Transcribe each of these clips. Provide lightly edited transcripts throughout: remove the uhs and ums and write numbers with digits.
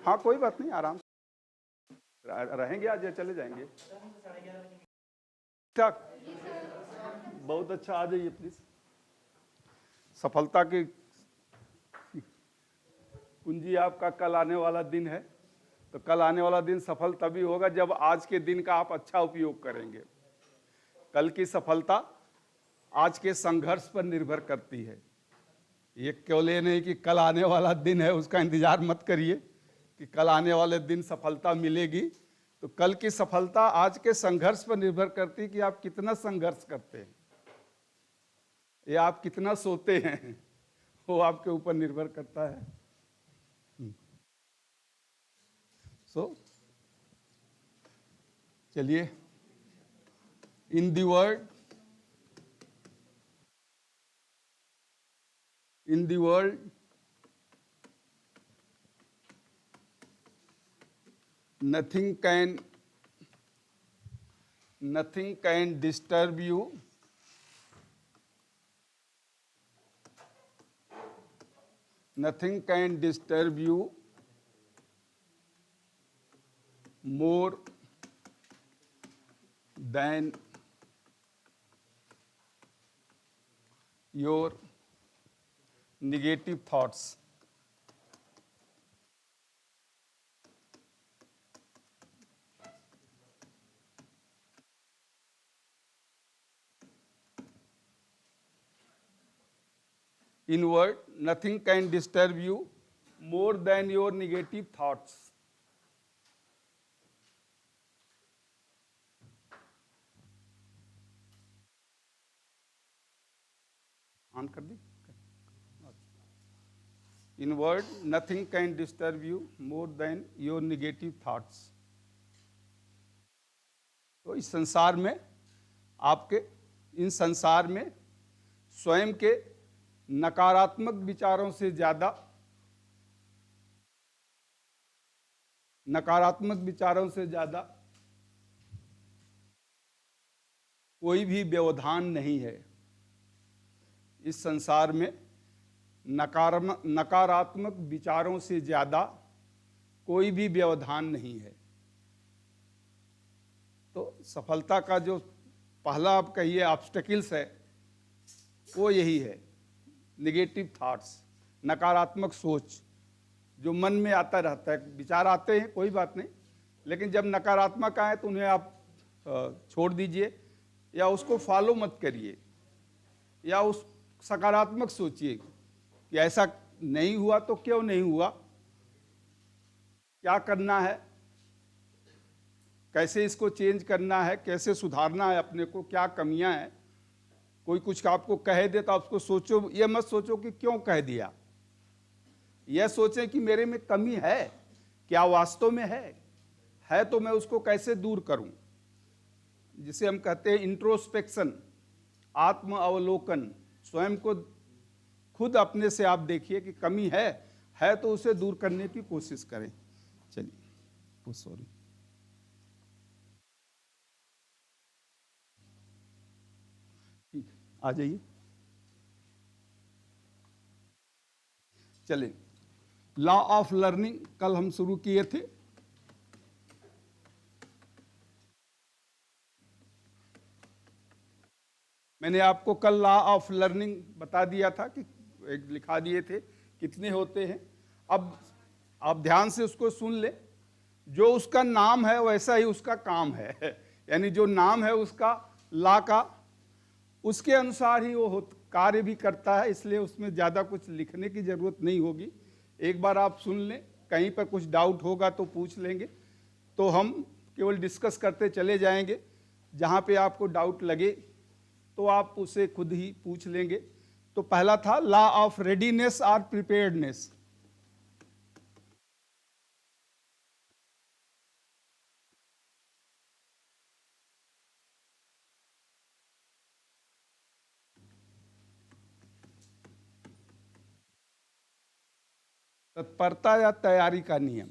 हाँ कोई बात नहीं, आराम से रहेंगे, आज या चले जाएंगे। ठीक, बहुत अच्छा, आ जाइए प्लीज। सफलता की कुंजी आपका कल आने वाला दिन है, तो कल आने वाला दिन सफल तभी होगा जब आज के दिन का आप अच्छा उपयोग करेंगे। कल की सफलता आज के संघर्ष पर निर्भर करती है। ये केवल ये नहीं कि कल आने वाला दिन है उसका इंतजार मत करिए कि कल आने वाले दिन सफलता मिलेगी। तो कल की सफलता आज के संघर्ष पर निर्भर करती है कि आप कितना संघर्ष करते हैं या आप कितना सोते हैं, वो आपके ऊपर निर्भर करता है। चलिए, in the world nothing can disturb you more than your negative thoughts. In word, nothing can disturb you more than your negative thoughts. On कर दी। In word, nothing can disturb you more than your negative thoughts. तो इस संसार में आपके इन संसार में स्वयं के नकारात्मक विचारों से ज्यादा कोई भी व्यवधान नहीं है। इस संसार में नकारात्मक विचारों से ज्यादा कोई भी व्यवधान नहीं है। तो सफलता का जो पहला आप कहिए ऑब्स्टेकल्स है वो यही है, नेगेटिव थॉट्स, नकारात्मक सोच जो मन में आता रहता है। विचार आते हैं कोई बात नहीं, लेकिन जब नकारात्मक आए तो उन्हें आप छोड़ दीजिए या उसको फॉलो मत करिए, या उस सकारात्मक सोचिए कि ऐसा नहीं हुआ तो क्यों नहीं हुआ, क्या करना है, कैसे इसको चेंज करना है, कैसे सुधारना है अपने को, क्या कमियां हैं। कोई कुछ आपको कह दे तो आप उसको सोचो, ये मत सोचो कि क्यों कह दिया, यह सोचें कि मेरे में कमी है, क्या वास्तव में है तो मैं उसको कैसे दूर करूं, जिसे हम कहते हैं इंट्रोस्पेक्शन, आत्म अवलोकन। स्वयं को खुद अपने से आप देखिए कि कमी है तो उसे दूर करने की कोशिश करें। चलिए, सॉरी, ठीक, आ जाइए। चलिए, लॉ ऑफ लर्निंग कल हम शुरू किए थे। मैंने आपको कल लॉ ऑफ लर्निंग बता दिया था कि एक लिखा दिए थे कितने होते हैं। अब आप ध्यान से उसको सुन ले। जो उसका नाम है वैसा ही उसका काम है, यानी जो नाम है उसका लॉ का, उसके अनुसार ही वो कार्य भी करता है, इसलिए उसमें ज़्यादा कुछ लिखने की ज़रूरत नहीं होगी। एक बार आप सुन लें, कहीं पर कुछ डाउट होगा तो पूछ लेंगे, तो हम केवल डिस्कस करते चले जाएंगे। जहाँ पे आपको डाउट लगे तो आप उसे खुद ही पूछ लेंगे। तो पहला था लॉ ऑफ रेडीनेस और प्रिपेयर्डनेस। तत्परता या तैयारी का नियम,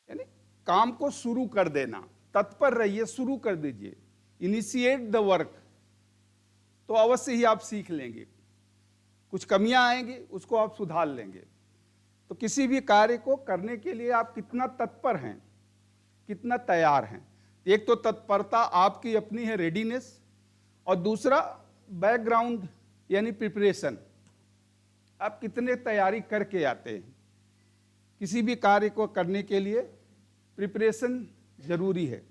यानी काम को शुरू कर देना, तत्पर रहिए, शुरू कर दीजिए, इनिशिएट द वर्क, तो अवश्य ही आप सीख लेंगे। कुछ कमियां आएंगी, उसको आप सुधार लेंगे। तो किसी भी कार्य को करने के लिए आप कितना तत्पर हैं, कितना तैयार हैं। एक तो तत्परता आपकी अपनी है, रेडीनेस, और दूसरा बैकग्राउंड यानी प्रिपरेशन, आप कितने तैयारी करके आते हैं। किसी भी कार्य को करने के लिए प्रिपरेशन जरूरी है।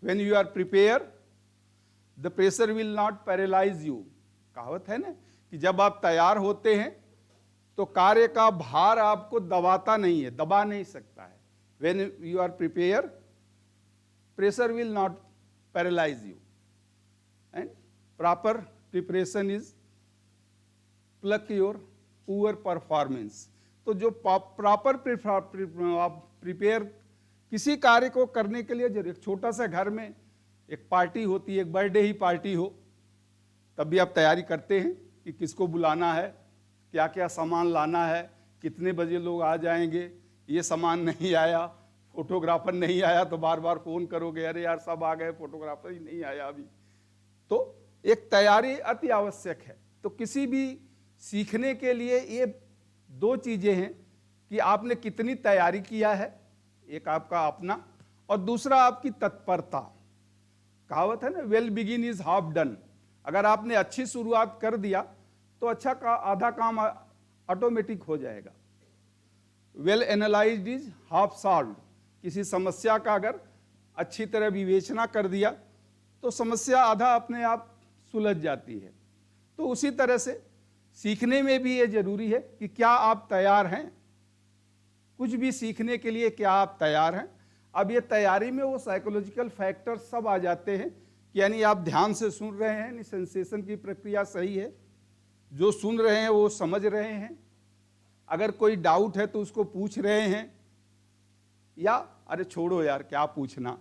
When you are prepared, the pressure will not paralyze you। कहावत है ना कि जब आप तैयार होते हैं तो कार्य का भार आपको दबाता नहीं है, दबा नहीं सकता है। When you are prepared, pressure will not paralyze you। And proper preparation is pluck your poor performance। तो जो प्रॉपर आप प्रिपेयर किसी कार्य को करने के लिए, जब एक छोटा सा घर में एक पार्टी होती है, एक बर्थडे ही पार्टी हो, तब भी आप तैयारी करते हैं कि किसको बुलाना है, क्या क्या सामान लाना है, कितने बजे लोग आ जाएंगे, ये सामान नहीं आया, फोटोग्राफर नहीं आया तो बार बार फोन करोगे, अरे यार सब आ गए, फोटोग्राफर ही नहीं आया अभी। तो एक तैयारी अति आवश्यक है। तो किसी भी सीखने के लिए ये दो चीजें हैं कि आपने कितनी तैयारी किया है, एक आपका अपना, और दूसरा आपकी तत्परता। कहावत है ना, well begin is half done. अगर आपने अच्छी शुरुआत कर दिया तो अच्छा का आधा काम ऑटोमेटिक हो जाएगा। Well analysed is half solved. किसी समस्या का अगर अच्छी तरह विवेचना कर दिया तो समस्या आधा अपने आप सुलझ जाती है। तो उसी तरह से सीखने में भी ये जरूरी है कि क्या आप तैयार हैं, कुछ भी सीखने के लिए क्या आप तैयार हैं। अब ये तैयारी में वो साइकोलॉजिकल फैक्टर सब आ जाते हैं कि यानी आप ध्यान से सुन रहे हैं, यानी सेंसेशन की प्रक्रिया सही है, जो सुन रहे हैं वो समझ रहे हैं, अगर कोई डाउट है तो उसको पूछ रहे हैं, या अरे छोड़ो यार क्या पूछना,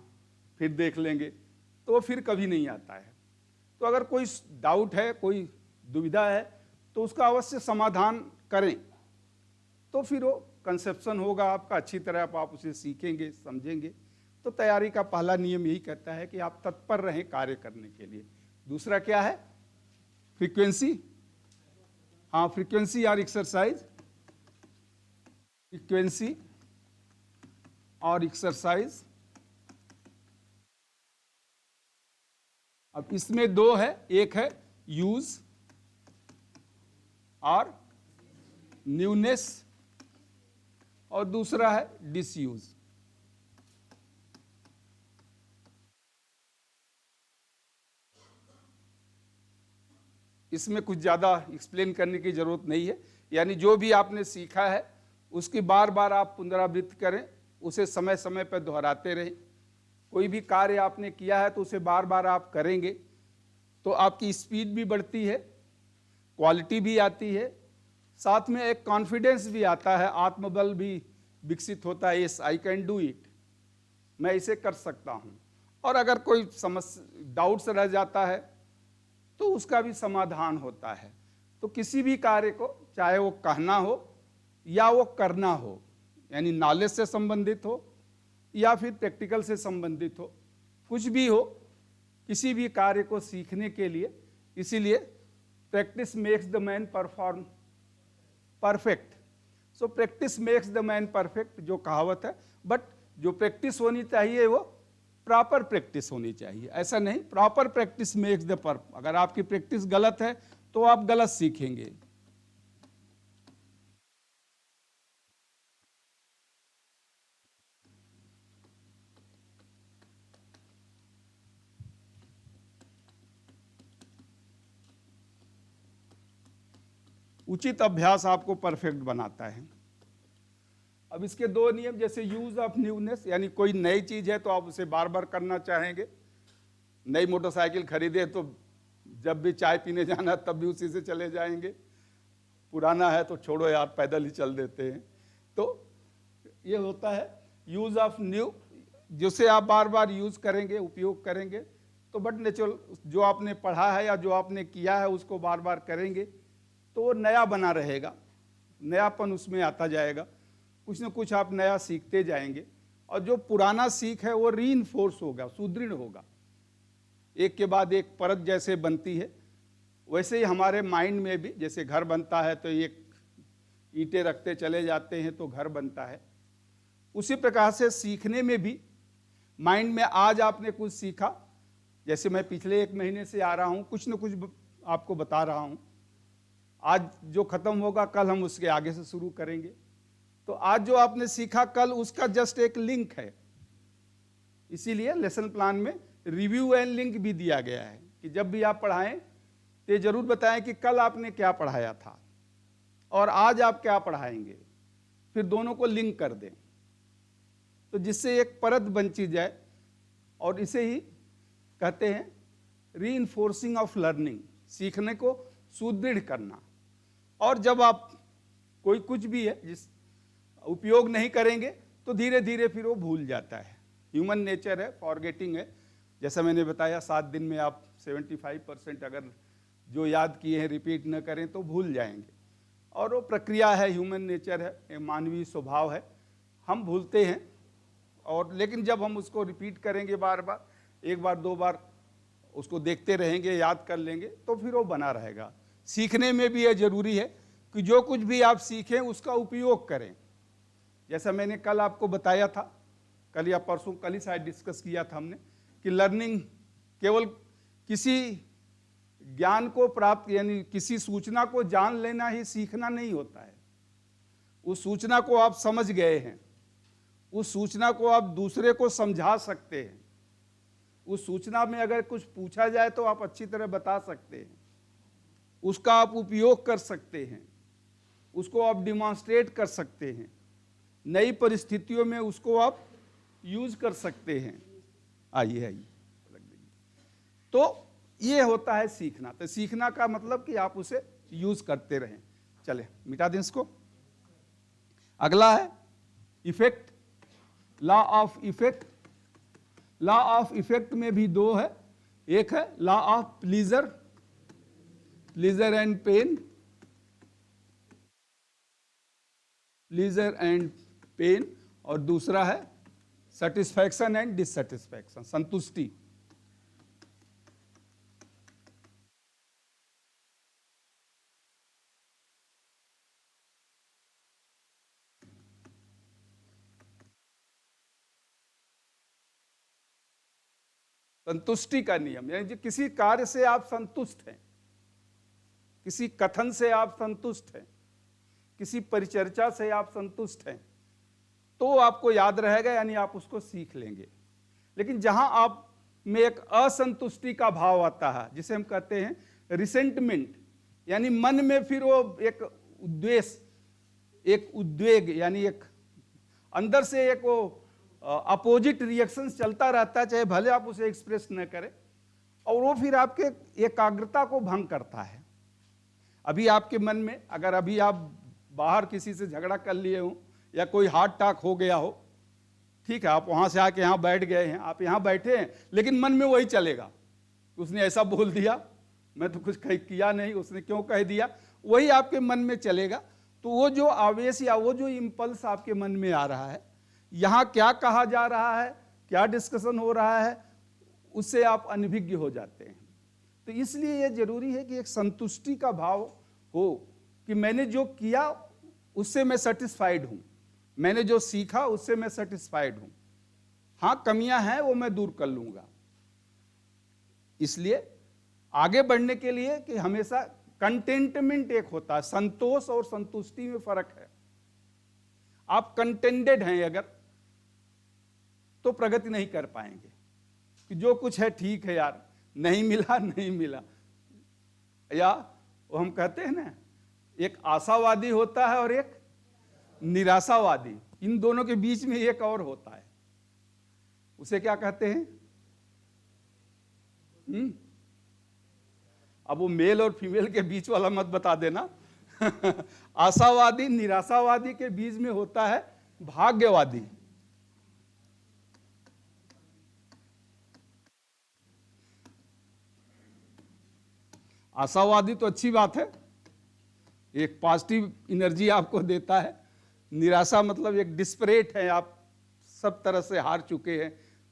फिर देख लेंगे, तो वो फिर कभी नहीं आता है। तो अगर कोई डाउट है, कोई दुविधा है, तो उसका अवश्य समाधान करें, तो फिर वो कंसेप्शन होगा आपका, अच्छी तरह आप उसे सीखेंगे, समझेंगे। तो तैयारी का पहला नियम यही कहता है कि आप तत्पर रहें कार्य करने के लिए। दूसरा क्या है? फ्रीक्वेंसी। हाँ, फ्रीक्वेंसी और एक्सरसाइज, फ्रीक्वेंसी और एक्सरसाइज। अब इसमें दो है, एक है यूज और न्यूनेस, और दूसरा है डिसयूज। इसमें कुछ ज़्यादा एक्सप्लेन करने की जरूरत नहीं है, यानी जो भी आपने सीखा है उसकी बार बार आप पुनरावृत्ति करें, उसे समय समय पर दोहराते रहें। कोई भी कार्य आपने किया है तो उसे बार बार आप करेंगे तो आपकी स्पीड भी बढ़ती है, क्वालिटी भी आती है, साथ में एक कॉन्फिडेंस भी आता है, आत्मबल भी विकसित होता है। Yes I can do it, मैं इसे कर सकता हूँ। और अगर कोई समस्या डाउट्स रह जाता है तो उसका भी समाधान होता है। तो किसी भी कार्य को, चाहे वो कहना हो या वो करना हो, यानी नॉलेज से संबंधित हो या फिर प्रैक्टिकल से संबंधित हो, कुछ भी हो, किसी भी कार्य को सीखने के लिए, इसीलिए practice makes the man perform perfect. So practice makes the man perfect जो कहावत है, बट जो प्रैक्टिस होनी चाहिए वो प्रॉपर प्रैक्टिस होनी चाहिए। ऐसा नहीं proper practice makes the perfect. अगर आपकी प्रैक्टिस गलत है तो आप गलत सीखेंगे। उचित अभ्यास आपको परफेक्ट बनाता है। अब इसके दो नियम, जैसे यूज ऑफ न्यूनेस, यानी कोई नई चीज है तो आप उसे बार बार करना चाहेंगे। नई मोटरसाइकिल खरीदे तो जब भी चाय पीने जाना तब भी उसी से चले जाएंगे, पुराना है तो छोड़ो यार पैदल ही चल देते हैं। तो ये होता है यूज ऑफ न्यू, जिसे आप बार बार यूज करेंगे, उपयोग करेंगे, तो बट नेचुरल जो आपने पढ़ा है या जो आपने किया है उसको बार बार करेंगे तो वो नया बना रहेगा, नयापन उसमें आता जाएगा, कुछ ना कुछ आप नया सीखते जाएंगे। और जो पुराना सीख है वो रीइंफोर्स होगा, सुदृढ़ होगा, एक के बाद एक परत जैसे बनती है वैसे ही हमारे माइंड में भी, जैसे घर बनता है तो एक ईंटें रखते चले जाते हैं तो घर बनता है, उसी प्रकार से सीखने में भी माइंड में आज आपने कुछ सीखा, जैसे मैं पिछले 1 महीने से आ रहा हूँ, कुछ न कुछ आपको बता रहा हूँ, आज जो खत्म होगा कल हम उसके आगे से शुरू करेंगे। तो आज जो आपने सीखा कल उसका जस्ट एक लिंक है, इसीलिए लेसन प्लान में रिव्यू एंड लिंक भी दिया गया है कि जब भी आप पढ़ाएं तो जरूर बताएं कि कल आपने क्या पढ़ाया था और आज आप क्या पढ़ाएंगे, फिर दोनों को लिंक कर दें, तो जिससे एक परत बनती जाए। और इसे ही कहते हैं रीइंफोर्सिंग ऑफ लर्निंग, सीखने को सुदृढ़ करना। और जब आप कोई कुछ भी है जिस उपयोग नहीं करेंगे तो धीरे धीरे फिर वो भूल जाता है। ह्यूमन नेचर है, फॉरगेटिंग है। जैसा मैंने बताया 7 दिन में आप 75% अगर जो याद किए हैं रिपीट न करें तो भूल जाएंगे, और वो प्रक्रिया है, ह्यूमन नेचर है, ये मानवीय स्वभाव है, हम भूलते हैं। और लेकिन जब हम उसको रिपीट करेंगे बार बार, 1 बार 2 बार उसको देखते रहेंगे, याद कर लेंगे, तो फिर वो बना रहेगा। सीखने में भी ये जरूरी है कि जो कुछ भी आप सीखें उसका उपयोग करें। जैसा मैंने कल आपको बताया था, कल या परसों, कल ही शायद डिस्कस किया था हमने, कि लर्निंग केवल किसी ज्ञान को प्राप्त, यानी किसी सूचना को जान लेना ही सीखना नहीं होता है। उस सूचना को आप समझ गए हैं, उस सूचना को आप दूसरे को समझा सकते हैं, उस सूचना में अगर कुछ पूछा जाए तो आप अच्छी तरह बता सकते हैं, उसका आप उपयोग कर सकते हैं, उसको आप डिमॉन्स्ट्रेट कर सकते हैं, नई परिस्थितियों में उसको आप यूज कर सकते हैं। आइए तो ये होता है सीखना। तो सीखना का मतलब कि आप उसे यूज करते रहें। चले मिटा दें इसको। अगला है effect, law of effect. Law of effect में भी 2 है, एक है law of pleasure, pleasure and pain, pleasure and pain, और दूसरा है सेटिस्फैक्शन एंड डिससेटिस्फैक्शन, संतुष्टि। संतुष्टि का नियम, यानी किसी कार्य से आप संतुष्ट हैं, किसी कथन से आप संतुष्ट हैं, किसी परिचर्चा से आप संतुष्ट हैं, तो आपको याद रहेगा, यानी आप उसको सीख लेंगे। लेकिन जहां आप में एक असंतुष्टि का भाव आता है, जिसे हम कहते हैं रिसेंटमेंट, यानी मन में फिर वो एक उद्वेष, एक उद्वेग, यानी एक अंदर से एक वो अपोजिट रिएक्शंस चलता रहता है, चाहे भले आप उसे एक्सप्रेस न करें, और वो फिर आपके एकाग्रता को भंग करता है। अभी आपके मन में, अगर अभी आप बाहर किसी से झगड़ा कर लिए हो या कोई हार्ट अटैक हो गया हो, ठीक है, आप वहां से आके यहाँ बैठ गए हैं, आप यहाँ बैठे हैं, लेकिन मन में वही चलेगा, उसने ऐसा बोल दिया, मैं तो कुछ किया नहीं, उसने क्यों कह दिया, वही आपके मन में चलेगा। तो वो जो आवेश या वो जो इंपल्स आपके मन में आ रहा है, यहाँ क्या कहा जा रहा है, क्या डिस्कशन हो रहा है, उससे आप अनभिज्ञ हो जाते हैं। तो इसलिए ये जरूरी है कि एक संतुष्टि का भाव हो कि मैंने जो किया उससे मैं सेटिस्फाइड हूं, मैंने जो सीखा उससे मैं सेटिस्फाइड हूं, हाँ कमियां हैं वो मैं दूर कर लूंगा। इसलिए आगे बढ़ने के लिए कि हमेशा कंटेंटमेंट एक होता है, संतोष और संतुष्टि में फर्क है। आप कंटेंटेड हैं अगर, तो प्रगति नहीं कर पाएंगे कि जो कुछ है ठीक है यार, नहीं मिला नहीं मिला, या वो हम कहते हैं ना, एक आशावादी होता है और एक निराशावादी, इन दोनों के बीच में एक और होता है, उसे क्या कहते हैं? अब वो मेल और फीमेल के बीच वाला मत बता देना। आशावादी निराशावादी के बीच में होता है भाग्यवादी। आशावादी तो अच्छी बात है, एक पॉजिटिव एनर्जी आपको देता है। निराशा मतलब एक डिस्परेट है, आप सब तरह से हार चुके हैं,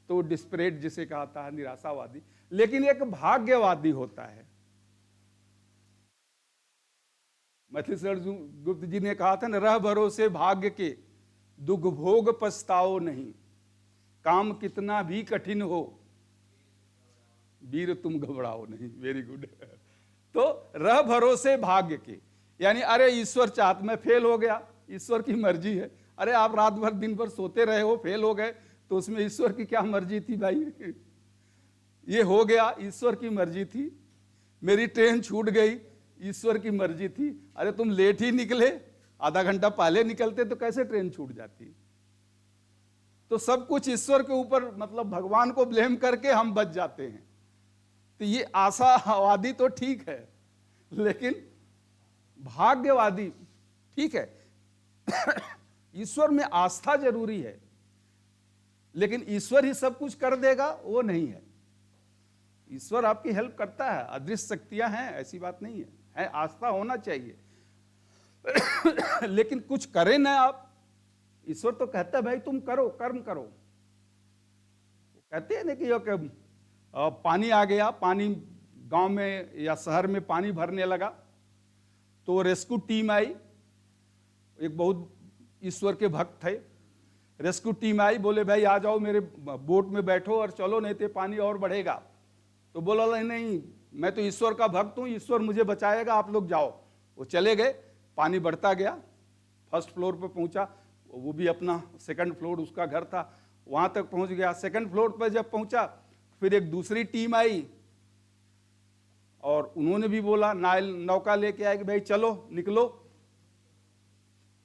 तो डिस्परेट जिसे कहता है निराशावादी। लेकिन एक भाग्यवादी होता है, मैथिली शरण गुप्त जी ने कहा था ना, रह भरोसे भाग्य के दुख भोग पछताओ नहीं, काम कितना भी कठिन हो वीर तुम घबराओ नहीं। Very good. तो रह भरोसे भाग्य के, यानी अरे ईश्वर चाहत में फेल हो गया, ईश्वर की मर्जी है। अरे आप रात भर दिन भर सोते रहे हो, फेल हो गए, तो उसमें ईश्वर की क्या मर्जी थी भाई? ये हो गया, ईश्वर की मर्जी थी। मेरी ट्रेन छूट गई, ईश्वर की मर्जी थी। अरे तुम लेट ही निकले, आधा घंटा पहले निकलते तो कैसे ट्रेन छूट जाती? तो सब कुछ ईश्वर के ऊपर, मतलब भगवान को ब्लेम करके हम बच जाते हैं। तो ये आशावादी तो ठीक है, लेकिन भाग्यवादी ठीक है। ईश्वर में आस्था जरूरी है, लेकिन ईश्वर ही सब कुछ कर देगा वो नहीं है। ईश्वर आपकी हेल्प करता है, अदृश्य शक्तियां हैं, ऐसी बात नहीं है, आस्था होना चाहिए। लेकिन कुछ करें ना आप। ईश्वर तो कहता है भाई तुम करो, कर्म करो। कहते हैं ना कि पानी आ गया, पानी गांव में या शहर में पानी भरने लगा, तो रेस्क्यू टीम आई। एक बहुत ईश्वर के भक्त थे, रेस्क्यू टीम आई, बोले भाई आ जाओ मेरे बोट में बैठो और चलो, नहीं तो पानी और बढ़ेगा। तो बोला नहीं, मैं तो ईश्वर का भक्त हूं, ईश्वर मुझे बचाएगा, आप लोग जाओ। वो चले गए, पानी बढ़ता गया, फर्स्ट फ्लोर पे पहुंचा। वो भी अपना सेकंड फ्लोर उसका घर था, वहां तक पहुंच गया। सेकंड फ्लोर पर जब पहुंचा, फिर एक दूसरी टीम आई और उन्होंने भी बोला, नौका लेके आए कि भाई चलो निकलो।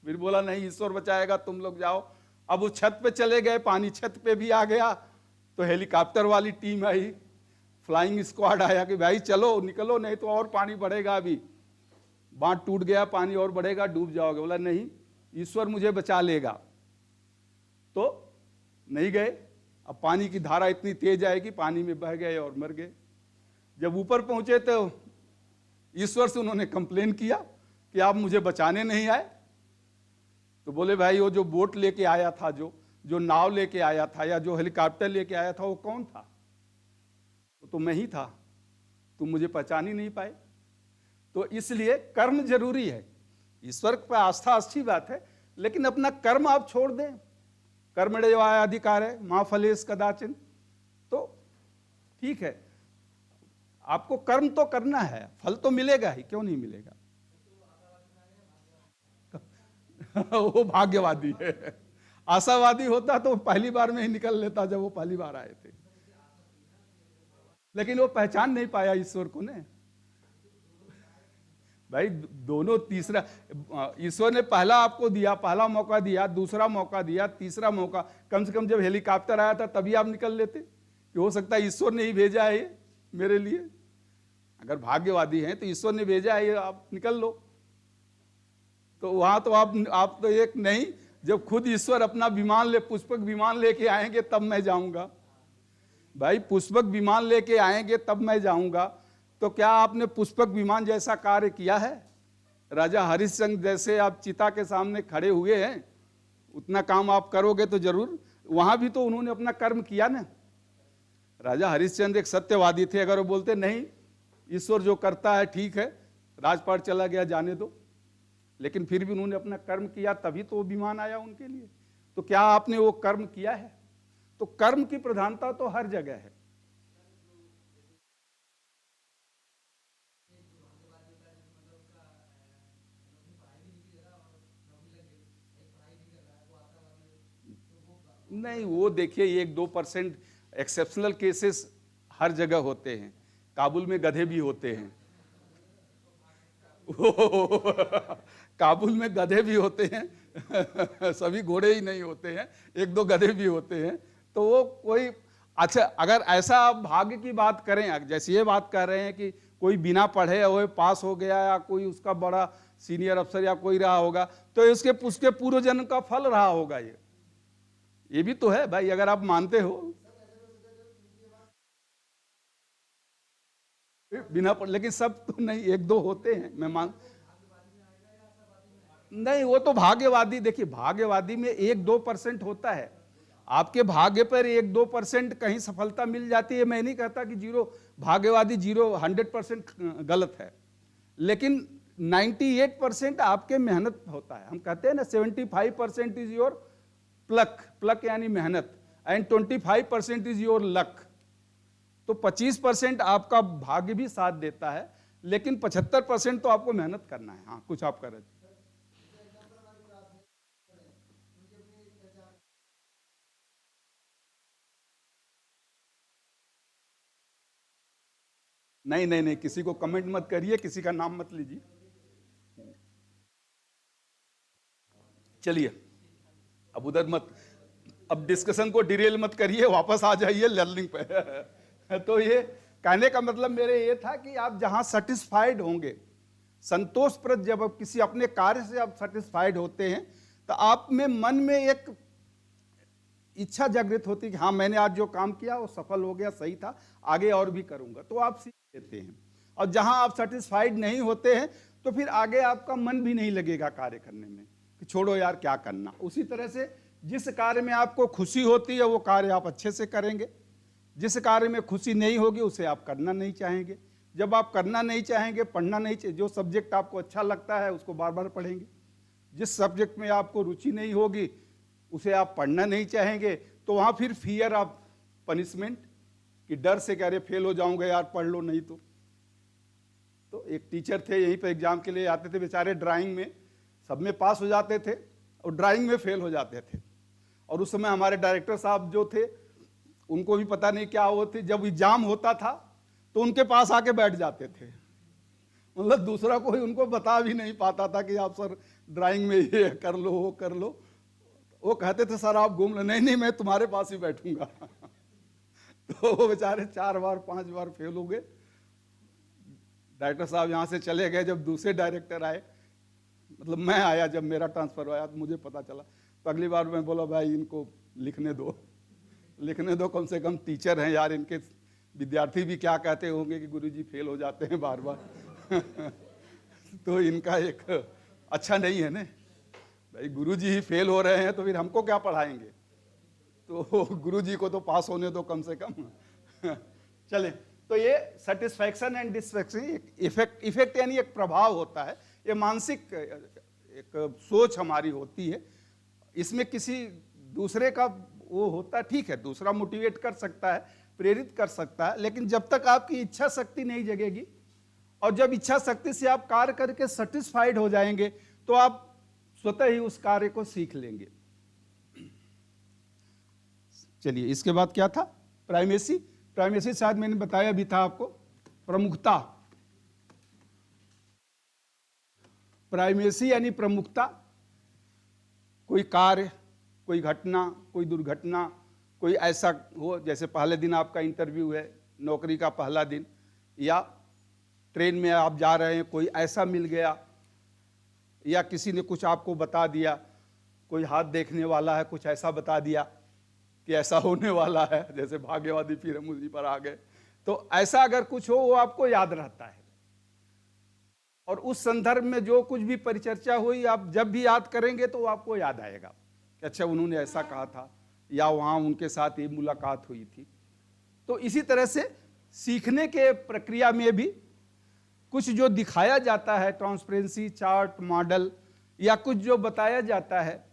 फिर बोला नहीं, ईश्वर बचाएगा, तुम लोग जाओ। अब वो छत पे चले गए, पानी छत पे भी आ गया। तो हेलीकॉप्टर वाली टीम आई, फ्लाइंग स्क्वाड आया कि भाई चलो निकलो, नहीं तो और पानी बढ़ेगा, अभी बांध टूट गया, पानी और बढ़ेगा, डूब जाओगे। बोला नहीं, ईश्वर मुझे बचा लेगा। तो नहीं गए। अब पानी की धारा इतनी तेज आएगी, पानी में बह गए और मर गए। जब ऊपर पहुंचे तो ईश्वर से उन्होंने कंप्लेन किया कि आप मुझे बचाने नहीं आए। तो बोले भाई वो जो बोट लेके आया था, जो नाव लेके आया था, या जो हेलीकॉप्टर लेके आया था, वो कौन था? तो मैं ही था, तुम मुझे पहचान ही नहीं पाए। तो इसलिए कर्म जरूरी है। ईश्वर पर आस्था अच्छी बात है, लेकिन अपना कर्म आप छोड़ दें। कर्मण्येवाधिकार है मा फलेश कदाचिन, तो ठीक है, आपको कर्म तो करना है, फल तो मिलेगा ही, क्यों नहीं मिलेगा? वो भाग्यवादी है। आशावादी होता तो पहली बार में ही निकल लेता, जब वो पहली बार आए थे। लेकिन वो पहचान नहीं पाया ईश्वर को ने भाई। दोनों, तीसरा, ईश्वर ने पहला आपको दिया, पहला मौका दिया, दूसरा मौका दिया, तीसरा मौका। कम से कम जब हेलीकॉप्टर आया था तभी आप निकल लेते, कि हो सकता है ईश्वर ने ही भेजा है ये मेरे लिए। अगर भाग्यवादी हैं तो ईश्वर ने भेजा है, आप निकल लो। तो वहां तो आप तो एक नहीं, जब खुद ईश्वर अपना विमान पुष्पक विमान लेके आएंगे तब मैं जाऊंगा भाई। पुष्पक विमान लेके आएंगे तब मैं जाऊंगा। तो क्या आपने पुष्पक विमान जैसा कार्य किया है? राजा हरिश्चंद्र जैसे आप चिता के सामने खड़े हुए हैं, उतना काम आप करोगे तो जरूर। वहां भी तो उन्होंने अपना कर्म किया ना। राजा हरिश्चंद्र एक सत्यवादी थे। अगर वो बोलते नहीं, ईश्वर जो करता है ठीक है, राजपाट चला गया, जाने दो, लेकिन फिर भी उन्होंने अपना कर्म किया, तभी तो वो विमान आया उनके लिए। तो क्या आपने वो कर्म किया है? तो कर्म की प्रधानता तो हर जगह है। नहीं, वो देखिए 1-2% एक्सेप्शनल केसेस हर जगह होते हैं। काबुल में गधे भी होते हैं। काबुल में गधे भी होते हैं। सभी घोड़े ही नहीं होते हैं, 1-2 गधे भी होते हैं। तो वो कोई, अच्छा अगर ऐसा आप भाग्य की बात करें, जैसे ये बात कर रहे हैं कि कोई बिना पढ़े हुए पास हो गया, या कोई उसका बड़ा सीनियर अफसर या कोई रहा होगा, तो उसके पूर्व जन्म का फल रहा होगा। ये भी तो है भाई, अगर आप मानते हो। बिना पढ़, लेकिन सब तो नहीं, 1-2 होते हैं, मैं मान नहीं। वो तो भाग्यवादी, देखिए भाग्यवादी में 1-2% होता है। आपके भाग्य पर 1-2% कहीं सफलता मिल जाती है। मैं नहीं कहता कि 0 भाग्यवादी 100% गलत है, लेकिन 98% आपके मेहनत होता है। हम कहते हैं ना 75% इज योर प्लक, प्लक यानी मेहनत, एंड 25% इज योर लक। तो 25% आपका भाग्य भी साथ देता है, लेकिन 75% तो आपको मेहनत करना है। हाँ, कुछ आप कर रहे थे। नहीं नहीं नहीं, किसी को कमेंट मत करिए, किसी का नाम मत लीजिए। चलिए अब उधर मत, अब डिस्कशन को डिरेल मत करिए, वापस आ जाइए लर्निंग पे। तो ये कहने का मतलब मेरे ये था कि आप जहां सेटिस्फाइड होंगे, संतोषप्रद, जब आप किसी अपने कार्य से आप सेटिस्फाइड होते हैं, तो आप में मन में एक इच्छा जागृत होती है कि हाँ मैंने आज जो काम किया वो सफल हो गया, सही था, आगे और भी करूंगा, तो आप सीख लेते हैं। और जहां आप सेटिस्फाइड नहीं होते हैं तो फिर आगे आपका मन भी नहीं लगेगा कार्य करने में, कि छोड़ो यार क्या करना। उसी तरह से जिस कार्य में आपको खुशी होती है वो कार्य आप अच्छे से करेंगे, जिस कार्य में खुशी नहीं होगी उसे आप करना नहीं चाहेंगे। जब आप करना नहीं चाहेंगे, पढ़ना नहीं चाहिए, जो सब्जेक्ट आपको अच्छा लगता है उसको बार बार पढ़ेंगे। जिस सब्जेक्ट में आपको रुचि नहीं होगी उसे आप पढ़ना नहीं चाहेंगे, तो वहाँ फिर फियर ऑफ पनिशमेंट, कि डर से कह रहे फेल हो जाऊंगा यार, पढ़ लो नहीं तो एक टीचर थे यहीं पे एग्जाम के लिए आते थे बेचारे, ड्राइंग में सब में पास हो जाते थे और ड्राइंग में फेल हो जाते थे। और उस समय हमारे डायरेक्टर साहब जो थे उनको भी पता नहीं क्या होती, जब एग्जाम होता था तो उनके पास आके बैठ जाते थे, मतलब दूसरा कोई उनको बता भी नहीं पाता था कि आप सर ड्राइंग में ये कर लो वो कर लो। वो कहते थे सर आप घूम लो, नहीं नहीं मैं तुम्हारे पास ही बैठूंगा। तो वो बेचारे 4 बार 5 बार फेल हो गए। डायरेक्टर साहब यहाँ से चले गए, जब दूसरे डायरेक्टर आए, मतलब मैं आया, जब मेरा ट्रांसफर आया तो मुझे पता चला, तो अगली बार मैं बोला भाई इनको लिखने दो, लिखने दो, कम से कम टीचर हैं यार, इनके विद्यार्थी भी क्या कहते होंगे कि गुरुजी फेल हो जाते हैं बार बार। तो इनका एक अच्छा नहीं है ना भाई, गुरुजी ही फेल हो रहे हैं तो फिर हमको क्या पढ़ाएंगे, तो गुरुजी को तो पास होने दो कम से कम। चले, तो ये सेटिस्फैक्शन एंड डिसफैक्शन, इफेक्ट यानी एक प्रभाव होता है, ये मानसिक एक सोच हमारी होती है। इसमें किसी दूसरे का वो होता है, ठीक है, दूसरा मोटिवेट कर सकता है, प्रेरित कर सकता है, लेकिन जब तक आपकी इच्छा शक्ति नहीं जगेगी, और जब इच्छा शक्ति से आप कार्य करके सेटिस्फाइड हो जाएंगे तो आप स्वतः ही उस कार्य को सीख लेंगे। चलिए, इसके बाद क्या था, प्राइमेसी। प्राइमेसी शायद मैंने बताया भी था आपको, प्रमुखता। प्राइमेसी यानी प्रमुखता, कोई कार्य, कोई घटना, कोई दुर्घटना, कोई ऐसा हो, जैसे पहले दिन आपका इंटरव्यू है, नौकरी का पहला दिन, या ट्रेन में आप जा रहे हैं, कोई ऐसा मिल गया, या किसी ने कुछ आपको बता दिया, कोई हाथ देखने वाला है कुछ ऐसा बता दिया कि ऐसा होने वाला है, जैसे भाग्यवादी फिर हम उसी पर आ गए, तो ऐसा अगर कुछ हो वो आपको याद रहता है, और उस संदर्भ में जो कुछ भी परिचर्चा हुई आप जब भी याद करेंगे तो आपको याद आएगा कि अच्छा उन्होंने ऐसा कहा था, या वहाँ उनके साथ ये मुलाकात हुई थी। तो इसी तरह से सीखने के प्रक्रिया में भी कुछ जो दिखाया जाता है, ट्रांसपेरेंसी चार्ट, मॉडल, या कुछ जो बताया जाता है,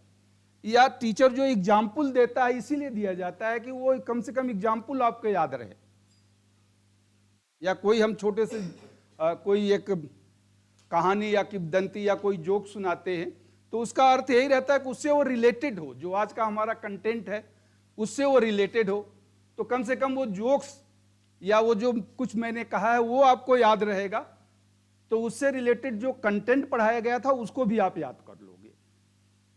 या टीचर जो एग्जाम्पल देता है, इसीलिए दिया जाता है कि वो कम से कम एग्जाम्पल आपको याद रहे। या कोई हम छोटे से कोई एक कहानी या किंवदंती या कोई जोक सुनाते हैं, तो उसका अर्थ यही रहता है कि उससे वो रिलेटेड हो, जो आज का हमारा कंटेंट है उससे वो रिलेटेड हो, तो कम से कम वो जोक्स या वो जो कुछ मैंने कहा है वो आपको याद रहेगा, तो उससे रिलेटेड जो कंटेंट पढ़ाया गया था उसको भी आप याद कर लोगे।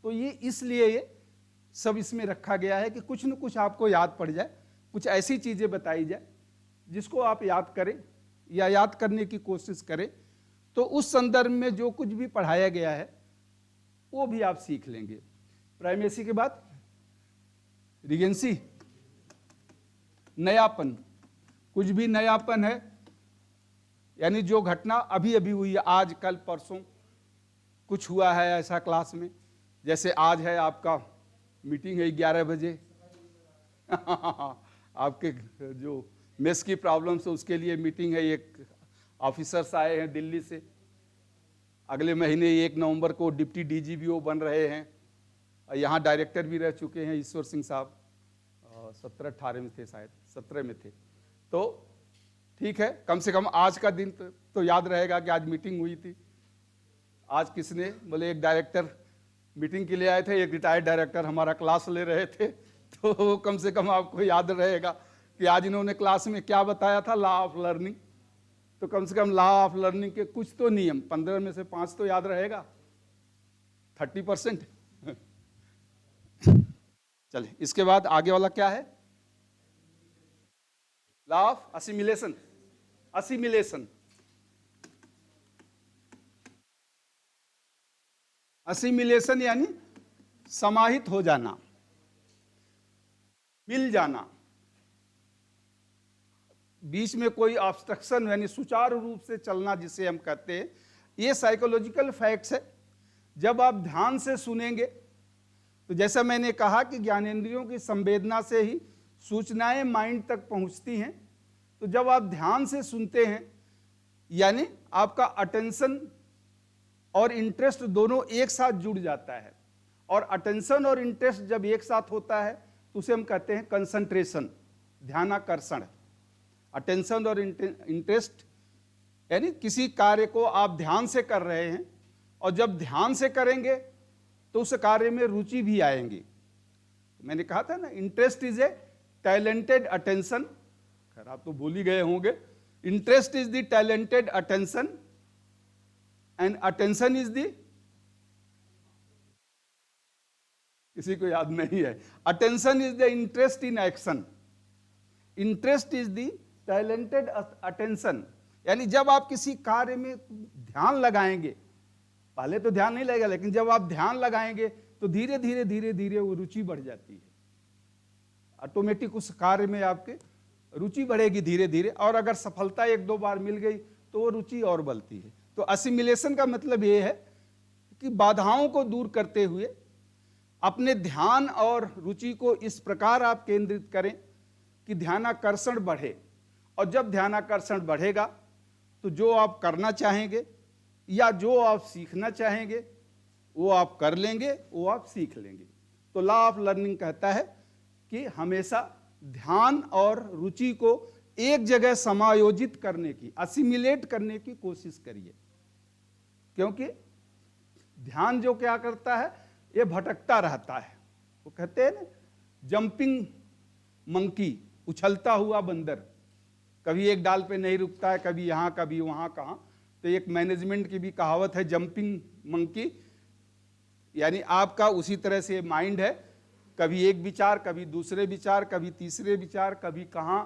तो ये इसलिए ये सब इसमें रखा गया है कि कुछ न कुछ आपको याद पड़ जाए, कुछ ऐसी चीजें बताई जाए जिसको आप याद करें या याद करने की कोशिश करें, तो उस संदर्भ में जो कुछ भी पढ़ाया गया है वो भी आप सीख लेंगे। प्राइमेसी के बाद रिजेंसी, नयापन, कुछ भी नयापन है, यानी जो घटना अभी अभी हुई है, आज कल परसों कुछ हुआ है ऐसा क्लास में, जैसे आज है आपका मीटिंग है 11 बजे। आपके जो मेस की प्रॉब्लम से उसके लिए मीटिंग है, एक ऑफिसर्स आए हैं दिल्ली से, अगले महीने 1 नवंबर को डिप्टी डीजीपीओ बन रहे हैं, यहाँ डायरेक्टर भी रह चुके हैं ईश्वर सिंह साहब, 17-18 में थे, शायद 17 में थे। तो ठीक है, कम से कम आज का दिन तो याद रहेगा कि आज मीटिंग हुई थी। आज किसने, बोले एक डायरेक्टर मीटिंग के लिए आए थे, एक रिटायर्ड डायरेक्टर हमारा क्लास ले रहे थे, तो कम से कम आपको याद रहेगा कि आज इन्होंने क्लास में क्या बताया था, लॉ ऑफ लर्निंग। तो कम से कम लॉ ऑफ लर्निंग के कुछ तो नियम 15 में से 5 तो याद रहेगा, 30%। चलिए, इसके बाद आगे वाला क्या है, law of assimilation. Assimilation, assimilation यानी समाहित हो जाना, मिल जाना, बीच में कोई ऑब्स्ट्रक्शन यानी सुचारू रूप से चलना जिसे हम कहते हैं। ये साइकोलॉजिकल फैक्ट्स है। जब आप ध्यान से सुनेंगे तो जैसा मैंने कहा कि ज्ञानेंद्रियों की संवेदना से ही सूचनाएं माइंड तक पहुंचती हैं। तो जब आप ध्यान से सुनते हैं यानी आपका अटेंशन और इंटरेस्ट दोनों एक साथ जुड़ जाता है, और अटेंशन और इंटरेस्ट जब एक साथ होता है तो उसे हम कहते हैं कंसंट्रेशन, ध्यानाकर्षण। अटेंशन और इंटरेस्ट यानी किसी कार्य को आप ध्यान से कर रहे हैं, और जब ध्यान से करेंगे तो उस कार्य में रुचि भी आएंगी। मैंने कहा था ना, interest is a talented attention, खैर आप तो भूल ही गए होंगे। Interest is the talented attention and attention is the, किसी को याद नहीं है, attention is the interest in action, interest is the talented attention. यानी जब आप किसी कार्य में ध्यान लगाएंगे, पहले तो ध्यान नहीं लगेगा, लेकिन जब आप ध्यान लगाएंगे तो धीरे धीरे धीरे धीरे वो रुचि बढ़ जाती है, ऑटोमेटिक उस कार्य में आपके रुचि बढ़ेगी धीरे धीरे, और अगर सफलता 1-2 बार मिल गई तो वो रुचि और बढ़ती है। तो असिमिलेशन का मतलब ये है कि बाधाओं को दूर करते हुए अपने ध्यान और रुचि को इस प्रकार आप केंद्रित करें कि ध्यानाकर्षण बढ़े, और जब ध्यानाकर्षण बढ़ेगा तो जो आप करना चाहेंगे या जो आप सीखना चाहेंगे वो आप कर लेंगे, वो आप सीख लेंगे। तो लॉ ऑफ लर्निंग कहता है कि हमेशा ध्यान और रुचि को एक जगह समायोजित करने की, असिमिलेट करने की कोशिश करिए, क्योंकि ध्यान जो क्या करता है, ये भटकता रहता है। वो कहते हैं ना, जंपिंग मंकी, उछलता हुआ बंदर, कभी एक डाल पे नहीं रुकता है, कभी यहाँ कभी वहाँ, कहाँ। तो एक मैनेजमेंट की भी कहावत है, जंपिंग मंकी, यानी आपका उसी तरह से माइंड है, कभी एक विचार, कभी दूसरे विचार, कभी तीसरे विचार, कभी कहाँ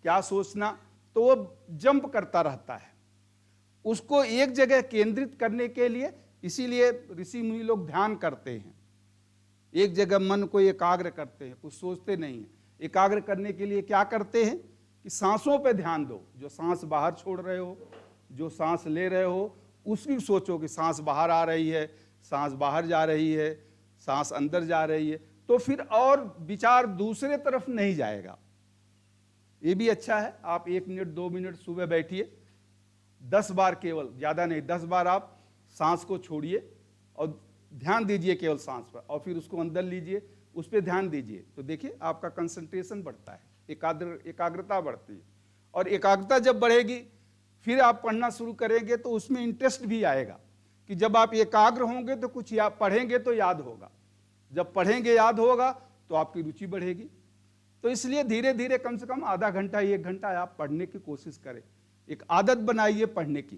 क्या सोचना, तो वो जंप करता रहता है। उसको एक जगह केंद्रित करने के लिए, इसीलिए ऋषि मुनि लोग ध्यान करते हैं, एक जगह मन को एकाग्र करते हैं, कुछ सोचते नहीं हैं। एकाग्र करने के लिए क्या करते हैं कि सांसों पे ध्यान दो, जो सांस बाहर छोड़ रहे हो, जो सांस ले रहे हो, उसकी सोचो कि सांस बाहर आ रही है, सांस बाहर जा रही है, सांस अंदर जा रही है, तो फिर और विचार दूसरे तरफ नहीं जाएगा। ये भी अच्छा है, आप 1 मिनट 2 मिनट सुबह बैठिए, 10 बार, केवल ज़्यादा नहीं, 10 बार आप सांस को छोड़िए और ध्यान दीजिए केवल सांस पर, और फिर उसको अंदर लीजिए, उस पर ध्यान दीजिए, तो देखिए आपका कंसंट्रेशन बढ़ता है, एकाग्रता बढ़ती है। और एकाग्रता जब बढ़ेगी फिर आप पढ़ना शुरू करेंगे तो उसमें इंटरेस्ट भी आएगा, कि जब आप एकाग्र होंगे तो कुछ पढ़ेंगे तो याद होगा, जब पढ़ेंगे याद होगा तो आपकी रुचि बढ़ेगी। तो इसलिए धीरे धीरे कम से कम आधा घंटा 1 घंटा आप पढ़ने की कोशिश करें, एक आदत बनाइए पढ़ने की।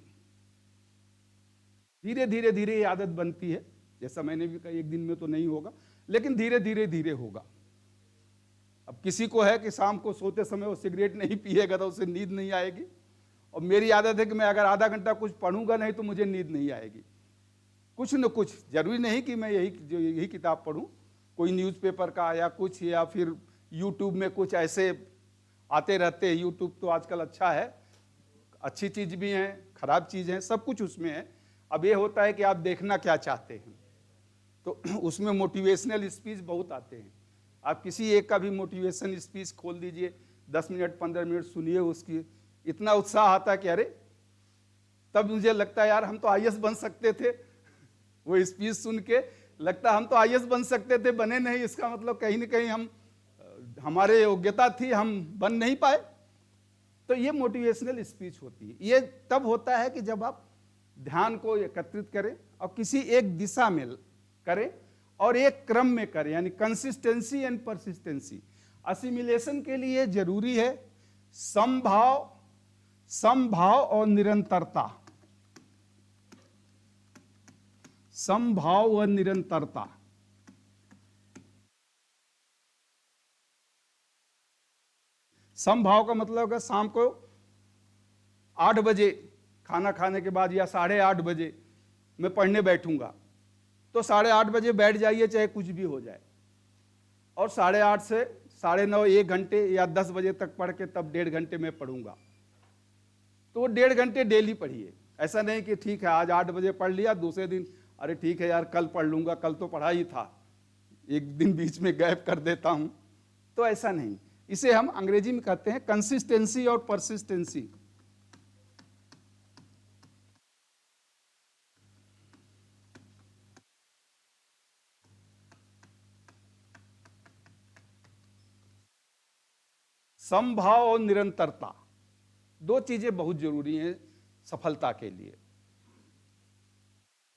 धीरे धीरे धीरे ये आदत बनती है, जैसा मैंने भी कहा, एक दिन में तो नहीं होगा, लेकिन धीरे धीरे धीरे होगा। अब किसी को है कि शाम को सोते समय वो सिगरेट नहीं पिएगा तो उसे नींद नहीं आएगी, और मेरी आदत है कि मैं अगर आधा घंटा कुछ पढ़ूंगा नहीं तो मुझे नींद नहीं आएगी। कुछ न कुछ, जरूरी नहीं कि मैं यही किताब पढूं, कोई न्यूज़पेपर का या कुछ, या फिर यूट्यूब में कुछ ऐसे आते रहते हैं। यूट्यूब तो आजकल अच्छा है, अच्छी चीज़ भी है, खराब चीज़ है, सब कुछ उसमें है। अब ये होता है कि आप देखना क्या चाहते हैं, तो उसमें मोटिवेशनल स्पीच बहुत आते हैं। आप किसी एक का भी मोटिवेशन स्पीच खोल दीजिए, 10 मिनट 15 मिनट सुनिए, उसकी इतना उत्साह आता है कि अरे तब मुझे लगता है यार हम तो आईएएस बन सकते थे। वो स्पीच सुन के लगता हम तो आईएएस बन सकते थे, बने नहीं, इसका मतलब कहीं ना कहीं हम हमारे योग्यता थी, हम बन नहीं पाए। तो ये मोटिवेशनल स्पीच होती है। ये तब होता है कि जब आप ध्यान को एकत्रित करें और किसी एक दिशा में करें और एक क्रम में करें, यानी कंसिस्टेंसी एंड परसिस्टेंसी। असिमिलेशन के लिए जरूरी है समभाव और निरंतरता। समभाव और निरंतरता। समभाव का मतलब होगा शाम को 8 बजे खाना खाने के बाद या 8:30 बजे मैं पढ़ने बैठूंगा, तो 8:30 बजे बैठ जाइए चाहे कुछ भी हो जाए, और 8:30 से 9:30 1 घंटे या 10 बजे तक पढ़ के तब 1.5 घंटे में पढ़ूंगा। तो वो 1.5 घंटे डेली पढ़िए। ऐसा नहीं कि ठीक है आज 8 बजे पढ़ लिया, दूसरे दिन अरे ठीक है यार कल पढ़ लूंगा, कल तो पढ़ा ही था, एक दिन बीच में गैप कर देता हूं। तो ऐसा नहीं, इसे हम अंग्रेजी में कहते हैं कंसिस्टेंसी और परसिस्टेंसी। समभाव और निरंतरता, दो चीजें बहुत जरूरी हैं सफलता के लिए।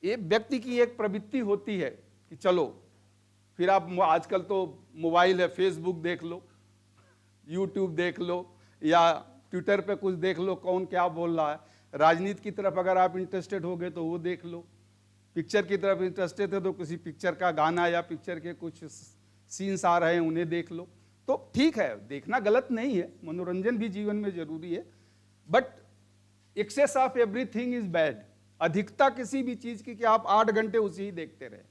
ये व्यक्ति की एक प्रवृत्ति होती है कि चलो फिर आप आजकल तो मोबाइल है, फेसबुक देख लो, यूट्यूब देख लो, या ट्विटर पे कुछ देख लो कौन क्या बोल रहा है। राजनीति की तरफ अगर आप इंटरेस्टेड हो गए तो वो देख लो, पिक्चर की तरफ इंटरेस्टेड है तो किसी पिक्चर का गाना या पिक्चर के कुछ सीन्स आ रहे हैं उन्हें देख लो। तो ठीक है, देखना गलत नहीं है, मनोरंजन भी जीवन में जरूरी है, but excess of everything is bad. अधिकता किसी भी चीज की कि आप 8 घंटे उसी ही देखते रहे।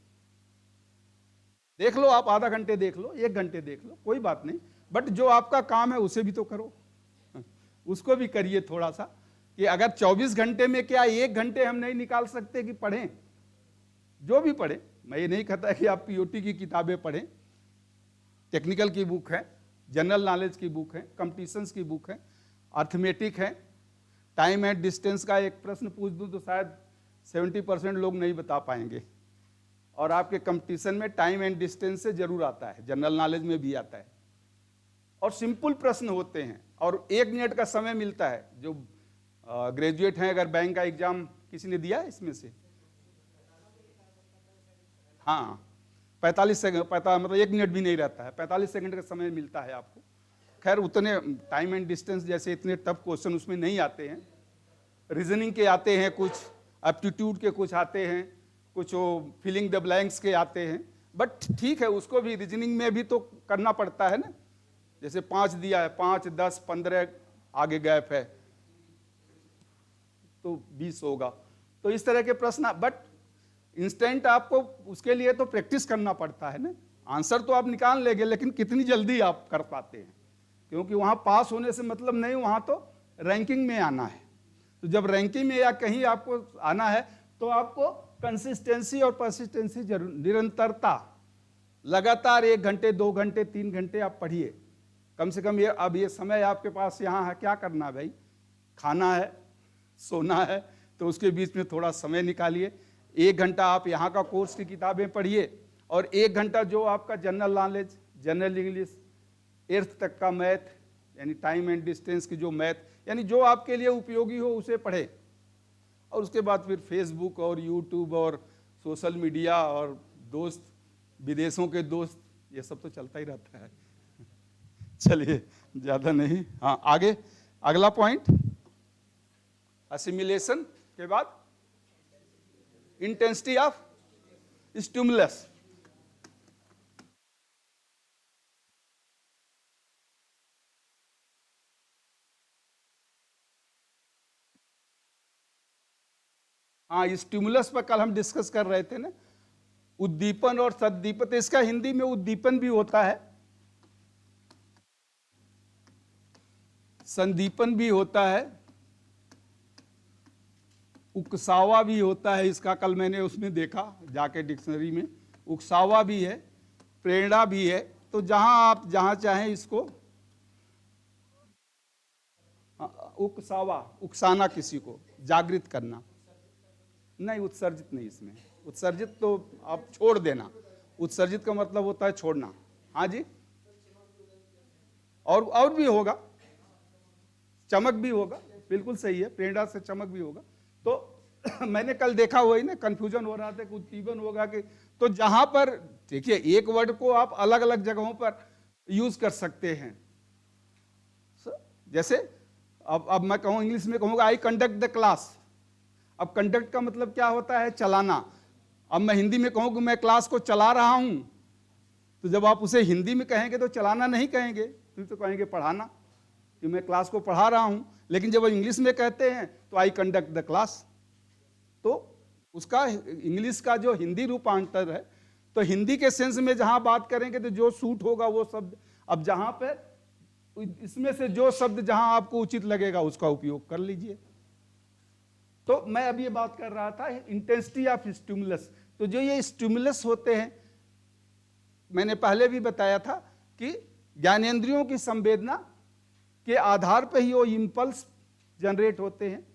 देख लो आप आधा घंटे देख लो, 1 घंटे देख लो, कोई बात नहीं, बट जो आपका काम है उसे भी तो करो, उसको भी करिए थोड़ा सा। कि अगर 24 घंटे में क्या 1 घंटे हम नहीं निकाल सकते कि पढ़ें? जो भी पढ़ें, मैं ये नहीं कहता कि आप पीओटी की किताबें पढ़ें, टेक्निकल की बुक है, जनरल नॉलेज की बुक है, कंपटीशंस की बुक है, अर्थमेटिक है। टाइम एंड डिस्टेंस का एक प्रश्न पूछ दूं तो शायद 70% लोग नहीं बता पाएंगे, और आपके कंपटीशन में टाइम एंड डिस्टेंस से जरूर आता है, जनरल नॉलेज में भी आता है, और सिंपल प्रश्न होते हैं, और 1 मिनट का समय मिलता है। जो ग्रेजुएट हैं, अगर बैंक का एग्जाम किसी ने दिया है इसमें से? हाँ, 45 सेकंड, मतलब 1 मिनट भी नहीं रहता है, 45 सेकंड का समय मिलता है आपको। खैर उतने टाइम एंड डिस्टेंस जैसे इतने टफ क्वेश्चन उसमें नहीं आते हैं, रीजनिंग के आते हैं, कुछ एप्टीट्यूड के कुछ आते हैं, कुछ वो फिलिंग द ब्लैंक्स के आते हैं, बट ठीक है, उसको भी रीजनिंग में भी तो करना पड़ता है ना। जैसे 5 दिया है, 5, 10, 15 आगे गैप है तो 20 होगा। तो इस तरह के प्रश्न, बट इंस्टेंट आपको उसके लिए तो प्रैक्टिस करना पड़ता है ना। आंसर तो आप निकाल लेंगे, लेकिन कितनी जल्दी आप कर पाते हैं, क्योंकि वहां पास होने से मतलब नहीं, वहां तो रैंकिंग में आना है। तो जब रैंकिंग में या कहीं आपको आना है तो आपको कंसिस्टेंसी और परसिस्टेंसी जरूर, निरंतरता, लगातार 1 घंटे 2 घंटे 3 घंटे आप पढ़िए कम से कम। ये अब ये समय आपके पास यहाँ है, क्या करना है भाई? खाना है, सोना है, तो उसके बीच में थोड़ा समय निकालिए। 1 घंटा आप यहाँ का कोर्स की किताबें पढ़िए, और 1 घंटा जो आपका general knowledge, general English, 8th तक का मैथ, यानी टाइम एंड डिस्टेंस की जो मैथ, यानी जो आपके लिए उपयोगी हो उसे पढ़े। और उसके बाद फिर फेसबुक और यूट्यूब और सोशल मीडिया और दोस्त, विदेशों के दोस्त, ये सब तो चलता ही रहता है। चलिए ज़्यादा नहीं, हाँ आगे अगला पॉइंट, असिमिलेशन के बाद इंटेंसिटी ऑफ स्टिमुलस। हाँ, स्टिमुलस पर कल हम डिस्कस कर रहे थे ना, उद्दीपन और सद्दीपन। इसका हिंदी में उद्दीपन भी होता है, संदीपन भी होता है, उकसावा भी होता है। इसका कल मैंने उसमें देखा जाके डिक्शनरी में, उकसावा भी है, प्रेरणा भी है। तो जहां आप जहां चाहें इसको, उकसावा, उकसाना किसी को, जागृत करना। नहीं, उत्सर्जित नहीं, इसमें उत्सर्जित तो आप छोड़ देना, उत्सर्जित का मतलब होता है छोड़ना। हाँ जी, और भी होगा, चमक भी होगा, बिल्कुल सही है, प्रेरणा से चमक भी होगा। तो मैंने कल देखा हुआ ही ना, कंफ्यूजन हो रहा था कि उद्दीपन होगा कि, तो जहां पर देखिए एक वर्ड को आप अलग अलग जगहों पर यूज कर सकते हैं। जैसे अब मैं कहूँ, इंग्लिश में कहूँगा आई कंडक्ट द क्लास। अब कंडक्ट का मतलब क्या होता है? चलाना। अब मैं हिंदी में कहूँ कि मैं क्लास को चला रहा हूं, तो जब आप उसे हिंदी में कहेंगे तो चलाना नहीं कहेंगे, फिर तो कहेंगे पढ़ाना, कि मैं क्लास को पढ़ा रहा हूं। लेकिन जब इंग्लिश में कहते हैं तो आई कंडक्ट द क्लास, तो उसका इंग्लिश का जो हिंदी रूपांतर है, तो हिंदी के सेंस में जहां बात करेंगे तो जो सूट होगा वो शब्द, अब जहां पर इसमें से जो शब्द जहां आपको उचित लगेगा उसका उपयोग कर लीजिए। तो मैं अब ये बात कर रहा था इंटेंसिटी ऑफ स्टिमुलस। तो जो ये स्टिमुलस होते हैं, मैंने पहले भी बताया था कि ज्ञानेंद्रियों की संवेदना के आधार पर ही वो इंपल्स जनरेट होते हैं।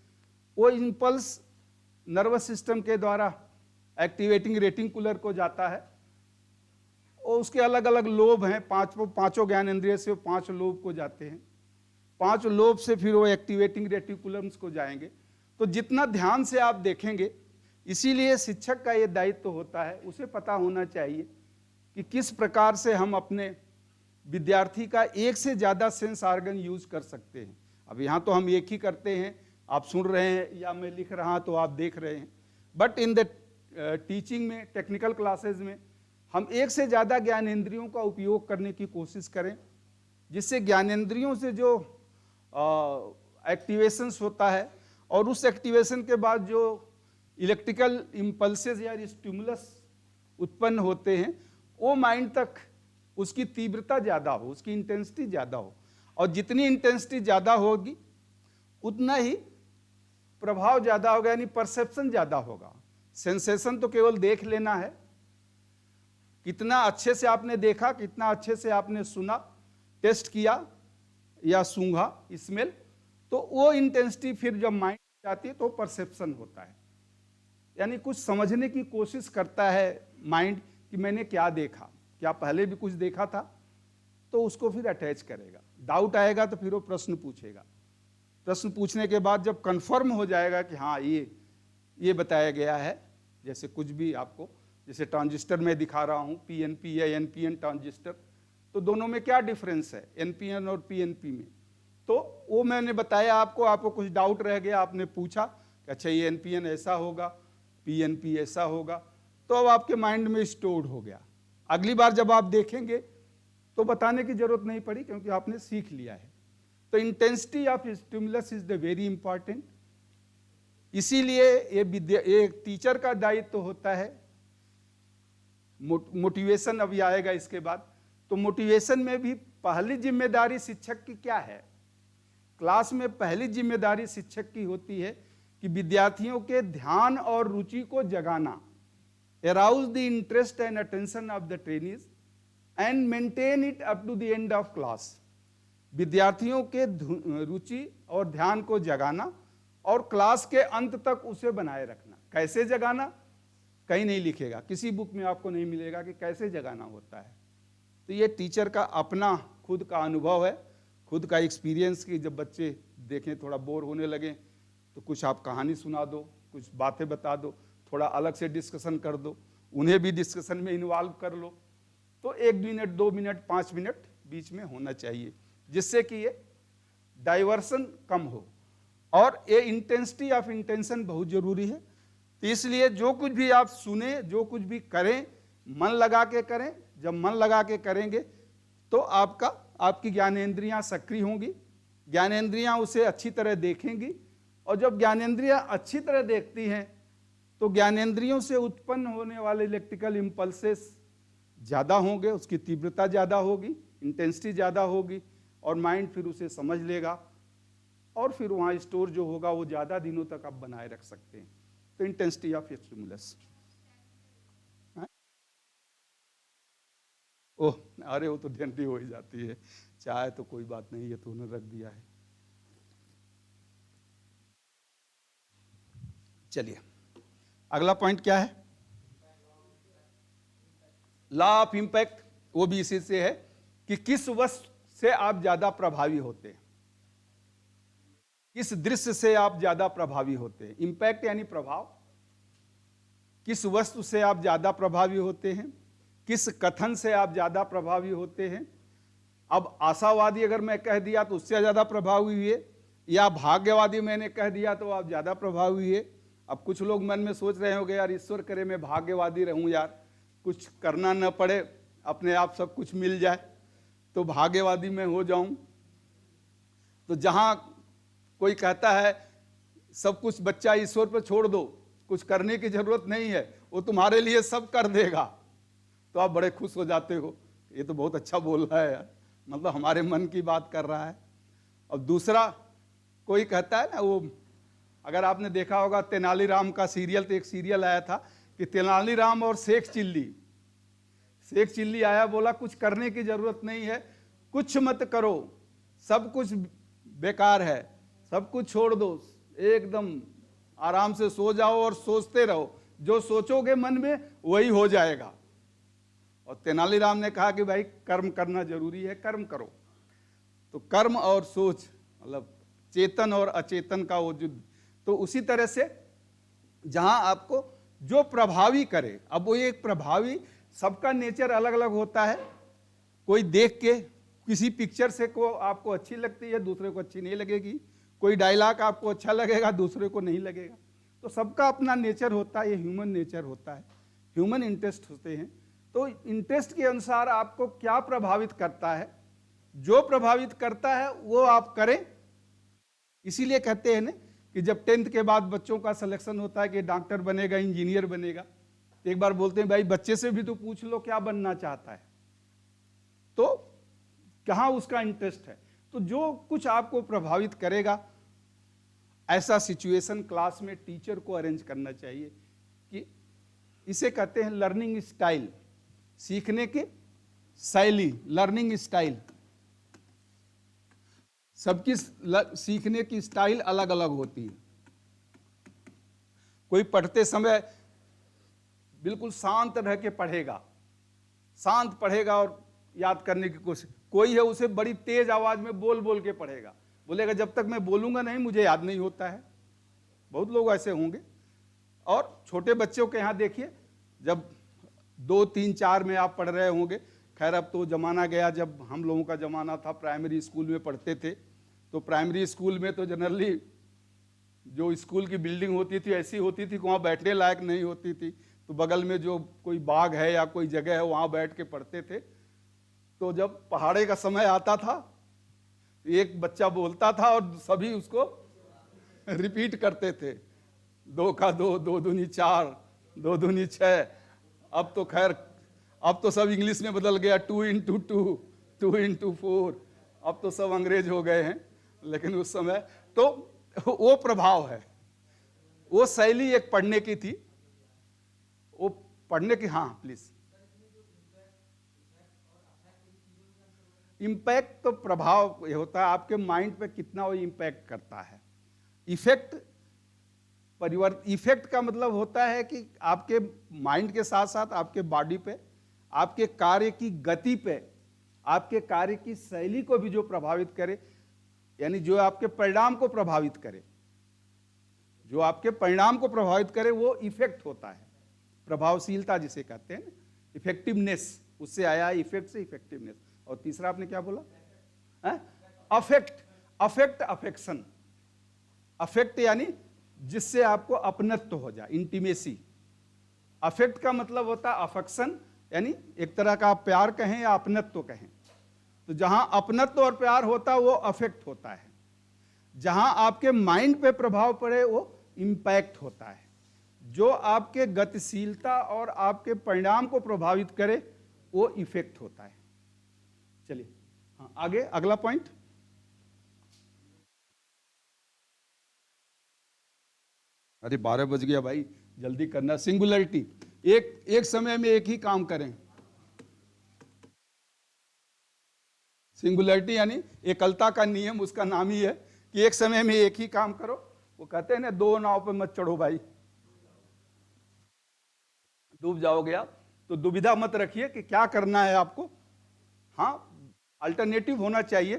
वो इंपल्स नर्वस सिस्टम के द्वारा एक्टिवेटिंग रेटिकुलर को जाता है, और उसके अलग अलग लोब हैं, पांचों ज्ञानेंद्रिय से 5 लोब को जाते हैं, 5 लोब से फिर वो एक्टिवेटिंग रेटिकुलम्स को जाएंगे। तो जितना ध्यान से आप देखेंगे, इसीलिए शिक्षक का ये दायित्व होता है, उसे पता होना चाहिए कि किस प्रकार से हम अपने विद्यार्थी का एक से ज़्यादा सेंस ऑर्गन यूज कर सकते हैं। अब यहाँ तो हम एक ही करते हैं, आप सुन रहे हैं या मैं लिख रहा तो आप देख रहे हैं, बट इन द टीचिंग में, टेक्निकल क्लासेज में हम एक से ज़्यादा ज्ञानेंद्रियों का उपयोग करने की कोशिश करें, जिससे ज्ञानेंद्रियों से जो एक्टिवेशंस होता है और उस एक्टिवेशन के बाद जो इलेक्ट्रिकल इम्पल्सेस या स्टिमुलस उत्पन्न होते हैं, वो माइंड तक उसकी तीव्रता ज़्यादा हो, उसकी इंटेंसिटी ज़्यादा हो, और जितनी इंटेंसिटी ज़्यादा होगी उतना ही प्रभाव ज़्यादा होगा, यानी परसेप्शन ज़्यादा होगा। सेंसेशन तो केवल देख लेना है, कितना अच्छे से आपने देखा, कितना अच्छे से आपने सुना, टेस्ट किया या सूंघा, स्मेल, तो वो इंटेंसिटी फिर जब माइंड जाती है तो परसेप्शन होता है, यानी कुछ समझने की कोशिश करता है माइंड कि मैंने क्या देखा, क्या पहले भी कुछ देखा था, तो उसको फिर अटैच करेगा। डाउट आएगा तो फिर वो प्रश्न पूछेगा, प्रश्न पूछने के बाद जब कंफर्म हो जाएगा कि हाँ ये बताया गया है, जैसे कुछ भी आपको, जैसे ट्रांजिस्टर में दिखा रहा हूँ, पीएनपी या एनपीएन ट्रांजिस्टर, तो दोनों में क्या डिफरेंस है एनपीएन और पीएनपी में, तो वो मैंने बताया आपको कुछ डाउट रह गया, आपने पूछा कि अच्छा ये एनपीएन ऐसा होगा, पीएनपी ऐसा होगा, तो अब आपके माइंड में स्टोर्ड हो गया। अगली बार जब आप देखेंगे तो बताने की जरूरत नहीं पड़ी, क्योंकि आपने सीख लिया है। तो intensity of stimulus is the very important. इसीलिए ये टीचर का दायित्व होता है। मोटिवेशन अभी आएगा इसके बाद, तो मोटिवेशन में भी पहली जिम्मेदारी शिक्षक की क्या है? क्लास में पहली जिम्मेदारी शिक्षक की होती है कि विद्यार्थियों के ध्यान और रुचि को जगाना, arouse the interest and attention of the trainees and maintain it up to the end of class। विद्यार्थियों के रुचि और ध्यान को जगाना और क्लास के अंत तक उसे बनाए रखना। कैसे जगाना कहीं नहीं लिखेगा, किसी बुक में आपको नहीं मिलेगा कि कैसे जगाना होता है। तो ये टीचर का अपना खुद का अनुभव है, खुद का एक्सपीरियंस, कि जब बच्चे देखें थोड़ा बोर होने लगे तो कुछ आप कहानी सुना दो, कुछ बातें बता दो, थोड़ा अलग से डिस्कशन कर दो, उन्हें भी डिस्कशन में इन्वॉल्व कर लो। तो 1 मिनट 2 मिनट 5 मिनट बीच में होना चाहिए, जिससे कि ये डाइवर्सन कम हो। और ये इंटेंसिटी ऑफ इंटेंशन बहुत जरूरी है। तो इसलिए जो कुछ भी आप सुने, जो कुछ भी करें, मन लगा के करें। जब मन लगा के करेंगे तो आपकी ज्ञानेंद्रियां सक्रिय होंगी, ज्ञानेंद्रियां उसे अच्छी तरह देखेंगी, और जब ज्ञानेंद्रियां अच्छी तरह देखती हैं तो ज्ञानेंद्रियों से उत्पन्न होने वाले इलेक्ट्रिकल इंपल्सेस ज़्यादा होंगे, उसकी तीव्रता ज़्यादा होगी, इंटेंसिटी ज़्यादा होगी, और माइंड फिर उसे समझ लेगा, और फिर वहाँ स्टोर जो होगा वो ज़्यादा दिनों तक आप बनाए रख सकते हैं। तो इंटेंसिटी ऑफ स्टिमुलस। ओह अरे वो तो डंडी हो ही जाती है, चाहे तो कोई बात नहीं, ये तो उन्होंने रख दिया है। चलिए अगला पॉइंट क्या है, लॉ ऑफ इंपैक्ट, वो भी इसी से है कि किस वस्तु से आप ज्यादा प्रभावी होते हैं, किस दृश्य से आप ज्यादा प्रभावी होते हैं। इंपैक्ट यानी प्रभाव, किस वस्तु से आप ज्यादा प्रभावी होते हैं, किस कथन से आप ज्यादा प्रभावी होते हैं। अब आशावादी अगर मैं कह दिया तो उससे ज्यादा प्रभावी हुए, या भाग्यवादी मैंने कह दिया तो आप ज्यादा प्रभावी हुए। अब कुछ लोग मन में सोच रहे होंगे यार ईश्वर करे मैं भाग्यवादी रहूं, यार कुछ करना न पड़े, अपने आप सब कुछ मिल जाए तो भाग्यवादी मैं हो जाऊं। तो जहां कोई कहता है सब कुछ बच्चा ईश्वर पर छोड़ दो, कुछ करने की जरूरत नहीं है, वो तुम्हारे लिए सब कर देगा, तो आप बड़े खुश हो जाते हो, ये तो बहुत अच्छा बोल रहा है यार, मतलब हमारे मन की बात कर रहा है। और दूसरा कोई कहता है ना, वो अगर आपने देखा होगा तेनालीराम का सीरियल, तो एक सीरियल आया था कि तेनालीराम और शेख चिल्ली, शेख चिल्ली आया बोला कुछ करने की जरूरत नहीं है, कुछ मत करो, सब कुछ बेकार है, सब कुछ छोड़ दो, एकदम आराम से सो जाओ और सोचते रहो, जो सोचोगे मन में वही हो जाएगा। और तेनालीराम ने कहा कि भाई कर्म करना जरूरी है, कर्म करो। तो कर्म और सोच मतलब चेतन और अचेतन का वो युद्ध। तो उसी तरह से जहां आपको जो प्रभावी करे, अब वो एक प्रभावी, सबका नेचर अलग अलग होता है। कोई देख के किसी पिक्चर से को आपको अच्छी लगती है, दूसरे को अच्छी नहीं लगेगी। कोई डायलॉग आपको अच्छा लगेगा, दूसरे को नहीं लगेगा। तो सबका अपना नेचर होता है, ये ह्यूमन नेचर होता है, ह्यूमन इंटरेस्ट होते हैं। तो इंटरेस्ट के अनुसार आपको क्या प्रभावित करता है, जो प्रभावित करता है वो आप करें। इसीलिए कहते हैं ना कि जब 10th के बाद बच्चों का सिलेक्शन होता है कि डॉक्टर बनेगा, इंजीनियर बनेगा, तो एक बार बोलते हैं भाई बच्चे से भी तो पूछ लो क्या बनना चाहता है, तो कहाँ उसका इंटरेस्ट है। तो जो कुछ आपको प्रभावित करेगा, ऐसा सिचुएशन क्लास में टीचर को अरेंज करना चाहिए कि इसे कहते हैं लर्निंग स्टाइल, सीखने की शैली, लर्निंग स्टाइल। सबकी सीखने की स्टाइल अलग अलग होती है। कोई पढ़ते समय बिल्कुल शांत रह के पढ़ेगा, शांत पढ़ेगा और याद करने की कोशिश। कोई है उसे बड़ी तेज आवाज में बोल बोल के पढ़ेगा, बोलेगा जब तक मैं बोलूंगा नहीं मुझे याद नहीं होता है। बहुत लोग ऐसे होंगे। और छोटे बच्चों के यहाँ देखिए, जब 2, 3, 4 में आप पढ़ रहे होंगे, खैर अब तो जमाना गया, जब हम लोगों का जमाना था प्राइमरी स्कूल में पढ़ते थे, तो प्राइमरी स्कूल में तो जनरली जो स्कूल की बिल्डिंग होती थी ऐसी होती थी कि वहाँ बैठने लायक नहीं होती थी, तो बगल में जो कोई बाग है या कोई जगह है वहाँ बैठ के पढ़ते थे। तो जब पहाड़े का समय आता था, एक बच्चा बोलता था और सभी उसको रिपीट करते थे, 2 का 2, 2 दूनी 4, 2 दूनी 6। अब तो खैर अब तो सब इंग्लिश में बदल गया, 2 into 2, 2 into 4, अब तो सब अंग्रेज हो गए हैं। लेकिन उस समय तो वो प्रभाव है, वो शैली एक पढ़ने की थी, वो पढ़ने की। हाँ प्लीज। इंपैक्ट तो प्रभाव ये होता है आपके माइंड पे कितना वो इंपैक्ट करता है। इफेक्ट इफेक्ट का मतलब होता है कि आपके माइंड के साथ साथ आपके बॉडी पे, आपके कार्य की गति पे, आपके कार्य की शैली को भी जो प्रभावित करे, यानी जो आपके परिणाम को प्रभावित करे, जो आपके परिणाम को प्रभावित करे वो इफेक्ट होता है। प्रभावशीलता जिसे कहते हैं, इफेक्टिवनेस, उससे आया है इफेक्ट से इफेक्टिवनेस। और तीसरा आपने क्या बोला? अफेक्ट, अफेक्ट अफेक्शन, अफेक्ट यानी जिससे आपको अपनत्व हो जाए, इंटीमेसी। अफेक्ट का मतलब होता है अफेक्शन, यानी एक तरह का आप प्यार कहें या अपनत्व कहें। तो जहां अपनत्व और प्यार होता है वो अफेक्ट होता है, जहां आपके माइंड पे प्रभाव पड़े वो इंपैक्ट होता है। जो आपके गतिशीलता और आपके परिणाम को प्रभावित करे वो इफेक्ट होता है। चलिए हाँ, आगे अगला पॉइंट। अरे 12 बज गया भाई, जल्दी करना। सिंगुलरिटी, एक समय में एक ही काम करें। सिंगुलरिटी यानी एकलता का नियम, उसका नाम ही है कि एक समय में एक ही काम करो। वो कहते हैं ना 2 नाव पे मत चढ़ो भाई, डूब जाओगे आप। तो दुविधा मत रखिए कि क्या करना है आपको। हाँ, अल्टरनेटिव होना चाहिए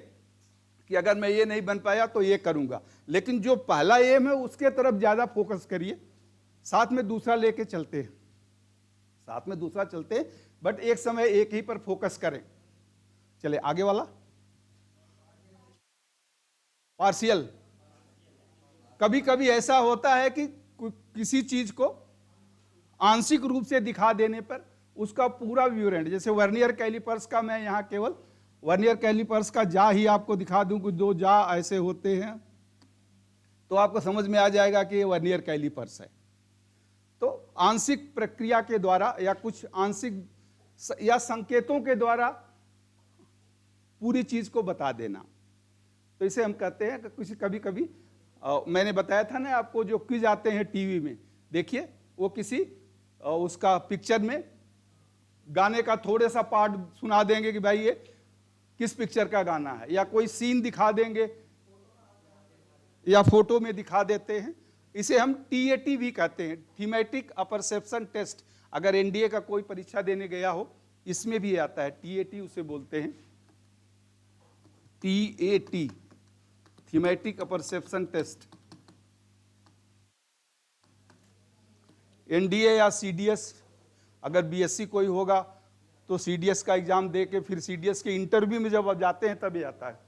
कि अगर मैं ये नहीं बन पाया तो ये करूंगा, लेकिन जो पहला एम है उसके तरफ ज्यादा फोकस करिए। साथ में दूसरा लेके चलते हैं, साथ में दूसरा चलते हैं, बट एक समय एक ही पर फोकस करें। चले आगे वाला, पार्शियल। कभी कभी ऐसा होता है कि किसी चीज को आंशिक रूप से दिखा देने पर उसका पूरा विवरण, जैसे वर्नियर कैलिपर्स का, मैं यहां केवल वर्नियर कैलिपर्स का जा ही आपको दिखा दूं कि दो जा ऐसे होते हैं, तो आपको समझ में आ जाएगा कि ये वर्नियर कैलिपर्स है। तो आंशिक प्रक्रिया के द्वारा या कुछ आंशिक या संकेतों के द्वारा पूरी चीज को बता देना, तो इसे हम कहते हैं कि कुछ कभी कभी मैंने बताया था ना आपको, जो क्विज आते हैं टीवी में, देखिए वो किसी उसका पिक्चर में गाने का थोड़े सा पार्ट सुना देंगे कि भाई ये किस पिक्चर का गाना है, या कोई सीन दिखा देंगे या फोटो में दिखा देते हैं। इसे हम TAT भी कहते हैं, थीमेटिक अपरसेप्शन टेस्ट। अगर NDA का कोई परीक्षा देने गया हो, इसमें भी आता है, TAT उसे बोलते हैं, TAT, thematic apperception test. NDA या CDS, अगर BSc कोई होगा तो CDS का एग्जाम दे के फिर CDS के इंटरव्यू में जब आप जाते हैं तब ये आता है।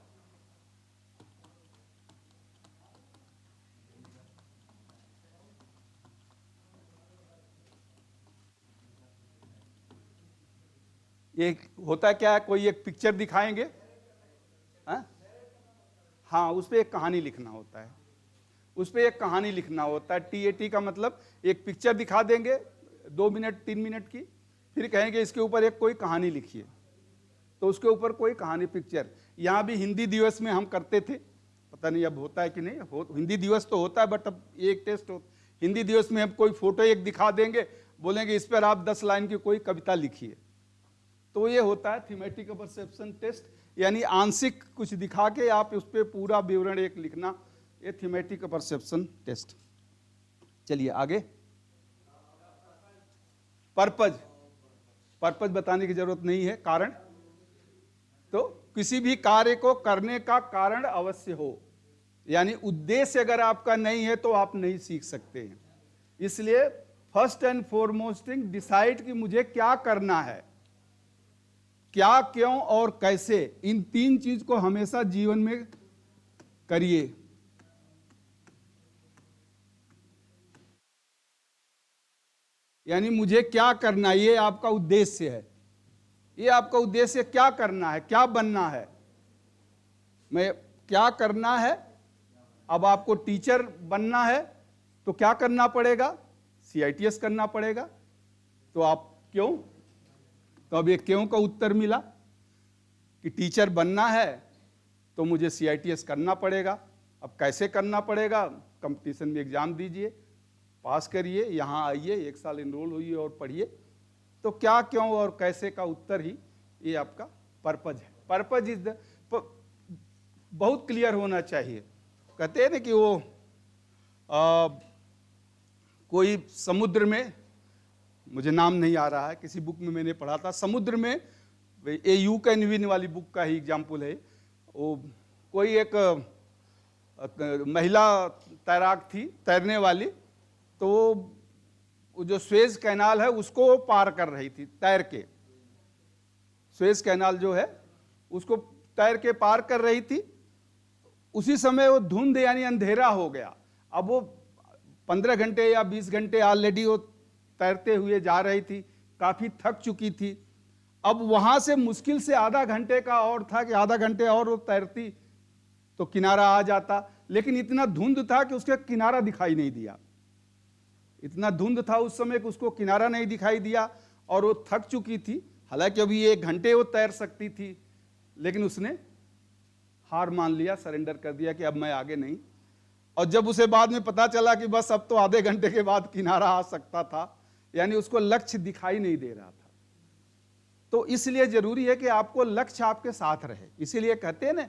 ये होता क्या है, कोई एक पिक्चर दिखाएंगे, हाँ, उस पर एक कहानी लिखना होता है, उस पर एक कहानी लिखना होता है। TAT का मतलब एक पिक्चर दिखा देंगे 2 मिनट 3 मिनट की, फिर कहेंगे इसके ऊपर एक कोई कहानी लिखिए, तो उसके ऊपर कोई कहानी पिक्चर। यहाँ भी हिंदी दिवस में हम करते थे, पता नहीं अब होता है कि नहीं, हिंदी दिवस तो होता है, बट अब एक टेस्ट हो, हिंदी दिवस में हम कोई फोटो एक दिखा देंगे, बोलेंगे इस पर आप 10 लाइन की कोई कविता लिखिए। तो ये होता है थीमेटिक परसेप्शन टेस्ट, यानी आंशिक कुछ दिखा के आप उस पर पूरा विवरण एक लिखना, ये थीमेटिक परसेप्शन टेस्ट। चलिए आगे, पर्पज। पर्पज बताने की जरूरत नहीं है, कारण। तो किसी भी कार्य को करने का कारण अवश्य हो, यानी उद्देश्य अगर आपका नहीं है तो आप नहीं सीख सकते हैं। इसलिए first and foremost thing, decide कि मुझे क्या करना है, क्या, क्यों और कैसे, इन 3 चीज को हमेशा जीवन में करिए। यानी मुझे क्या करना है, ये आपका उद्देश्य है, ये आपका उद्देश्य क्या करना है, क्या बनना है, मैं क्या करना है। अब आपको टीचर बनना है तो क्या करना पड़ेगा, CITS करना पड़ेगा। तो आप क्यों, तो अब ये क्यों का उत्तर मिला कि टीचर बनना है तो मुझे CITS करना पड़ेगा। अब कैसे करना पड़ेगा, कंपटीशन में एग्जाम दीजिए, पास करिए, यहाँ आइए, 1 साल इनरोल होइए और पढ़िए। तो क्या, क्यों और कैसे का उत्तर ही ये आपका पर्पज है। पर्पज इज द, बहुत क्लियर होना चाहिए। कहते हैं ना कि वो कोई समुद्र में, मुझे नाम नहीं आ रहा है, किसी बुक में मैंने पढ़ा था, समुद्र में, ये यू कैन विन वाली बुक का ही एग्जाम्पल है। वो कोई एक महिला तैराक थी, तैरने वाली, तो वो जो स्वेज कैनाल है उसको पार कर रही थी तैर के, स्वेज कैनाल जो है उसको तैर के पार कर रही थी। उसी समय वो धुंध यानी अंधेरा हो गया। अब वो 15 घंटे या 20 घंटे ऑलरेडी वो तैरते हुए जा रही थी, काफी थक चुकी थी। अब वहां से मुश्किल से आधा घंटे का और था कि आधा घंटे और वो तैरती तो किनारा आ जाता, लेकिन इतना धुंध था कि उसके किनारा दिखाई नहीं दिया। इतना धुंध था उस समय कि उसको किनारा नहीं दिखाई दिया और वो थक चुकी थी। हालांकि अभी 1 घंटे वो तैर सकती थी, लेकिन उसने हार मान लिया, सरेंडर कर दिया कि अब मैं आगे नहीं। और जब उसे बाद में पता चला कि बस अब तो आधे घंटे के बाद किनारा आ सकता था, यानी उसको लक्ष्य दिखाई नहीं दे रहा था। तो इसलिए जरूरी है कि आपको लक्ष्य आपके साथ रहे। इसीलिए कहते हैं ना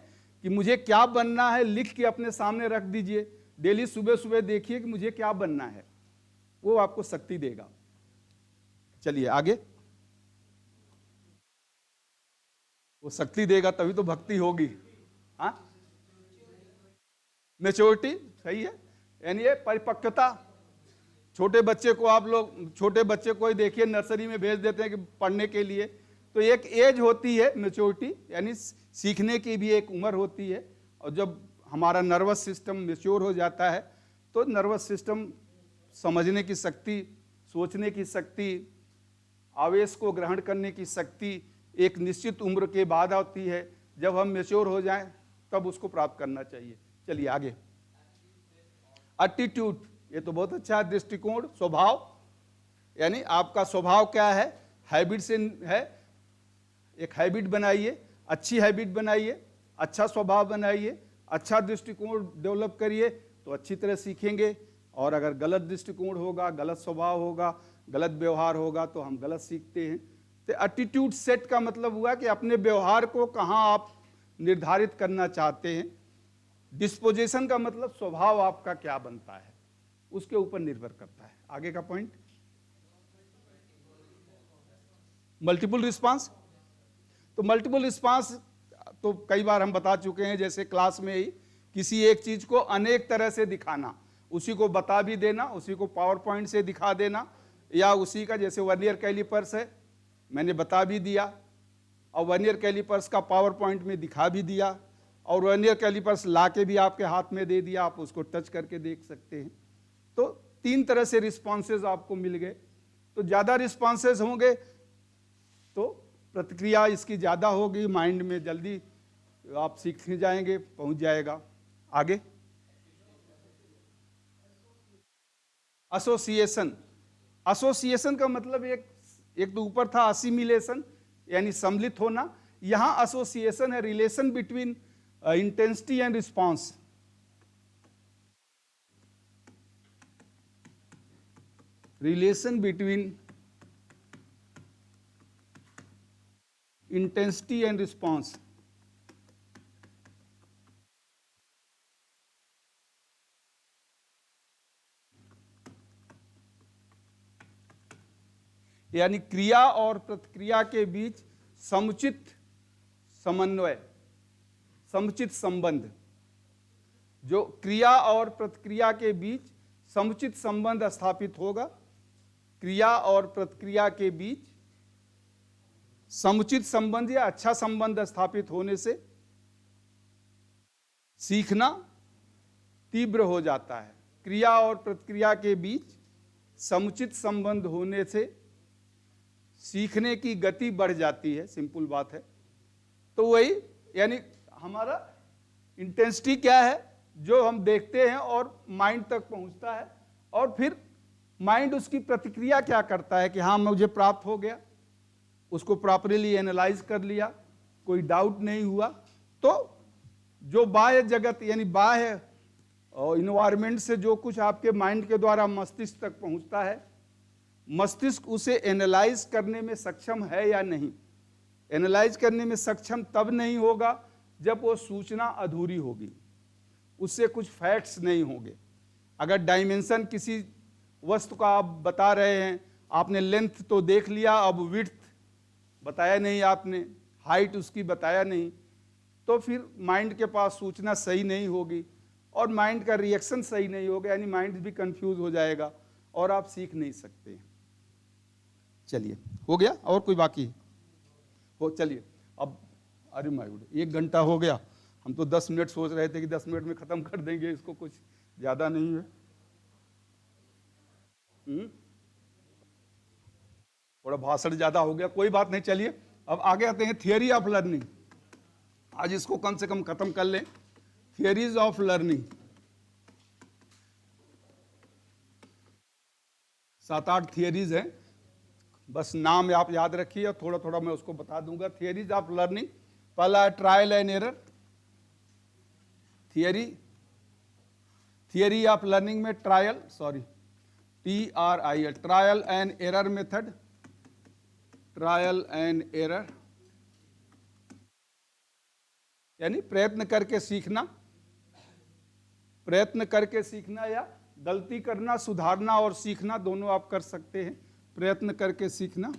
कि मुझे क्या बनना है, लिख के अपने सामने रख दीजिए। डेली सुबह सुबह देखिए कि मुझे क्या बनना है, वो आपको शक्ति देगा। चलिए आगे। वो शक्ति देगा तभी तो भक्ति होगी। हाँ, मैच्योरिटी सही है, यानी ये परिपक्वता। छोटे बच्चे को आप लोग, छोटे बच्चे को ही देखिए नर्सरी में भेज देते हैं कि पढ़ने के लिए, तो एक एज होती है मैच्योरिटी, यानी सीखने की भी एक उम्र होती है। और जब हमारा नर्वस सिस्टम मैच्योर हो जाता है तो नर्वस सिस्टम समझने की शक्ति, सोचने की शक्ति, आवेश को ग्रहण करने की शक्ति एक निश्चित उम्र के बाद आती है। जब हम मैच्योर हो जाएं तब उसको प्राप्त करना चाहिए। चलिए आगे। एटीट्यूड, ये तो बहुत अच्छा दृष्टिकोण, स्वभाव, यानी आपका स्वभाव क्या है, हैबिट से है। एक हैबिट बनाइए, अच्छी हैबिट बनाइए, अच्छा स्वभाव बनाइए, अच्छा दृष्टिकोण डेवलप करिए तो अच्छी तरह सीखेंगे। और अगर गलत दृष्टिकोण होगा, गलत स्वभाव होगा, गलत व्यवहार होगा तो हम गलत सीखते हैं। तो एटीट्यूड सेट का मतलब हुआ कि अपने व्यवहार को कहाँ आप निर्धारित करना चाहते हैं। डिस्पोजिशन का मतलब स्वभाव आपका क्या बनता है, उसके ऊपर निर्भर करता है। आगे का पॉइंट, मल्टीपल रिस्पांस। तो मल्टीपल रिस्पांस तो कई बार हम बता चुके हैं, जैसे क्लास में ही किसी एक चीज को अनेक तरह से दिखाना, उसी को बता भी देना, उसी को पावर पॉइंट से दिखा देना, या उसी का जैसे वर्नियर कैलिपर्स है, मैंने बता भी दिया और वर्नियर कैलिपर्स का पावर पॉइंट में दिखा भी दिया, और वर्नियर कैलिपर्स ला के भी आपके हाथ में दे दिया, आप उसको टच करके देख सकते हैं। तो 3 तरह से रिस्पॉन्सेज आपको मिल गए। तो ज़्यादा रिस्पॉन्सेज होंगे तो प्रतिक्रिया इसकी ज़्यादा होगी, माइंड में जल्दी आप सीख जाएंगे, पहुंच जाएगा। आगे, एसोसिएशन। एसोसिएशन का मतलब एक तो ऊपर था असिमिलेशन, यानी सम्मिलित होना, यहां एसोसिएशन है relation between intensity and response. Relation between intensity and response. यानी क्रिया और प्रतिक्रिया के बीच समुचित समन्वय, समुचित संबंध। जो क्रिया और प्रतिक्रिया के बीच समुचित संबंध स्थापित होगा, क्रिया और प्रतिक्रिया के बीच समुचित संबंध या अच्छा संबंध स्थापित होने से सीखना तीव्र हो जाता है। क्रिया और प्रतिक्रिया के बीच समुचित संबंध होने से सीखने की गति बढ़ जाती है, सिंपल बात है। तो वही, यानी हमारा इंटेंसिटी क्या है, जो हम देखते हैं और माइंड तक पहुंचता है, और फिर माइंड उसकी प्रतिक्रिया क्या करता है कि हाँ मुझे प्राप्त हो गया, उसको प्रॉपरली एनालाइज कर लिया, कोई डाउट नहीं हुआ। तो जो बाह्य जगत यानी बाह्य और इन्वायरमेंट से जो कुछ आपके माइंड के द्वारा मस्तिष्क तक पहुंचता है, मस्तिष्क उसे एनालाइज करने में सक्षम है या नहीं। एनालाइज करने में सक्षम तब नहीं होगा जब वो सूचना अधूरी होगी, उससे कुछ फैक्ट्स नहीं होंगे। अगर डायमेंशन किसी वस्तु का आप बता रहे हैं, आपने लेंथ तो देख लिया, अब विड्थ बताया नहीं आपने, हाइट उसकी बताया नहीं, तो फिर माइंड के पास सूचना सही नहीं होगी और माइंड का रिएक्शन सही नहीं होगा, यानी माइंड भी कंफ्यूज हो जाएगा और आप सीख नहीं सकते। चलिए, हो गया और कोई बाकी हो? चलिए अब, अरे माय गॉड, 1 घंटा हो गया। हम तो 10 मिनट सोच रहे थे कि 10 मिनट में खत्म कर देंगे इसको, कुछ ज्यादा नहीं है। थोड़ा भाषण ज्यादा हो गया, कोई बात नहीं। चलिए अब आगे आते हैं थियरी ऑफ लर्निंग। आज इसको कम से कम खत्म कर लें। थियरीज ऑफ लर्निंग 7-8 थियरीज हैं, बस नाम आप याद रखिए और थोड़ा थोड़ा मैं उसको बता दूंगा। थियरीज ऑफ लर्निंग, पहला trial and error theory. Theory of learning में trial, sorry TRIL, trial and error method, trial and error यानी प्रयत्न करके सीखना, प्रयत्न करके सीखना या गलती करना, सुधारना और सीखना दोनों आप कर सकते हैं। प्रयत्न करके सीखना।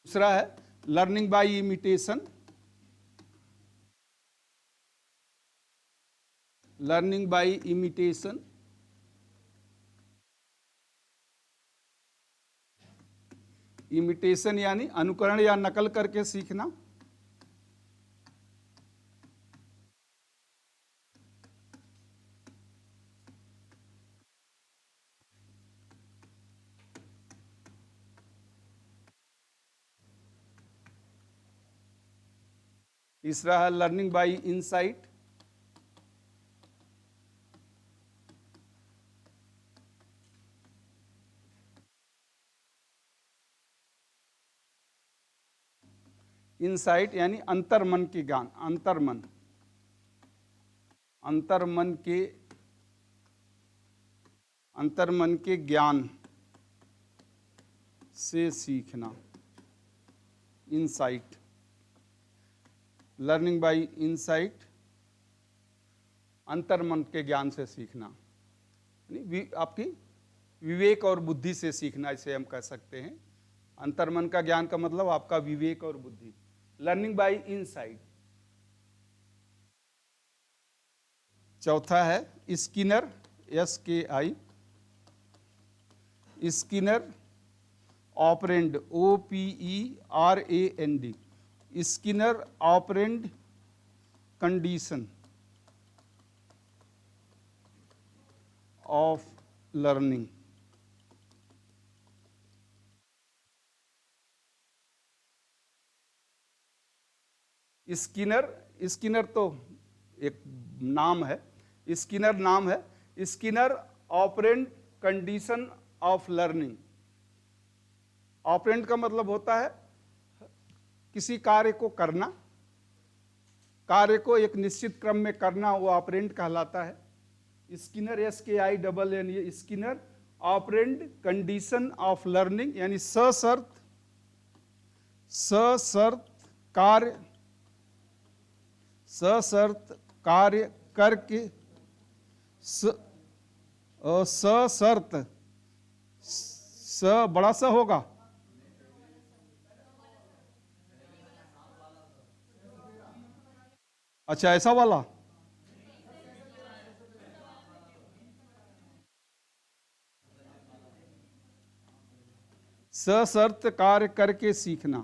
दूसरा है learning by imitation. Learning by imitation, imitation यानी अनुकरण या नकल करके सीखना। तीसरा है लर्निंग बाय इनसाइट। इनसाइट यानी अंतर्मन के ज्ञान, अंतर्मन, अंतर्मन के, अंतर्मन के ज्ञान से सीखना, इनसाइट। लर्निंग बाय इनसाइट, अंतर्मन के ज्ञान से सीखना, यानी आपकी विवेक और बुद्धि से सीखना, इसे हम कह सकते हैं। अंतर्मन का ज्ञान का मतलब आपका विवेक और बुद्धि। Learning by insight. चौथा है Skinner, SKI, Skinner operand, OPERAND, Skinner operand condition of learning. Skinner, Skinner तो एक नाम है, स्किनर नाम है, Skinner operand condition of learning. Operand का मतलब होता है किसी कार्य को करना, कार्य को एक निश्चित क्रम में करना, वो ऑपरेंड कहलाता है। स्किनर, SKINN, ये Skinner operand condition of learning, यानी सशर्त, सशर्त कार्य, सशर्त कार्य करके, सशर्त, स बड़ा सा होगा, अच्छा ऐसा वाला, सशर्त कार्य करके सीखना।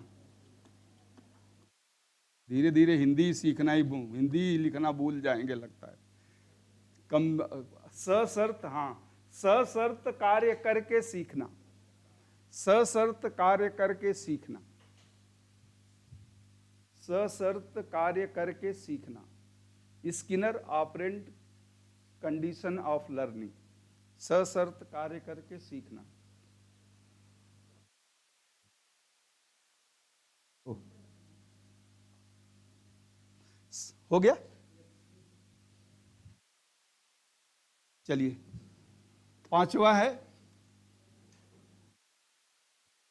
धीरे धीरे हिंदी सीखना ही, हिंदी लिखना भूल जाएंगे लगता है, कम। सशर्त, हाँ, सशर्त कार्य करके सीखना, सशर्त कार्य करके सीखना, सशर्त कार्य करके सीखना। Skinner operand condition of learning, सशर्त कार्य करके सीखना। हो गया? चलिए, पांचवा है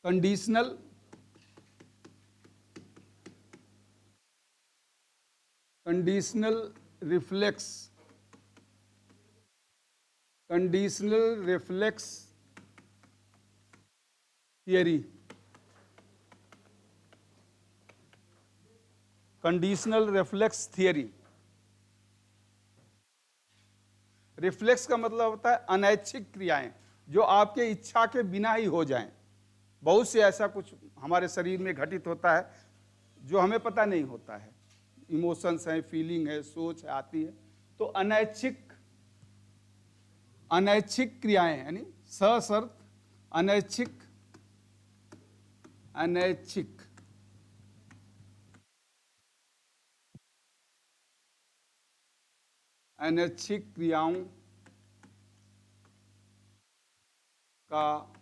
conditional, conditional reflex, conditional reflex theory, conditional reflex theory. Reflex का मतलब होता है अनैच्छिक क्रियाएं जो आपके इच्छा के बिना ही हो जाएं। बहुत से ऐसा कुछ हमारे शरीर में घटित होता है जो हमें पता नहीं होता है, इमोशंस है, फीलिंग है, सोच है, आती है, तो अनैच्छिक, अनैच्छिक क्रियाएं यानी सशर्त, अनैच्छिक, अनैच्छिक, अनैच्छिक क्रियाओं का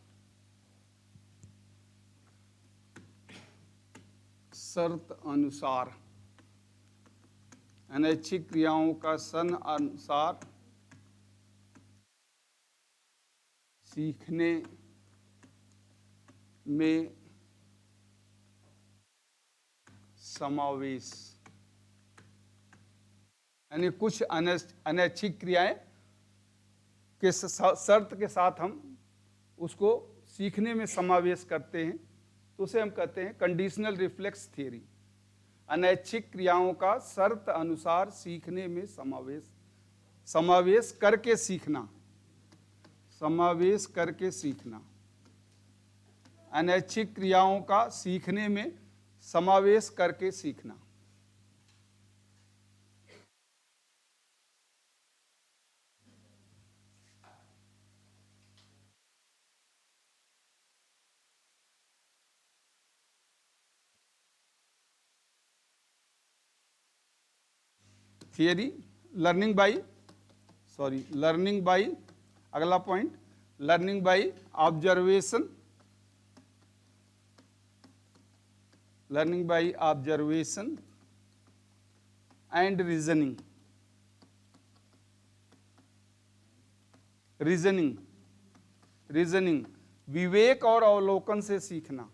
शर्त अनुसार, अनैच्छिक क्रियाओं का सन अनुसार सीखने में समावेश, यानी कुछ अनैच्छिक क्रियाएं के शर्त के साथ हम उसको सीखने में समावेश करते हैं, तो उसे हम कहते हैं कंडीशनल रिफ्लेक्स थियरी। अनैच्छिक क्रियाओं का शर्त अनुसार सीखने में समावेश करके सीखना, समावेश करके सीखना, अनैच्छिक क्रियाओं का सीखने में समावेश करके सीखना। थियरी लर्निंग बाई अगला point, learning by observation, learning by observation and reasoning, reasoning विवेक और अवलोकन से सीखना,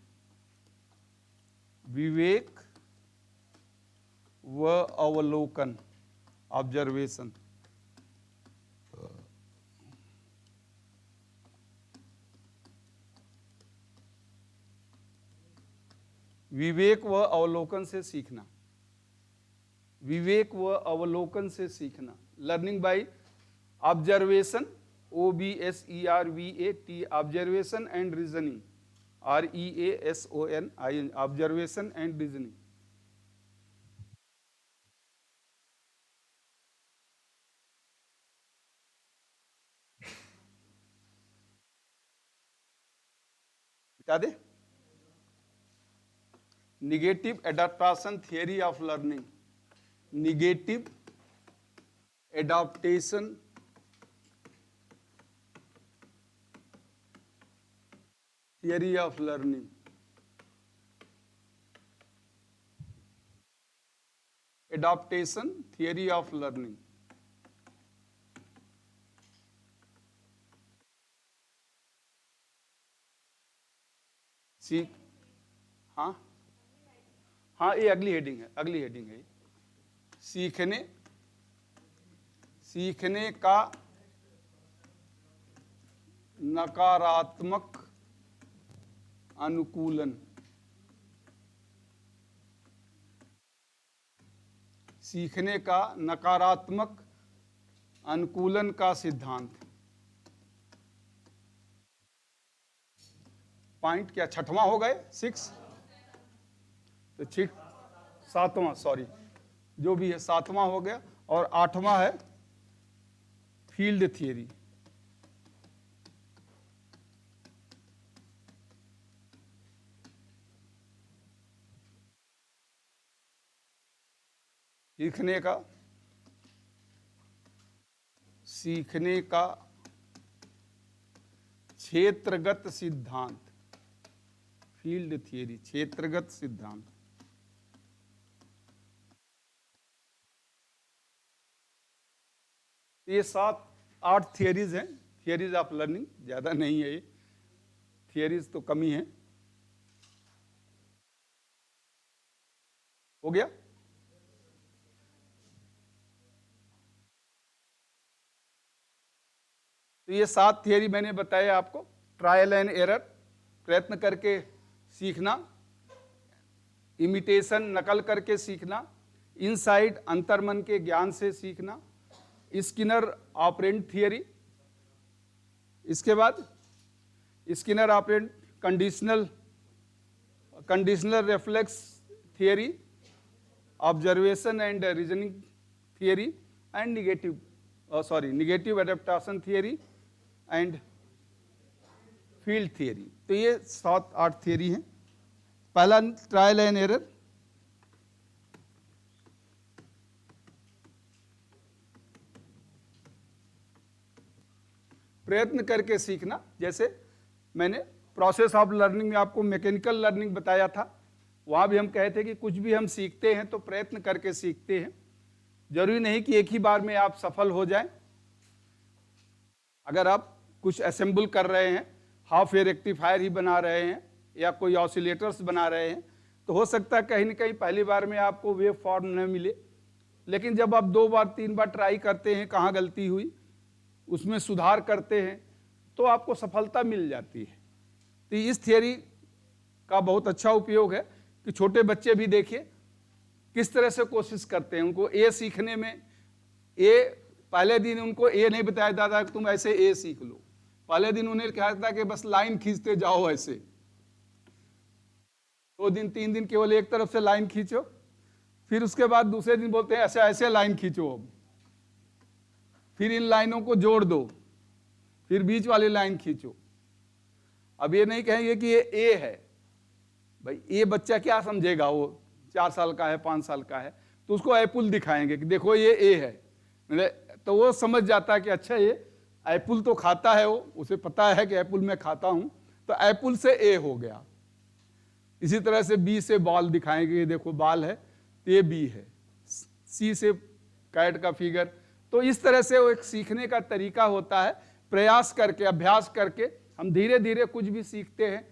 विवेक व अवलोकन, ऑब्जर्वेशन। विवेक व अवलोकन से सीखना, विवेक व अवलोकन से सीखना। Learning by observation, OBSERVAT, observation and reasoning, REASON, observation and reasoning. बता दे, negative adaptation theory of learning, negative adaptation theory of learning, adaptation theory of learning. सीख, हाँ हाँ, ये अगली हेडिंग है, अगली हेडिंग है। सीखने का नकारात्मक अनुकूलन, सीखने का नकारात्मक अनुकूलन का सिद्धांत। पॉइंट क्या, छठवां हो गए, 6, तो 7वां, सॉरी, जो भी है 7वां हो गया, और 8वां है फील्ड थियरी। सीखने का क्षेत्रगत सिद्धांत, फील्ड थियरी, क्षेत्रगत सिद्धांत। ये 7-8 थियरीज हैं, थियरीज ऑफ लर्निंग, ज्यादा नहीं है ये, थियरीज तो कमी है। हो गया। तो ये 7 थियरी मैंने बताया आपको। ट्रायल एंड एरर, प्रयत्न करके सीखना, इमिटेशन, नकल करके सीखना, इनसाइड, अंतर्मन के ज्ञान से सीखना, स्किनर ऑपरेंट थियरी, इसके बाद Skinner operant conditional reflex theory, observation and reasoning theory, and negative adaptation theory and field theory. तो ये 7-8 थियरी हैं। पहला ट्रायल एंड एरर, प्रयत्न करके सीखना। जैसे मैंने प्रोसेस ऑफ लर्निंग में आपको मैकेनिकल लर्निंग बताया था, वहाँ भी हम कहे थे कि कुछ भी हम सीखते हैं तो प्रयत्न करके सीखते हैं। जरूरी नहीं कि एक ही बार में आप सफल हो जाएं। अगर आप कुछ असेंबल कर रहे हैं, हाफ वेव रेक्टिफायर ही बना रहे हैं या कोई ऑसिलेटर्स बना रहे हैं, तो हो सकता है कहीं ना कहीं पहली बार में आपको वेव फॉर्म न मिले, लेकिन जब आप 2 बार 3 बार ट्राई करते हैं, कहाँ गलती हुई उसमें सुधार करते हैं, तो आपको सफलता मिल जाती है। तो इस थियरी का बहुत अच्छा उपयोग है कि छोटे बच्चे भी देखिए किस तरह से कोशिश करते हैं। उनको ए सीखने में, पहले दिन उनको ए नहीं बताया जाता कि तुम ऐसे ए सीख लो, पहले दिन उन्हें कहा था कि बस लाइन खींचते जाओ ऐसे। 2 दिन 3 दिन केवल एक तरफ से लाइन खींचो, फिर उसके बाद दूसरे दिन बोलते हैं ऐसे ऐसे लाइन खींचो, अब फिर इन लाइनों को जोड़ दो, फिर बीच वाली लाइन खींचो। अब ये नहीं कहेंगे कि ये ए है, भाई ये बच्चा क्या समझेगा, वो 4 साल का है 5 साल का है, तो उसको एप्पल दिखाएंगे कि देखो ये ए है, तो वो समझ जाता है कि अच्छा ये एप्पल तो खाता है, वो उसे पता है कि एप्पल मैं खाता हूं, तो एप्पल से ए हो गया। इसी तरह से बी से बॉल दिखाएंगे, ये देखो बॉल है तो ये बी है। सी से कैट का फिगर। तो इस तरह से वो एक सीखने का तरीका होता है, प्रयास करके अभ्यास करके हम धीरे धीरे कुछ भी सीखते हैं।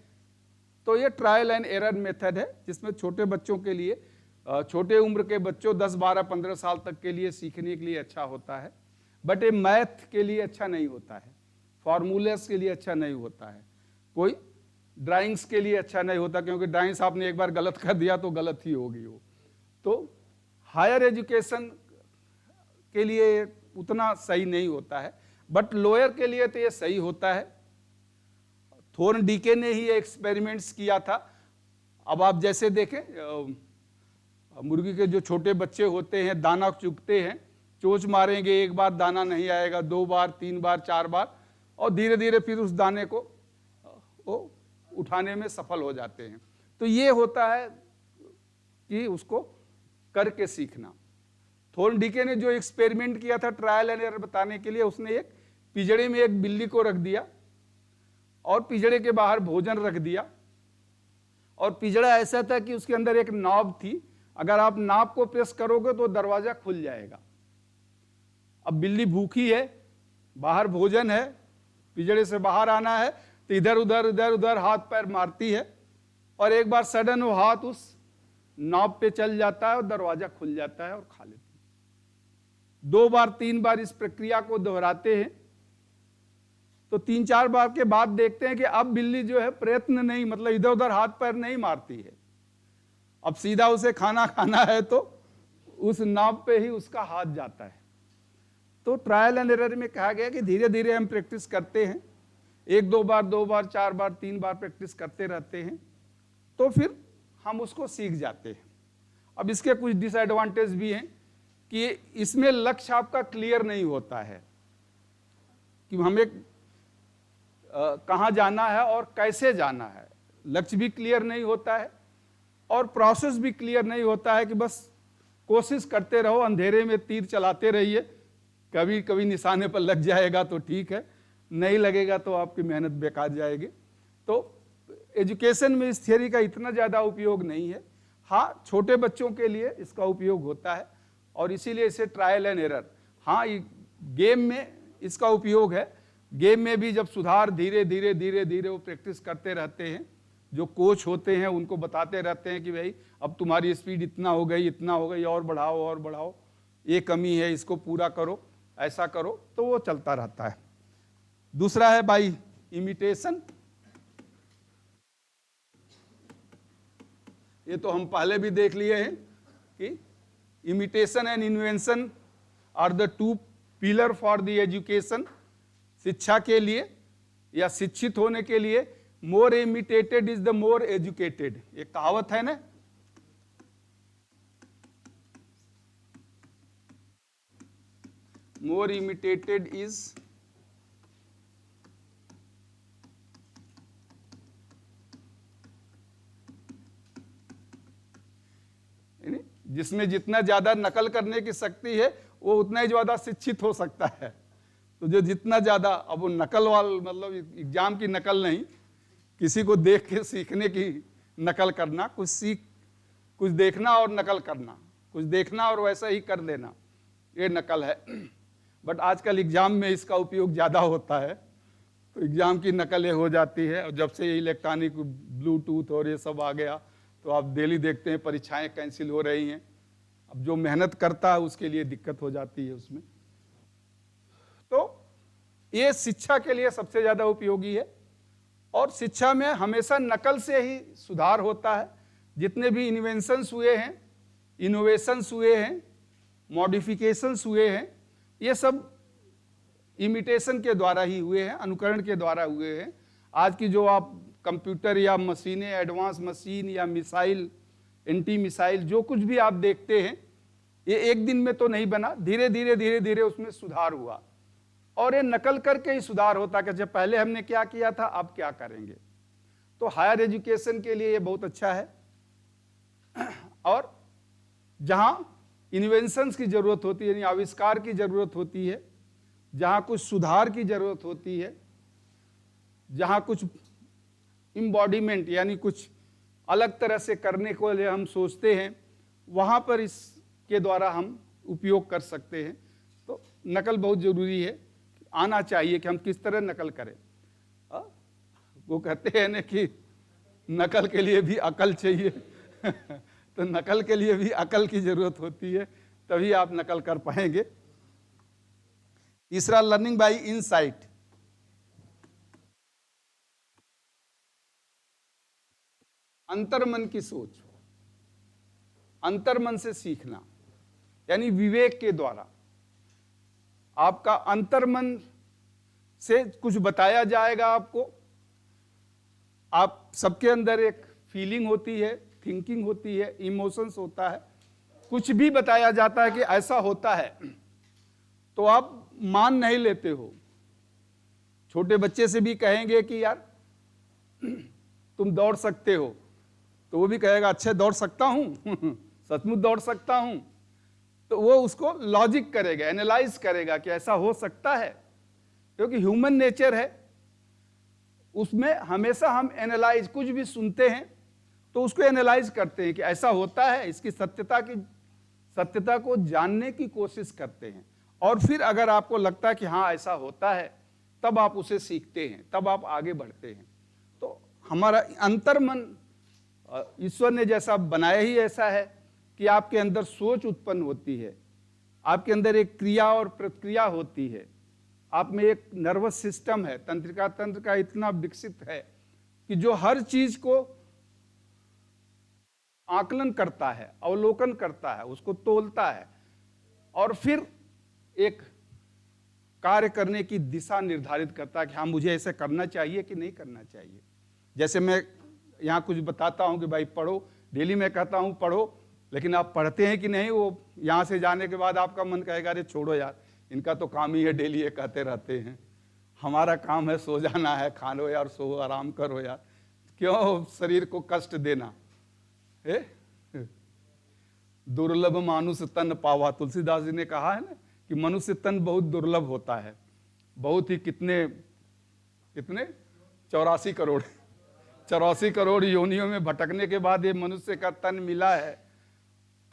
तो ये ट्रायल एंड एरर मेथड है, जिसमें छोटे बच्चों के लिए, छोटे उम्र के बच्चों 10, 12, 15 साल तक के लिए सीखने के लिए अच्छा होता है, बट ये मैथ के लिए अच्छा नहीं होता है, फॉर्मूलेस के लिए अच्छा नहीं होता है, कोई ड्राइंग्स के लिए अच्छा नहीं होता, क्योंकि ड्राइंग्स आपने एक बार गलत कर दिया तो गलत ही होगी वो। तो हायर एजुकेशन के लिए उतना सही नहीं होता है, बट लोअर के लिए तो ये सही होता है। थॉर्नडीके ने ही एक्सपेरिमेंट्स किया था। अब आप जैसे देखें, मुर्गी के जो छोटे बच्चे होते हैं दाना चुगते हैं, चोंच मारेंगे, एक बार दाना नहीं आएगा, 2 बार 3 बार 4 बार, और धीरे धीरे फिर उस दाने को वो उठाने में सफल हो जाते हैं। तो ये होता है कि उसको करके सीखना। थॉर्नडीके ने जो एक्सपेरिमेंट किया था ट्रायल एंड एरर बताने के लिए, उसने एक पिंजड़े में एक बिल्ली को रख दिया और पिंजड़े के बाहर भोजन रख दिया, और पिंजड़ा ऐसा था कि उसके अंदर एक नॉब थी, अगर आप नॉब को प्रेस करोगे तो दरवाजा खुल जाएगा। अब बिल्ली भूखी है, बाहर भोजन है, पिंजड़े से बाहर आना है, तो इधर उधर हाथ पैर मारती है, और एक बार सडन वो हाथ उस नॉब पे चल जाता है और दरवाजा खुल जाता है और खा लेती है। 2 बार 3 बार इस प्रक्रिया को दोहराते हैं, तो 3-4 बार के बाद देखते हैं कि अब बिल्ली जो है प्रयत्न नहीं, मतलब इधर उधर हाथ पैर नहीं मारती है, अब सीधा उसे खाना खाना है तो उस नॉब पे ही उसका हाथ जाता है। तो ट्रायल एंड एरर में कहा गया कि धीरे धीरे हम प्रैक्टिस करते हैं, 1-2 बार 2 बार 4 बार 3 बार प्रैक्टिस करते रहते हैं, तो फिर हम उसको सीख जाते हैं। अब इसके कुछ डिसएडवांटेज भी हैं कि इसमें लक्ष्य आपका क्लियर नहीं होता है कि हमें कहाँ जाना है और कैसे जाना है, लक्ष्य भी क्लियर नहीं होता है, और प्रोसेस भी क्लियर नहीं होता है कि बस कोशिश करते रहो, अंधेरे में तीर चलाते रहिए, कभी कभी निशाने पर लग जाएगा तो ठीक है, नहीं लगेगा तो आपकी मेहनत बेकार जाएगी। तो एजुकेशन में इस थियरी का इतना ज़्यादा उपयोग नहीं है। हाँ, छोटे बच्चों के लिए इसका उपयोग होता है, और इसीलिए इसे ट्रायल एंड एरर। हाँ, गेम में इसका उपयोग है, गेम में भी जब सुधार धीरे धीरे वो प्रैक्टिस करते रहते हैं, जो कोच होते हैं उनको बताते रहते हैं कि भाई अब तुम्हारी स्पीड इतना हो गई, और बढ़ाओ, ये कमी है, इसको पूरा करो, ऐसा करो, तो वो चलता रहता है। दूसरा है बाय इमिटेशन। ये तो हम पहले भी देख लिए हैं कि imitation and invention are the 2 pillar for the education. शिक्षा के लिए या शिक्षित होने के लिए more imitated is the more educated, एक कहावत है ना। मोर इमिटेटेड इज, जिसमें जितना ज्यादा नकल करने की शक्ति है वो उतना ही ज्यादा शिक्षित हो सकता है। तो जो जितना ज्यादा, अब वो नकल मतलब एग्जाम की नकल नहीं, किसी को देख के सीखने की नकल करना, कुछ देखना और नकल करना, कुछ देखना और वैसा ही कर देना, ये नकल है। बट आजकल एग्जाम में इसका उपयोग ज़्यादा होता है, तो एग्जाम की नकलें हो जाती है। और जब से ये इलेक्ट्रॉनिक ब्लूटूथ और ये सब आ गया, तो आप डेली देखते हैं परीक्षाएं कैंसिल हो रही हैं, अब जो मेहनत करता है उसके लिए दिक्कत हो जाती है उसमें। तो ये शिक्षा के लिए सबसे ज्यादा उपयोगी है, और शिक्षा में हमेशा नकल से ही सुधार होता है। जितने भी इन्वेंशंस हुए हैं, इनोवेशंस हुए हैं, मॉडिफिकेशंस हुए हैं, ये सब इमिटेशन के द्वारा ही हुए हैं, अनुकरण के द्वारा हुए हैं। आज की जो आप कंप्यूटर या मशीनें, एडवांस मशीन या मिसाइल, एंटी मिसाइल, जो कुछ भी आप देखते हैं, ये एक दिन में तो नहीं बना, धीरे धीरे उसमें सुधार हुआ। और ये नकल करके ही सुधार होता कि जब पहले हमने क्या किया था, अब क्या करेंगे। तो हायर एजुकेशन के लिए ये बहुत अच्छा है। और जहां इन्वेंशंस की जरूरत होती है, यानी आविष्कार की जरूरत होती है, जहां कुछ सुधार की जरूरत होती है, जहां कुछ इम्बॉडीमेंट यानी कुछ अलग तरह से करने को लिए हम सोचते हैं, वहां पर इसके द्वारा हम उपयोग कर सकते हैं। तो नकल बहुत जरूरी है, आना चाहिए कि हम किस तरह नकल करें। वो कहते हैं ना कि नकल के लिए भी अकल चाहिए तो नकल के लिए भी अकल की जरूरत होती है, तभी आप नकल कर पाएंगे। तीसरा, लर्निंग बाय इनसाइट। अंतर्मन की सोच, अंतर्मन से सीखना, यानी विवेक के द्वारा। आपका अंतर्मन से कुछ बताया जाएगा आपको। आप सबके अंदर एक फीलिंग होती है, थिंकिंग होती है, इमोशंस होता है। कुछ भी बताया जाता है कि ऐसा होता है, तो आप मान नहीं लेते हो। छोटे बच्चे से भी कहेंगे कि यार तुम दौड़ सकते हो, तो वो भी कहेगा अच्छा दौड़ सकता हूं सचमुच दौड़ सकता हूं। तो वो उसको लॉजिक करेगा, एनालाइज करेगा कि ऐसा हो सकता है, क्योंकि ह्यूमन नेचर है, उसमें हमेशा हम एनालाइज, कुछ भी सुनते हैं तो उसको एनालाइज करते हैं कि ऐसा होता है, इसकी सत्यता को जानने की कोशिश करते हैं। और फिर अगर आपको लगता है कि हाँ ऐसा होता है, तब आप उसे सीखते हैं, तब आप आगे बढ़ते हैं। तो हमारा अंतर्मन ईश्वर ने जैसा बनाया ही ऐसा है कि आपके अंदर सोच उत्पन्न होती है, आपके अंदर एक क्रिया और प्रतिक्रिया होती है, आप में एक नर्वस सिस्टम है, तंत्रिका तंत्र का इतना विकसित है कि जो हर चीज को आकलन करता है, अवलोकन करता है, उसको तोलता है, और फिर एक कार्य करने की दिशा निर्धारित करता है कि हाँ मुझे ऐसे करना चाहिए कि नहीं करना चाहिए। जैसे मैं यहाँ कुछ बताता हूँ कि भाई पढ़ो, डेली मैं कहता हूँ पढ़ो, लेकिन आप पढ़ते हैं कि नहीं, वो यहाँ से जाने के बाद आपका मन कहेगा अरे छोड़ो यार, इनका तो काम ही है डेली ये कहते रहते हैं, हमारा काम है सो जाना है, खा लो यार, सो आराम करो यार, क्यों शरीर को कष्ट देना है। दुर्लभ मानुष तन पावा, तुलसीदास जी ने कहा है ना कि मनुष्य तन बहुत दुर्लभ होता है। बहुत ही कितने 84 करोड़ योनियों में भटकने के बाद ये मनुष्य का तन मिला है,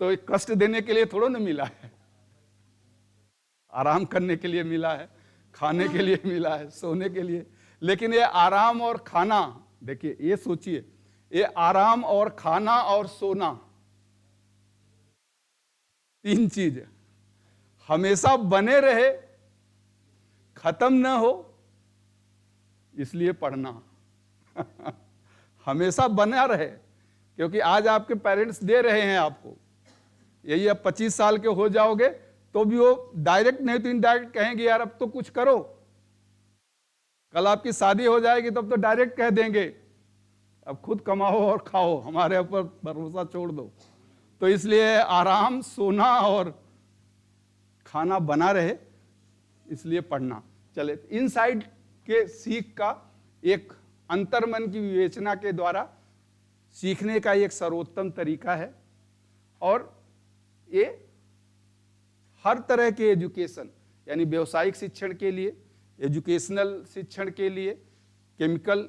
तो एक कष्ट देने के लिए थोड़ा ना मिला है, आराम करने के लिए मिला है, खाने के लिए मिला है, सोने के लिए। लेकिन ये आराम और खाना, देखिए ये सोचिए, ये आराम और खाना और सोना, तीन चीज हमेशा बने रहे, खत्म न हो, इसलिए पढ़ना हमेशा बना रहे, क्योंकि आज आपके पेरेंट्स दे रहे हैं आपको, यही अब 25 साल के हो जाओगे तो भी वो डायरेक्ट नहीं तो इनडायरेक्ट कहेंगे यार अब तो कुछ करो। कल आपकी शादी हो जाएगी तब तो डायरेक्ट कह देंगे अब खुद कमाओ और खाओ, हमारे ऊपर भरोसा छोड़ दो। तो इसलिए आराम, सोना और खाना बना रहे, इसलिए पढ़ना। चले, इनसाइड के सीख का एक अंतर्मन की विवेचना के द्वारा सीखने का एक सर्वोत्तम तरीका है। और ये हर तरह के एजुकेशन, यानी व्यवसायिक शिक्षण के लिए, एजुकेशनल शिक्षण के लिए, केमिकल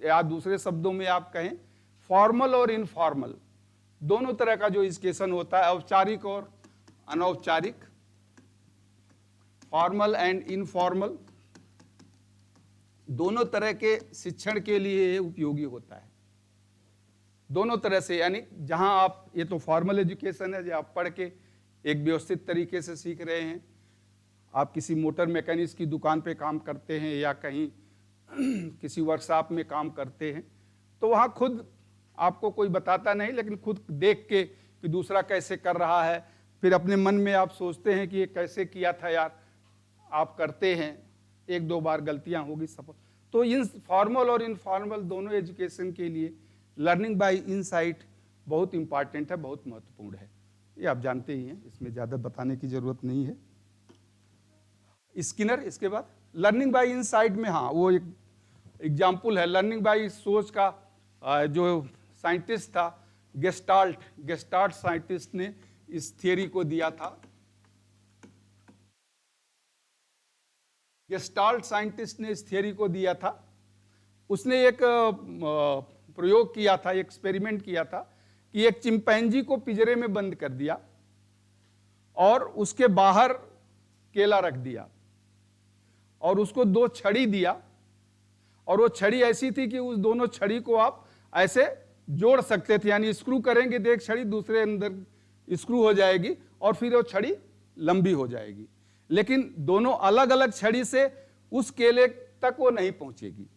या दूसरे शब्दों में आप कहें फॉर्मल और इनफॉर्मल, दोनों तरह का जो एजुकेशन होता है, औपचारिक और अनौपचारिक, फॉर्मल एंड इनफॉर्मल, दोनों तरह के शिक्षण के लिए उपयोगी होता है। दोनों तरह से, यानी जहां आप, ये तो फॉर्मल एजुकेशन है जो आप पढ़ के एक व्यवस्थित तरीके से सीख रहे हैं, आप किसी मोटर मैकेनिक्स की दुकान पे काम करते हैं या कहीं किसी वर्कशॉप में काम करते हैं, तो वहाँ खुद आपको कोई बताता नहीं, लेकिन खुद देख के कि दूसरा कैसे कर रहा है, फिर अपने मन में आप सोचते हैं कि ये कैसे किया था यार, आप करते हैं, एक दो बार गलतियां होगी सफल। तो इन फॉर्मल और इनफॉर्मल दोनों एजुकेशन के लिए लर्निंग बाय इनसाइट बहुत इंपॉर्टेंट है, बहुत महत्वपूर्ण है। ये आप जानते ही हैं, इसमें ज़्यादा बताने की ज़रूरत नहीं है। स्किनर, इसके बाद लर्निंग बाय इनसाइट में, हाँ वो एक एग्जाम्पल है लर्निंग बाय सोच का। जो साइंटिस्ट था गेस्टाल्ट साइंटिस्ट ने इस थियरी को दिया था। गेस्टाल्ट साइंटिस्ट ने इस थियरी को दिया था। उसने एक प्रयोग किया था, एक्सपेरिमेंट किया था कि एक चिंपैंजी को पिंजरे में बंद कर दिया और उसके बाहर केला रख दिया और उसको 2 छड़ी दिया, और वो छड़ी ऐसी थी कि उस दोनों छड़ी को आप ऐसे जोड़ सकते थे, यानी स्क्रू करेंगे तो एक छड़ी दूसरे अंदर स्क्रू हो जाएगी और फिर वो छड़ी लंबी हो जाएगी। लेकिन दोनों अलग अलग छड़ी से उस केले तक वो नहीं पहुंचेगी,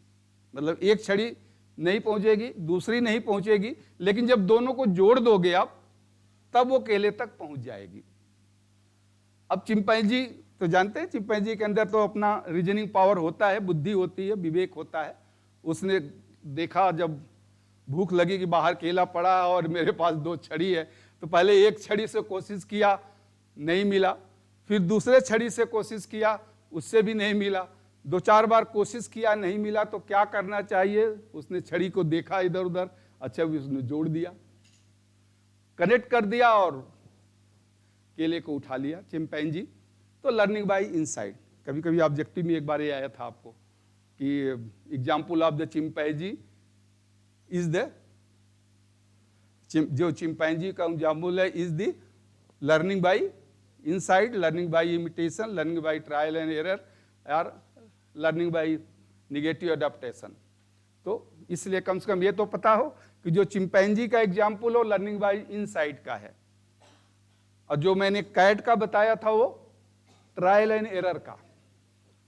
मतलब एक छड़ी नहीं पहुंचेगी, दूसरी नहीं पहुंचेगी, लेकिन जब दोनों को जोड़ दोगे आप तब वो केले तक पहुंच जाएगी। अब चिंपैंजी तो जानते हैं, चिंपैंजी के अंदर तो अपना रीजनिंग पावर होता है, बुद्धि होती है, विवेक होता है। उसने देखा जब भूख लगी कि बाहर केला पड़ा है और मेरे पास 2 छड़ी है, तो पहले एक छड़ी से कोशिश किया, नहीं मिला, फिर दूसरे छड़ी से कोशिश किया, उससे भी नहीं मिला, 2-4 बार कोशिश किया, नहीं मिला, तो क्या करना चाहिए, उसने छड़ी को देखा इधर उधर, अच्छा भी उसने जोड़ दिया, कनेक्ट कर दिया और केले को उठा लिया चिंपैंजी। तो लर्निंग बाय इनसाइट, कभी कभी ऑब्जेक्टिव में एक बार ये आया था आपको कि example of the chimpanzee is the, जो चिंपैंजी का एग्जाम्पल है is the learning by insight, learning by imitation, learning by trial and error, और लर्निंग बाय निगेटिव अडेप्टेशन। तो इसलिए कम से कम ये तो पता हो कि जो चिंपैंजी का एग्जाम्पल हो लर्निंग बाय इनसाइट का है, और जो मैंने कैट का बताया था वो ट्रायल एंड एरर का,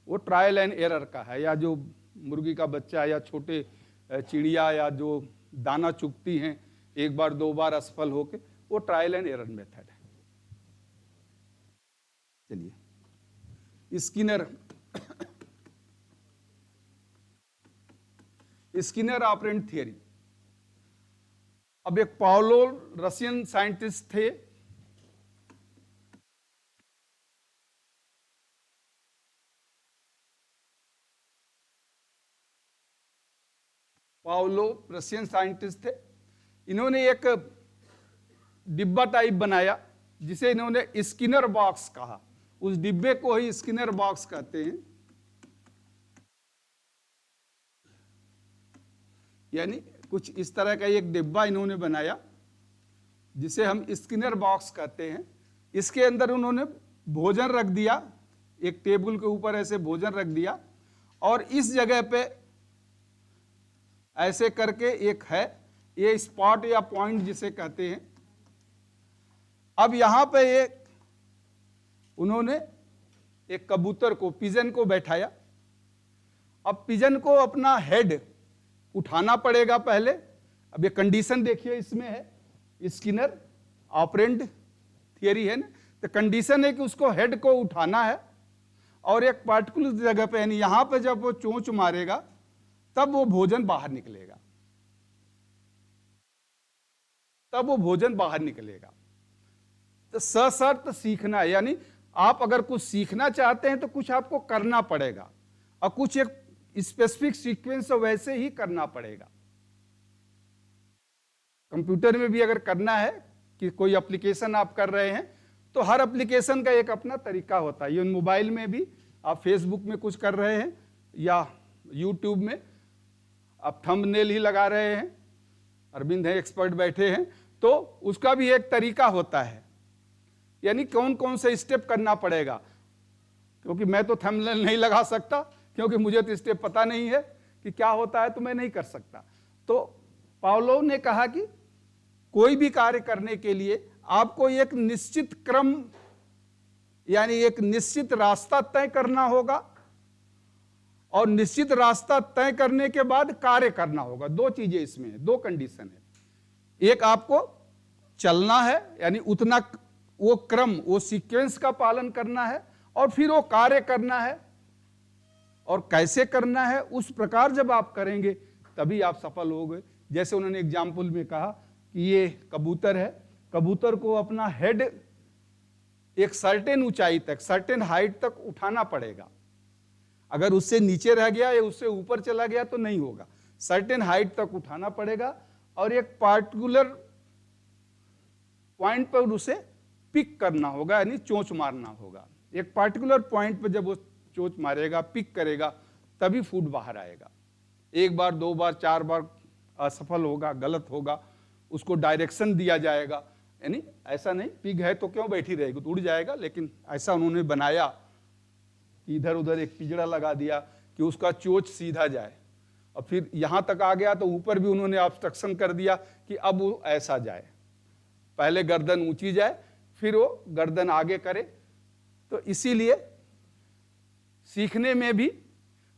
वो ट्रायल एंड एरर का है, या जो मुर्गी का बच्चा या छोटे चिड़िया या जो दाना चुगती हैं 1 बार 2 बार असफल होके, वो ट्रायल एंड एरर मेथड है। चलिए स्किनर ऑपरेंट थियरी। अब एक पाउलो रशियन साइंटिस्ट थे, पाउलो रशियन साइंटिस्ट थे। इन्होंने एक डिब्बा टाइप बनाया जिसे इन्होंने स्किनर बॉक्स कहा, उस डिब्बे को ही स्किनर बॉक्स कहते हैं। यानी कुछ इस तरह का एक डिब्बा इन्होंने बनाया जिसे हम स्किनर बॉक्स कहते हैं। इसके अंदर उन्होंने भोजन रख दिया, एक टेबल के ऊपर ऐसे भोजन रख दिया, और इस जगह पे ऐसे करके एक है ये स्पॉट या पॉइंट जिसे कहते हैं। अब यहां पे एक उन्होंने एक कबूतर को, पिजन को बैठाया। अब पिजन को अपना हेड उठाना पड़ेगा पहले। अब ये कंडीशन देखिए इसमें है, स्किनर ऑपरेंट थियरी है ना, तो कंडीशन है कि उसको हेड को उठाना है और एक पार्टिकुलर जगह पे, यानी यहां पे जब वो चोंच मारेगा तब वो भोजन बाहर निकलेगा, तब वो भोजन बाहर निकलेगा। तो सशर्त सीखना है, यानी आप अगर कुछ सीखना चाहते हैं तो कुछ आपको करना पड़ेगा और कुछ एक स्पेसिफिक सीक्वेंस वैसे ही करना पड़ेगा। कंप्यूटर में भी अगर करना है कि कोई एप्लीकेशन आप कर रहे हैं तो हर एप्लीकेशन का एक अपना तरीका होता है। ये मोबाइल में भी आप फेसबुक में कुछ कर रहे हैं या यूट्यूब में आप थंबनेल ही लगा रहे हैं, अरविंद है एक्सपर्ट बैठे हैं, तो उसका भी एक तरीका होता है, यानी कौन कौन से स्टेप करना पड़ेगा। क्योंकि मैं तो थंबनेल नहीं लगा सकता, क्योंकि मुझे तो स्टेप पता नहीं है कि क्या होता है, तो मैं नहीं कर सकता। तो पावलोव ने कहा कि कोई भी कार्य करने के लिए आपको एक निश्चित क्रम यानी एक निश्चित रास्ता तय करना होगा और निश्चित रास्ता तय करने के बाद कार्य करना होगा। दो चीजें इसमें है, दो कंडीशन है। एक आपको चलना है यानी उतना वो क्रम वो सीक्वेंस का पालन करना है और फिर वो कार्य करना है और कैसे करना है उस प्रकार जब आप करेंगे तभी आप सफल होगे। जैसे उन्होंने एग्जाम्पल में कहा कि ये कबूतर है, कबूतर को अपना हेड एक सर्टेन ऊंचाई तक सर्टेन हाइट तक उठाना पड़ेगा। अगर उससे नीचे रह गया या उससे ऊपर चला गया तो नहीं होगा, सर्टेन हाइट तक उठाना पड़ेगा और एक पार्टिकुलर पॉइंट पर उसे पिक करना होगा यानी चोंच मारना होगा। एक पार्टिकुलर पॉइंट पर जब वो चोंच मारेगा पिक करेगा तभी फूड बाहर आएगा। एक बार दो बार चार बार असफल होगा, गलत होगा, उसको डायरेक्शन दिया जाएगा। यानी ऐसा नहीं पिग है तो क्यों बैठी रहेगी, तो उड़ जाएगा, लेकिन ऐसा उन्होंने बनाया कि इधर उधर एक पिंजरा लगा दिया कि उसका चोंच सीधा जाए और फिर यहां तक आ गया तो ऊपर भी उन्होंने ऑब्स्ट्रक्शन कर दिया कि अब वो ऐसा जाए, पहले गर्दन ऊंची जाए फिर वो गर्दन आगे करे। तो इसीलिए सीखने में भी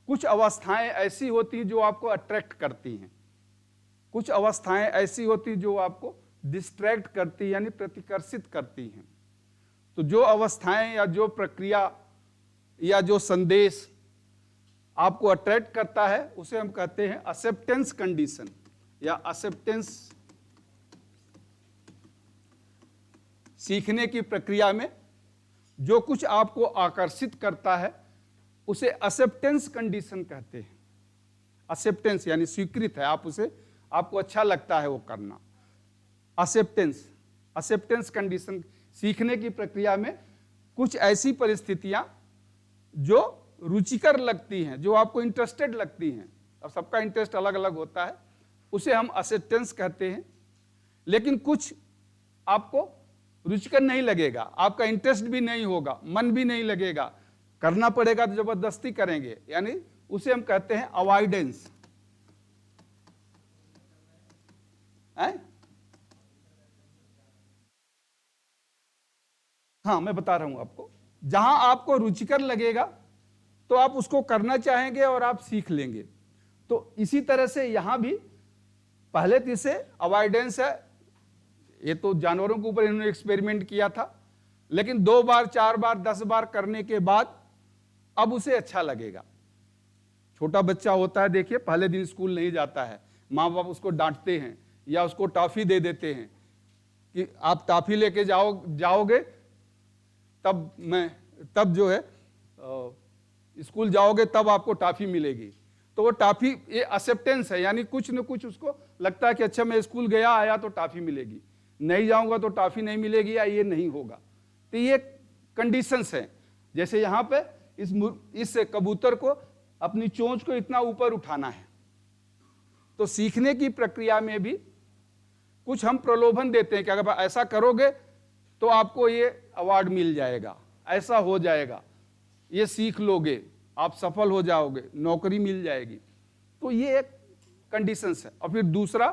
कुछ अवस्थाएं ऐसी होती हैं जो आपको अट्रैक्ट करती हैं, कुछ अवस्थाएं ऐसी होती हैं जो आपको डिस्ट्रैक्ट करती यानी प्रतिकर्षित करती हैं। तो जो अवस्थाएं या जो प्रक्रिया या जो संदेश आपको अट्रैक्ट करता है उसे हम कहते हैं एक्सेप्टेंस कंडीशन या एक्सेप्टेंस। सीखने की प्रक्रिया में जो कुछ आपको आकर्षित करता है उसे एक्सेप्टेंस कंडीशन कहते हैं। एक्सेप्टेंस यानी स्वीकृत है, आप उसे आपको अच्छा लगता है वो करना। एक्सेप्टेंस कंडीशन सीखने की प्रक्रिया में कुछ ऐसी परिस्थितियां जो रुचिकर लगती हैं, जो आपको इंटरेस्टेड लगती हैं, अब सबका इंटरेस्ट अलग अलग होता है, उसे हम एक्सेप्टेंस कहते हैं। लेकिन कुछ आपको रुचिकर नहीं लगेगा, आपका इंटरेस्ट भी नहीं होगा, मन भी नहीं लगेगा, करना पड़ेगा तो जबरदस्ती करेंगे, यानी उसे हम कहते हैं अवॉइडेंस। हाँ, मैं बता रहा हूं आपको, जहां आपको रुचिकर लगेगा तो आप उसको करना चाहेंगे और आप सीख लेंगे। तो इसी तरह से यहां भी पहले तो इसे अवॉइडेंस है, ये तो जानवरों के ऊपर इन्होंने एक्सपेरिमेंट किया था, लेकिन 2 बार 4 बार 10 बार करने के बाद अब उसे अच्छा लगेगा। छोटा बच्चा होता है, देखिए पहले दिन स्कूल नहीं जाता है, माँ बाप उसको डांटते हैं या उसको टॉफी दे देते हैं कि आप टॉफी लेके जाओगे तब जो है स्कूल जाओगे तब आपको टॉफी मिलेगी। तो वो टॉफी ये एक्सेप्टेंस है, यानी कुछ न कुछ उसको लगता है कि अच्छा मैं स्कूल गया आया तो टॉफी मिलेगी, नहीं जाऊंगा तो टॉफी नहीं मिलेगी या ये नहीं होगा। तो ये कंडीशंस हैं। जैसे यहाँ पे इस कबूतर को अपनी चोंच को इतना ऊपर उठाना है, तो सीखने की प्रक्रिया में भी कुछ हम प्रलोभन देते हैं कि अगर ऐसा करोगे तो आपको ये अवार्ड मिल जाएगा, ऐसा हो जाएगा, ये सीख लोगे, आप सफल हो जाओगे, नौकरी मिल जाएगी। तो ये एक कंडीशंस है। और फिर दूसरा,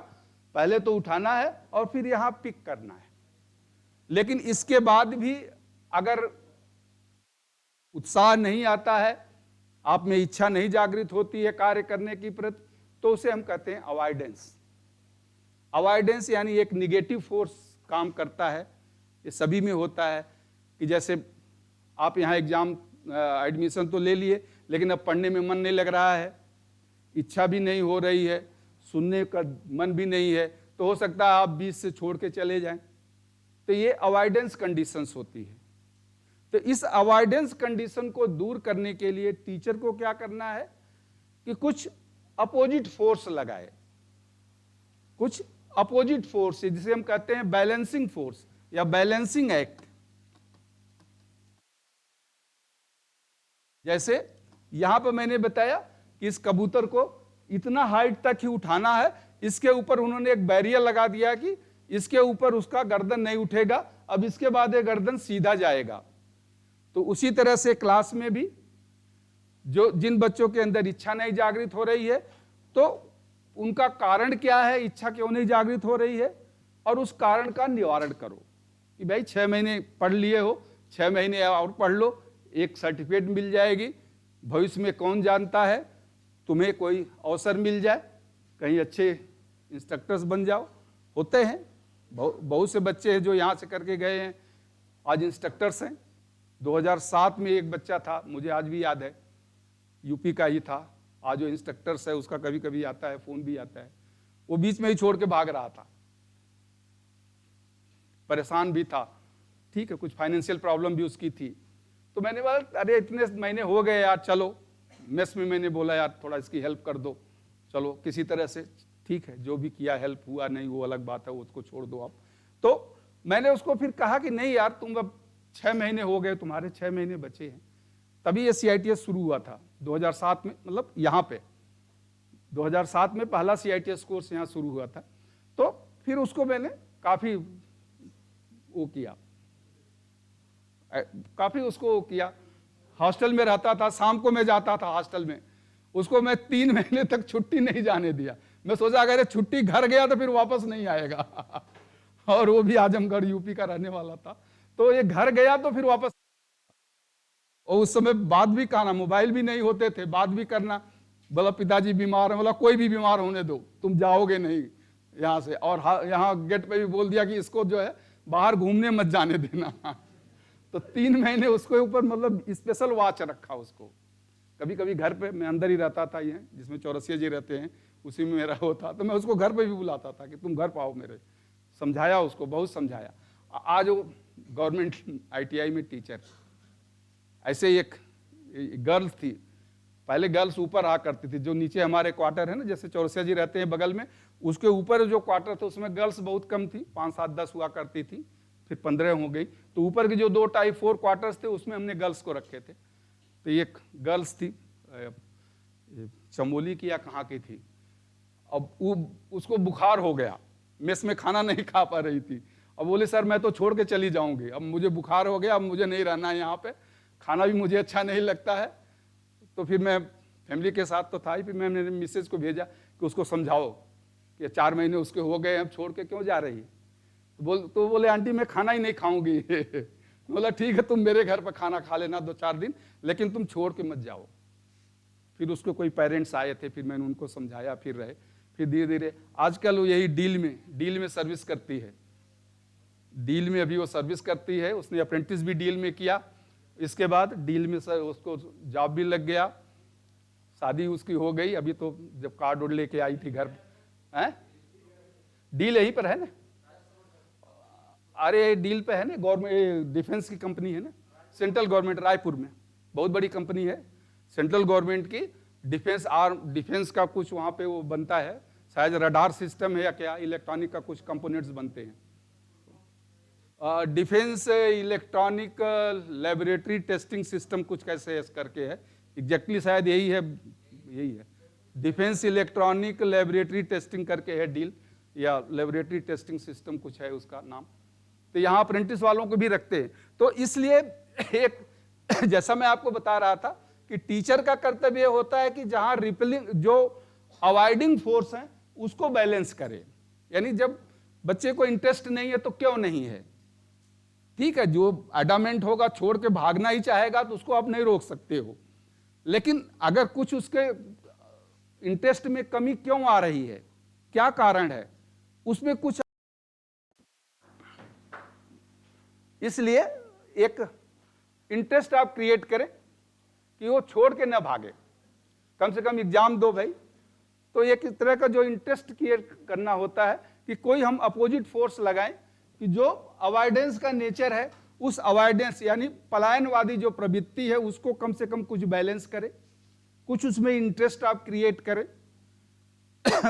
पहले तो उठाना है और फिर यहां पिक करना है। लेकिन इसके बाद भी अगर उत्साह नहीं आता है, आप में इच्छा नहीं जागृत होती है कार्य करने की प्रति, तो उसे हम कहते हैं अवॉइडेंस। अवॉइडेंस यानी एक निगेटिव फोर्स काम करता है। ये सभी में होता है कि जैसे आप यहाँ एग्जाम एडमिशन तो ले लिए, लेकिन अब पढ़ने में मन नहीं लग रहा है, इच्छा भी नहीं हो रही है, सुनने का मन भी नहीं है, तो हो सकता है आप बीच से छोड़ के चले जाएं। तो ये अवॉइडेंस कंडीशंस होती है। तो इस अवॉइडेंस कंडीशन को दूर करने के लिए टीचर को क्या करना है कि कुछ अपोजिट फोर्स लगाए, कुछ अपोजिट फोर्स जिसे हम कहते हैं बैलेंसिंग फोर्स या बैलेंसिंग एक्ट। जैसे यहां पर मैंने बताया कि इस कबूतर को इतना हाइट तक ही उठाना है, इसके ऊपर उन्होंने एक बैरियर लगा दिया कि इसके ऊपर उसका गर्दन नहीं उठेगा, अब इसके बाद ये गर्दन सीधा जाएगा। तो उसी तरह से क्लास में भी जिन बच्चों के अंदर इच्छा नहीं जागृत हो रही है, तो उनका कारण क्या है, इच्छा क्यों नहीं जागृत हो रही है, और उस कारण का निवारण करो। कि भाई 6 महीने पढ़ लिए हो, 6 महीने और पढ़ लो, एक सर्टिफिकेट मिल जाएगी, भविष्य में कौन जानता है तुम्हें कोई अवसर मिल जाए, कहीं अच्छे इंस्ट्रक्टर्स बन जाओ। होते हैं बहुत से बच्चे हैं जो यहाँ से करके गए हैं, आज इंस्ट्रक्टर्स हैं। 2007 में एक बच्चा था, मुझे आज भी याद है, यूपी का ही था, आज जो इंस्ट्रक्टर्स है उसका कभी कभी आता है, फोन भी आता है। वो बीच में ही छोड़ के भाग रहा था, परेशान भी था, ठीक है, कुछ फाइनेंशियल प्रॉब्लम भी उसकी थी। तो मैंने बोला अरे इतने महीने हो गए यार, चलो मेस में मैंने बोला यार थोड़ा इसकी हेल्प कर दो, चलो किसी तरह से, ठीक है, जो भी किया हेल्प हुआ नहीं वो अलग बात है, उसको छोड़ दो आप। तो मैंने उसको फिर कहा कि नहीं यार तुम अब 6 महीने हो गए, तुम्हारे 6 महीने बचे हैं। तभी ये CITS शुरू हुआ था 2007 में, मतलब यहाँ पे 2007 में पहला CITS कोर्स यहाँ शुरू हुआ था। तो फिर उसको मैंने काफ़ी वो किया, काफ़ी उसको किया। हॉस्टल में रहता था, शाम को मैं जाता था हॉस्टल में, उसको मैं 3 महीने तक छुट्टी नहीं जाने दिया। मैं सोचा अगर छुट्टी घर गया तो फिर वापस नहीं आएगा और वो भी आजमगढ़ यूपी का रहने वाला था, तो ये घर गया तो फिर वापस। और उस समय बात भी करना, मोबाइल भी नहीं होते थे, बात भी करना, बोला पिताजी बीमार है, बोला कोई भी बीमार होने दो, तुम जाओगे नहीं यहाँ से। और यहाँ गेट पे भी बोल दिया कि इसको जो है बाहर घूमने मत जाने देना तो 3 महीने उसके ऊपर मतलब स्पेशल वॉच रखा उसको। कभी कभी घर पे मैं अंदर ही रहता था, ये जिसमें चौरसिया जी रहते हैं उसी में मेरा होता, तो मैं उसको घर पे भी बुलाता था कि तुम घर पाओ मेरे, समझाया उसको, बहुत समझाया। आज वो गवर्नमेंट ITI में टीचर। ऐसे एक गर्ल्स थी, पहले गर्ल्स ऊपर आ करती थी, जो नीचे हमारे क्वार्टर है ना, जैसे चौरसिया जी रहते हैं बगल में, उसके ऊपर जो क्वार्टर थे उसमें गर्ल्स बहुत कम थी, 5, 7, 10 हुआ करती थी, फिर 15 हो गई। तो ऊपर के जो 2 टाइप 4 क्वार्टर्स थे उसमें हमने गर्ल्स को रखे थे। तो एक गर्ल्स थी, चमोली की या कहाँ की थी, अब उसको बुखार हो गया, मेस में खाना नहीं खा पा रही थी। अब बोले सर मैं तो छोड़ के चली जाऊंगी, अब मुझे बुखार हो गया, अब मुझे नहीं रहना है यहाँ पे, खाना भी मुझे अच्छा नहीं लगता है। तो फिर मैं फैमिली के साथ तो था ही, फिर मैंने मिसेज को भेजा कि उसको समझाओ कि 4 महीने उसके हो गए, अब छोड़ के क्यों जा रही। तो बोले आंटी मैं खाना ही नहीं खाऊंगी बोला ठीक है तुम मेरे घर पर खाना खा लेना 2-4 दिन, लेकिन तुम छोड़ के मत जाओ। फिर उसको कोई पेरेंट्स आए थे, फिर मैंने उनको समझाया, फिर रहे, फिर धीरे धीरे आजकल वो यही डील में सर्विस करती है, डील में अभी वो सर्विस करती है। उसने अप्रेंटिस भी डील में किया, इसके बाद डील में सर उसको जॉब भी लग गया, शादी उसकी हो गई। अभी तो जब कार्ड उड़ लेके आई थी घर, हैं डील यहीं पर है ना, अरे डील पे है ना, गवर्नमेंट डिफेंस की कंपनी है ना, सेंट्रल गवर्नमेंट रायपुर में बहुत बड़ी कंपनी है, सेंट्रल गवर्नमेंट की डिफेंस का कुछ वहाँ पे वो बनता है, शायद रडार सिस्टम है या क्या, इलेक्ट्रॉनिक का कुछ कंपोनेंट्स बनते हैं। Defence electronic laboratory testing system कुछ कैसे करके है, एग्जैक्टली शायद यही है डिफेंस इलेक्ट्रॉनिक लेबोरेटरी टेस्टिंग करके है डील, या लेबोरेटरी टेस्टिंग सिस्टम कुछ है उसका नाम। तो यहाँ अप्रेंटिस वालों को भी रखते हैं। तो इसलिए एक जैसा मैं आपको बता रहा था कि टीचर का कर्तव्य होता है कि जहाँ रिपेलिंग जो अवॉइडिंग फोर्स है उसको बैलेंस करे, यानी जब बच्चे को इंटरेस्ट नहीं है तो क्यों नहीं है, ठीक है, जो एडामेंट होगा छोड़ के भागना ही चाहेगा तो उसको आप नहीं रोक सकते हो, लेकिन अगर कुछ उसके इंटरेस्ट में कमी क्यों आ रही है, क्या कारण है, उसमें कुछ, इसलिए एक इंटरेस्ट आप क्रिएट करें कि वो छोड़ के ना भागे, कम से कम एग्जाम दो भाई। तो एक तरह का जो इंटरेस्ट क्रिएट करना होता है कि कोई हम अपोजिट फोर्स लगाएं कि जो अवॉइडेंस का नेचर है, उस अवॉइडेंस यानी पलायनवादी जो प्रवृत्ति है उसको कम से कम कुछ बैलेंस करे, कुछ उसमें इंटरेस्ट आप क्रिएट करें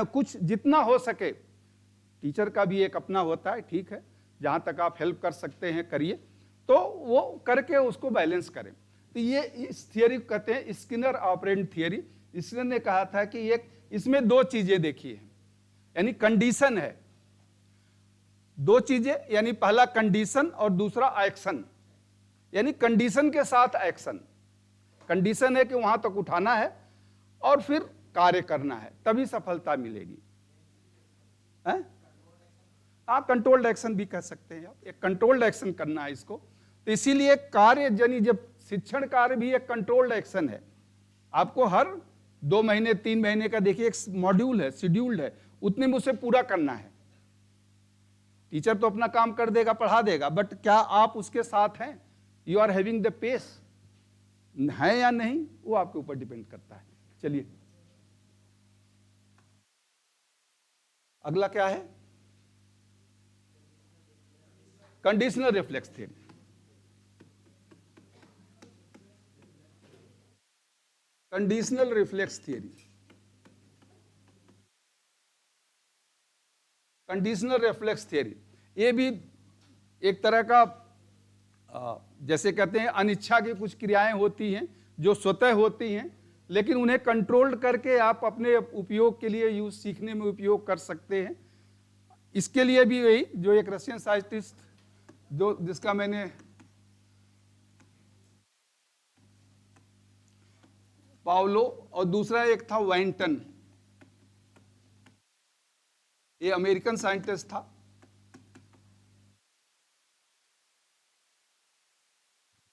कुछ जितना हो सके। टीचर का भी एक अपना होता है, ठीक है, जहां तक आप हेल्प कर सकते हैं करिए, तो वो करके उसको बैलेंस करें। तो ये इस थियरी को कहते हैं स्किनर ऑपरेंट थियरी। स्किनर ने कहा था कि एक इसमें 2 चीजें देखी है, यानी कंडीशन है, 2 चीजें, यानी पहला कंडीशन और दूसरा एक्शन, यानी कंडीशन के साथ एक्शन। कंडीशन है कि वहां तक उठाना है और फिर कार्य करना है, तभी सफलता मिलेगी। आप कंट्रोल्ड एक्शन भी कह सकते हैं, आप एक कंट्रोल्ड एक्शन करना है इसको। तो इसीलिए कार्य यानी जब शिक्षण कार्य भी एक कंट्रोल्ड एक्शन है, आपको हर 2 महीने 3 महीने का देखिए एक मॉड्यूल है, शेड्यूल्ड है, उतने में उसे पूरा करना है। टीचर तो अपना काम कर देगा, पढ़ा देगा, बट क्या आप उसके साथ हैं? You are having the pace है या नहीं, वो आपके ऊपर डिपेंड करता है। चलिए अगला क्या है? Conditional reflex theory. Conditional reflex theory, conditional reflex theory, ये भी एक तरह का जैसे कहते हैं अनिच्छा की कुछ क्रियाएं होती हैं जो स्वतः होती हैं, लेकिन उन्हें कंट्रोल करके आप अपने उपयोग के लिए यूज सीखने में उपयोग कर सकते हैं। इसके लिए भी वही जो एक रशियन साइंटिस्ट जो जिसका मैंने पावलो और दूसरा एक था वैंटन, ये अमेरिकन साइंटिस्ट था।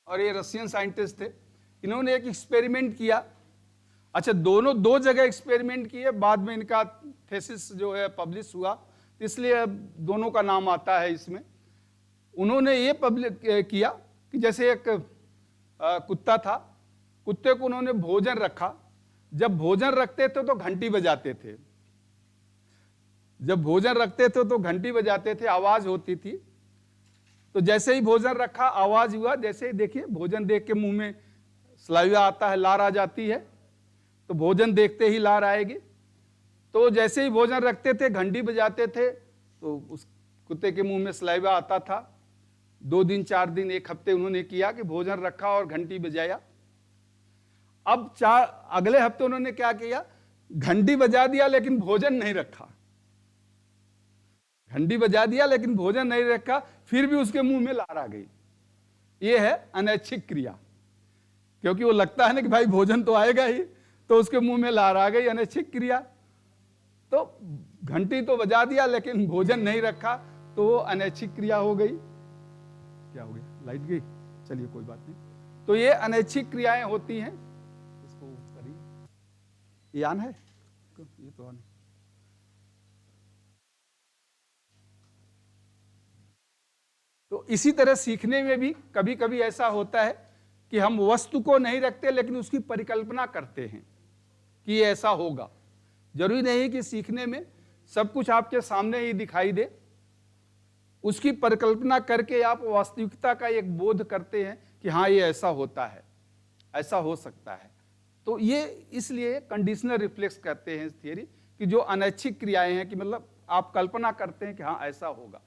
और ये रशियन साइंटिस्ट थे। इन्होंने एक एक्सपेरिमेंट किया। अच्छा, दोनों 2 जगह एक्सपेरिमेंट किए, बाद में इनका थेसिस जो है पब्लिश हुआ, इसलिए दोनों का नाम आता है इसमें। उन्होंने ये पब्लिक किया कि जैसे एक कुत्ता था, कुत्ते को उन्होंने भोजन रखा। जब भोजन रखते थे तो घंटी बजाते थे, जब भोजन रखते थे तो घंटी बजाते थे, आवाज होती थी। तो जैसे ही भोजन रखा आवाज हुआ, जैसे ही देखिए भोजन देख के मुंह में सलाइवा आता है, लार आ जाती है, तो भोजन देखते ही लार आएगी। तो जैसे ही भोजन रखते थे घंटी बजाते थे तो उस कुत्ते के मुंह में सलाइवा आता था। 2 दिन 4 दिन 1 हफ्ते उन्होंने किया कि भोजन रखा और घंटी बजाया। अब अगले हफ्ते उन्होंने क्या किया, घंटी बजा दिया लेकिन भोजन नहीं रखा। घंटी बजा दिया लेकिन भोजन नहीं रखा, फिर भी उसके मुंह में लार आ गई। ये है अनैच्छिक क्रिया, क्योंकि वो लगता है ना कि भाई भोजन तो आएगा ही, तो उसके मुंह में लार आ गई, अनैच्छिक क्रिया। तो घंटी तो बजा दिया लेकिन भोजन नहीं रखा, तो वो अनैच्छिक क्रिया हो गई। क्या हो गया, लाइट गई? चलिए कोई बात नहीं। तो ये अनैच्छिक क्रियाएं होती हैं। इसको करिए, ये ऑन है, ये तो ऑन है। तो इसी तरह सीखने में भी कभी कभी ऐसा होता है कि हम वस्तु को नहीं रखते लेकिन उसकी परिकल्पना करते हैं कि ये ऐसा होगा। जरूरी नहीं कि सीखने में सब कुछ आपके सामने ही दिखाई दे, उसकी परिकल्पना करके आप वास्तविकता का एक बोध करते हैं कि हाँ ये ऐसा होता है, ऐसा हो सकता है। तो ये इसलिए कंडीशनल रिफ्लेक्स कहते हैं इस थियरी कि जो अनैच्छिक क्रियाएं हैं, कि मतलब आप कल्पना करते हैं कि हाँ ऐसा होगा,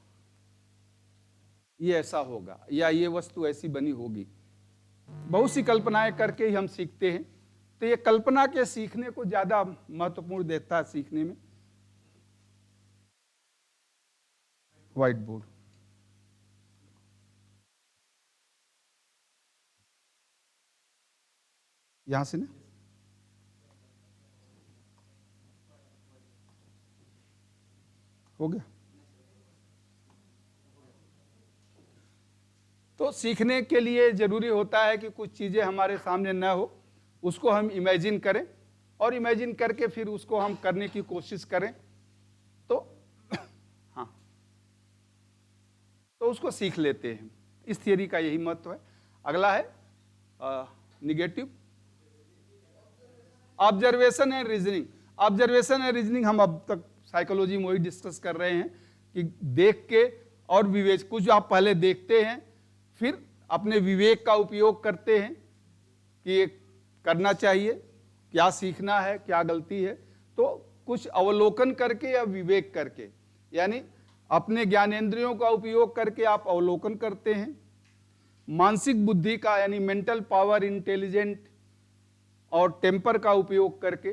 ये ऐसा होगा, या ये वस्तु ऐसी बनी होगी। बहुत सी कल्पनाएं करके ही हम सीखते हैं। तो ये कल्पना के सीखने को ज्यादा महत्वपूर्ण देता है सीखने में। व्हाइट बोर्ड, यहां से ना, हो गया। तो सीखने के लिए जरूरी होता है कि कुछ चीजें हमारे सामने न हो, उसको हम इमेजिन करें और इमेजिन करके फिर उसको हम करने की कोशिश करें, तो हाँ, तो उसको सीख लेते हैं। इस थियरी का यही महत्व है। अगला है negative observation and reasoning. Observation and reasoning हम अब तक साइकोलॉजी में वही डिस्कस कर रहे हैं कि देख के और विवेक, कुछ आप पहले देखते हैं फिर अपने विवेक का उपयोग करते हैं कि ये करना चाहिए, क्या सीखना है, क्या गलती है। तो कुछ अवलोकन करके या विवेक करके, यानी अपने ज्ञानेंद्रियों का उपयोग करके आप अवलोकन करते हैं। मानसिक बुद्धि का यानी मेंटल पावर, इंटेलिजेंट और टेम्पर का उपयोग करके।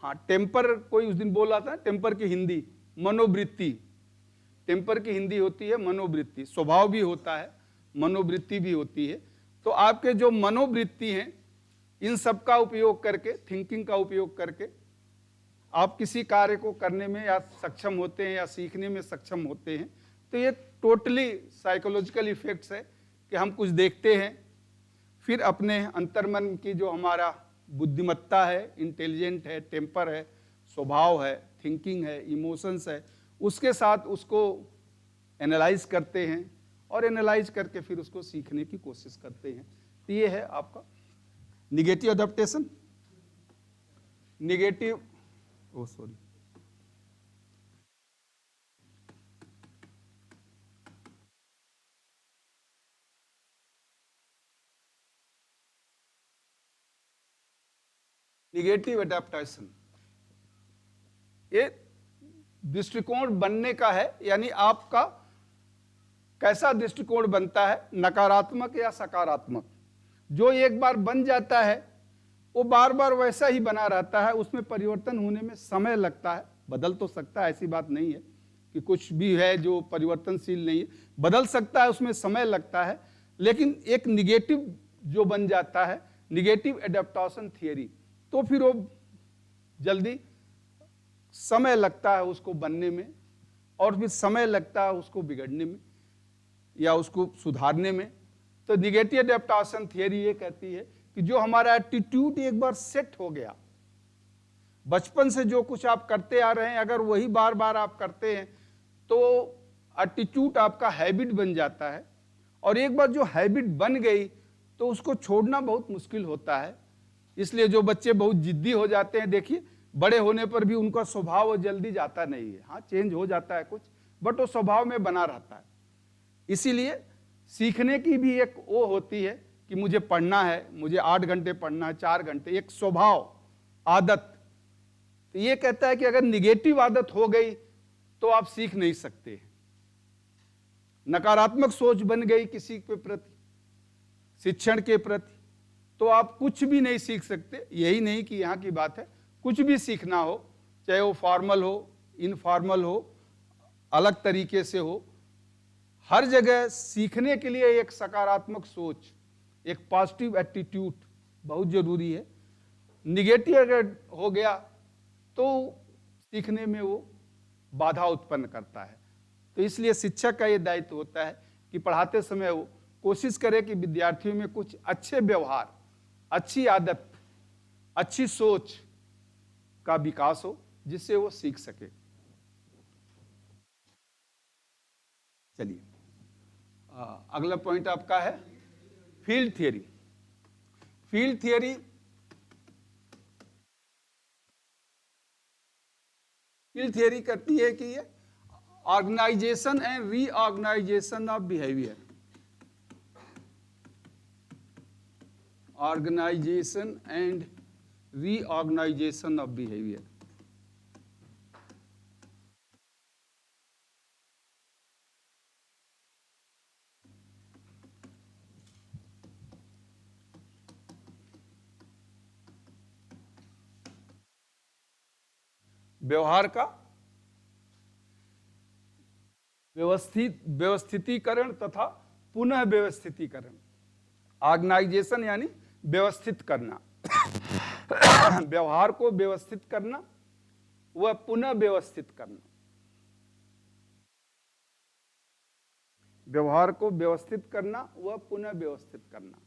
हाँ, टेम्पर कोई उस दिन बोला था, टेम्पर की हिंदी मनोवृत्ति। टेम्पर की हिंदी होती है मनोवृत्ति। स्वभाव भी होता है, मनोवृत्ति भी होती है। तो आपके जो मनोवृत्ति हैं, इन सब का उपयोग करके, थिंकिंग का उपयोग करके आप किसी कार्य को करने में या सक्षम होते हैं या सीखने में सक्षम होते हैं। तो ये टोटली साइकोलॉजिकल इफेक्ट्स है कि हम कुछ देखते हैं, फिर अपने अंतर्मन की जो हमारा बुद्धिमत्ता है, इंटेलिजेंट है, टेम्पर है, स्वभाव है, थिंकिंग है, इमोशंस है, उसके साथ उसको एनालाइज करते हैं और एनालाइज करके फिर उसको सीखने की कोशिश करते हैं। तो ये है आपका negative adaptation. Negative negative adaptation ये दृष्टिकोण बनने का है, यानी आपका कैसा दृष्टिकोण बनता है, नकारात्मक या सकारात्मक। जो एक बार बन जाता है वो बार बार वैसा ही बना रहता है, उसमें परिवर्तन होने में समय लगता है। बदल तो सकता है, ऐसी बात नहीं है कि कुछ भी है जो परिवर्तनशील नहीं है, बदल सकता है, उसमें समय लगता है। लेकिन एक निगेटिव जो बन जाता है, निगेटिव एडेप्टेशन थियरी, तो फिर वो जल्दी समय लगता है उसको बनने में, और फिर समय लगता है उसको बिगड़ने में या उसको सुधारने में। तो निगेटिव एडेप्टेशन थियरी ये कहती है कि जो हमारा एटीट्यूड एक बार सेट हो गया, बचपन से जो कुछ आप करते आ रहे हैं, अगर वही बार बार आप करते हैं तो एटीट्यूड आपका हैबिट बन जाता है, और एक बार जो हैबिट बन गई तो उसको छोड़ना बहुत मुश्किल होता है। इसलिए जो बच्चे बहुत जिद्दी हो जाते हैं, देखिए बड़े होने पर भी उनका स्वभाव वो जल्दी जाता नहीं है। हाँ, चेंज हो जाता है कुछ, बट वो स्वभाव में बना रहता है। इसीलिए सीखने की भी एक वो होती है कि मुझे पढ़ना है, मुझे 8 घंटे पढ़ना है, 4 घंटे, एक स्वभाव, आदत। तो ये कहता है कि अगर निगेटिव आदत हो गई तो आप सीख नहीं सकते। नकारात्मक सोच बन गई किसी के प्रति, शिक्षण के प्रति, तो आप कुछ भी नहीं सीख सकते। यही नहीं कि यहाँ की बात है, कुछ भी सीखना हो, चाहे वो फॉर्मल हो, इनफॉर्मल हो, अलग तरीके से हो, हर जगह सीखने के लिए एक सकारात्मक सोच, एक पॉजिटिव एटीट्यूड बहुत जरूरी है। निगेटिव अगर हो गया तो सीखने में वो बाधा उत्पन्न करता है। तो इसलिए शिक्षक का ये दायित्व होता है कि पढ़ाते समय वो कोशिश करे कि विद्यार्थियों में कुछ अच्छे व्यवहार, अच्छी आदत, अच्छी सोच का विकास हो, जिससे वो सीख सके। चलिए, अगला पॉइंट आपका है फील्ड थियरी। फील्ड थियरी कहती है कि ये organisation and reorganisation of behaviour, organisation and reorganisation of behaviour. व्यवहार का व्यवस्थितीकरण तथा पुनः व्यवस्थितीकरण। ऑर्गेनाइजेशन यानी व्यवस्थित करना, व्यवहार को व्यवस्थित करना, वह पुनः व्यवस्थित करना। व्यवहार को व्यवस्थित करना, वह पुनः व्यवस्थित करना।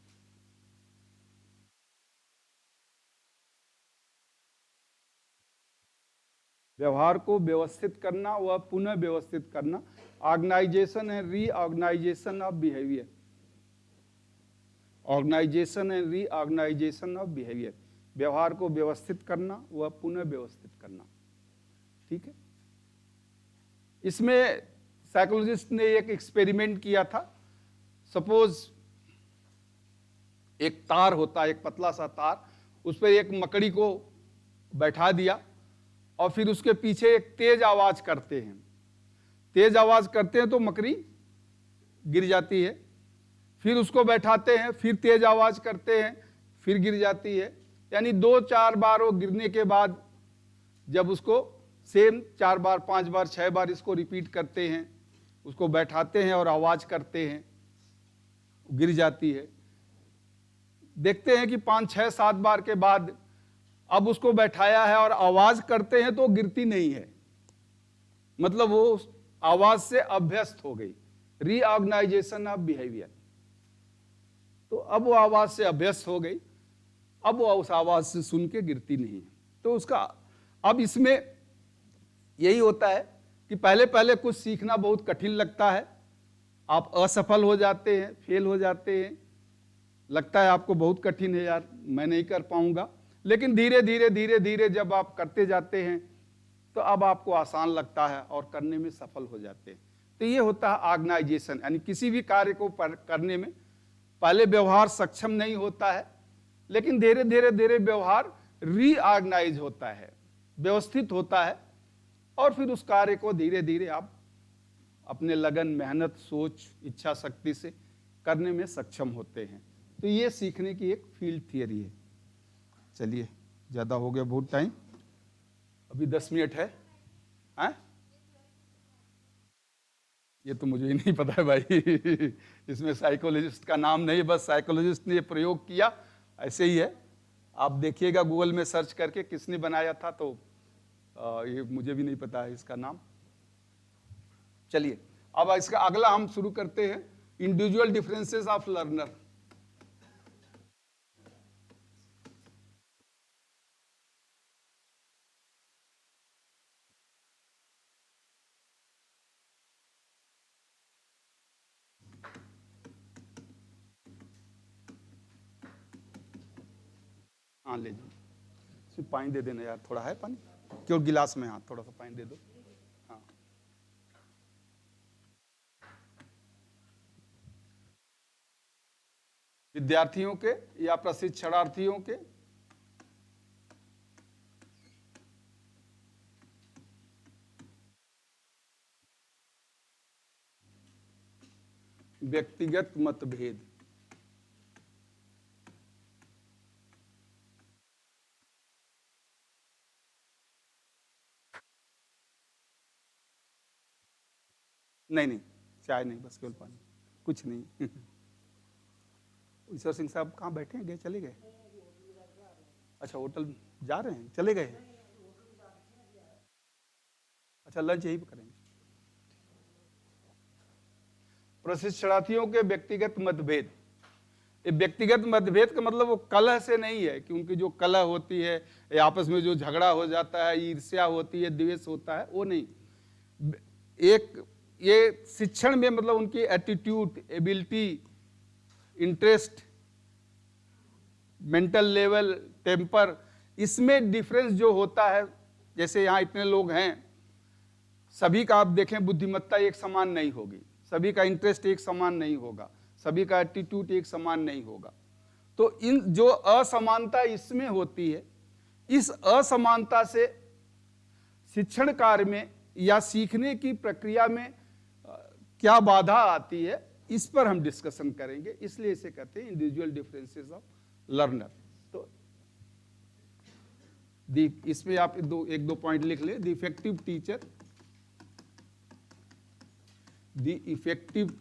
व्यवहार को व्यवस्थित करना, वह पुनः व्यवस्थित करना। Organisation and reorganisation of behaviour, organisation and reorganisation of behaviour. व्यवहार को व्यवस्थित करना, वह पुनः व्यवस्थित करना। ठीक है। इसमें साइकोलॉजिस्ट ने एक एक्सपेरिमेंट किया था। सपोज एक तार होता है, एक पतला सा तार, उस पर एक मकड़ी को बैठा दिया और फिर उसके पीछे एक तेज आवाज करते हैं। तेज आवाज करते हैं तो मकड़ी गिर जाती है, फिर उसको बैठाते हैं, फिर तेज आवाज करते हैं, फिर गिर जाती है। यानी 2-4 बार वो गिरने के बाद जब उसको सेम 4 बार, 5 बार, 6 बार इसको रिपीट करते हैं, उसको बैठाते हैं और आवाज करते हैं, गिर जाती है। देखते हैं कि 5, 6, 7 बार के बाद अब उसको बैठाया है और आवाज करते हैं तो गिरती नहीं है, मतलब वो आवाज से अभ्यस्त हो गई, रीऑर्गेनाइजेशन ऑफ बिहेवियर। तो अब वो आवाज से अभ्यस्त हो गई, अब वो उस आवाज से सुन के गिरती नहीं है। तो उसका अब इसमें यही होता है कि पहले पहले कुछ सीखना बहुत कठिन लगता है, आप असफल हो जाते हैं, फेल हो जाते हैं, लगता है आपको बहुत कठिन है, यार मैं नहीं कर पाऊंगा। लेकिन धीरे धीरे धीरे धीरे जब आप करते जाते हैं तो अब आपको आसान लगता है और करने में सफल हो जाते हैं। तो ये होता है ऑर्गेनाइजेशन, यानी किसी भी कार्य को करने में पहले व्यवहार सक्षम नहीं होता है, लेकिन धीरे धीरे धीरे व्यवहार रीऑर्गेनाइज होता है, व्यवस्थित होता है, और फिर उस कार्य को धीरे धीरे आप अपने लगन, मेहनत, सोच, इच्छा शक्ति से करने में सक्षम होते हैं। तो ये सीखने की एक फील्ड थियरी है। चलिए, ज़्यादा हो गया बहुत टाइम, अभी 10 मिनट है। ये तो मुझे ही नहीं पता है भाई इसमें साइकोलॉजिस्ट का नाम नहीं, बस साइकोलॉजिस्ट ने ये प्रयोग किया, ऐसे ही है। आप देखिएगा गूगल में सर्च करके किसने बनाया था, तो ये मुझे भी नहीं पता है इसका नाम। चलिए, अब इसका अगला हम शुरू करते हैं, इंडिविजुअल डिफरेंसेस ऑफ लर्नर। हाँ ले जी, सिर्फ पानी दे देना यार, थोड़ा है पानी क्यों गिलास में, हाँ थोड़ा सा पानी दे दो। हाँ, विद्यार्थियों के या प्रशिक्षणार्थियों के व्यक्तिगत मतभेद। नहीं नहीं, चाय नहीं, बस केवल पानी, कुछ नहीं ईश्वर सिंह साहब कहाँ बैठे हैं, गए, चले गए? अच्छा, होटल जा रहे हैं, चले गए? अच्छा, लंच यहीं पर करेंगे। प्रशिक्षणार्थियों के व्यक्तिगत मतभेद। ये व्यक्तिगत मतभेद का मतलब वो कलह से नहीं है, क्योंकि जो कलह होती है या आपस में जो झगड़ा हो जाता है, ईर्ष्या होती है, द्वेष होता है, वो नहीं। एक ये शिक्षण में मतलब उनकी attitude, ability, interest, mental level, temper, इसमें डिफरेंस जो होता है। जैसे यहाँ इतने लोग हैं, सभी का आप देखें बुद्धिमत्ता एक समान नहीं होगी, सभी का इंटरेस्ट एक समान नहीं होगा, सभी का एटीट्यूड एक समान नहीं होगा। तो इन जो असमानता इसमें होती है, इस असमानता से शिक्षण कार्य में या सीखने की प्रक्रिया में क्या बाधा आती है, इस पर हम डिस्कशन करेंगे। इसलिए इसे कहते हैं इंडिविजुअल डिफरेंसेस ऑफ लर्नर। तो इसमें आप एक दो पॉइंट लिख ले। The effective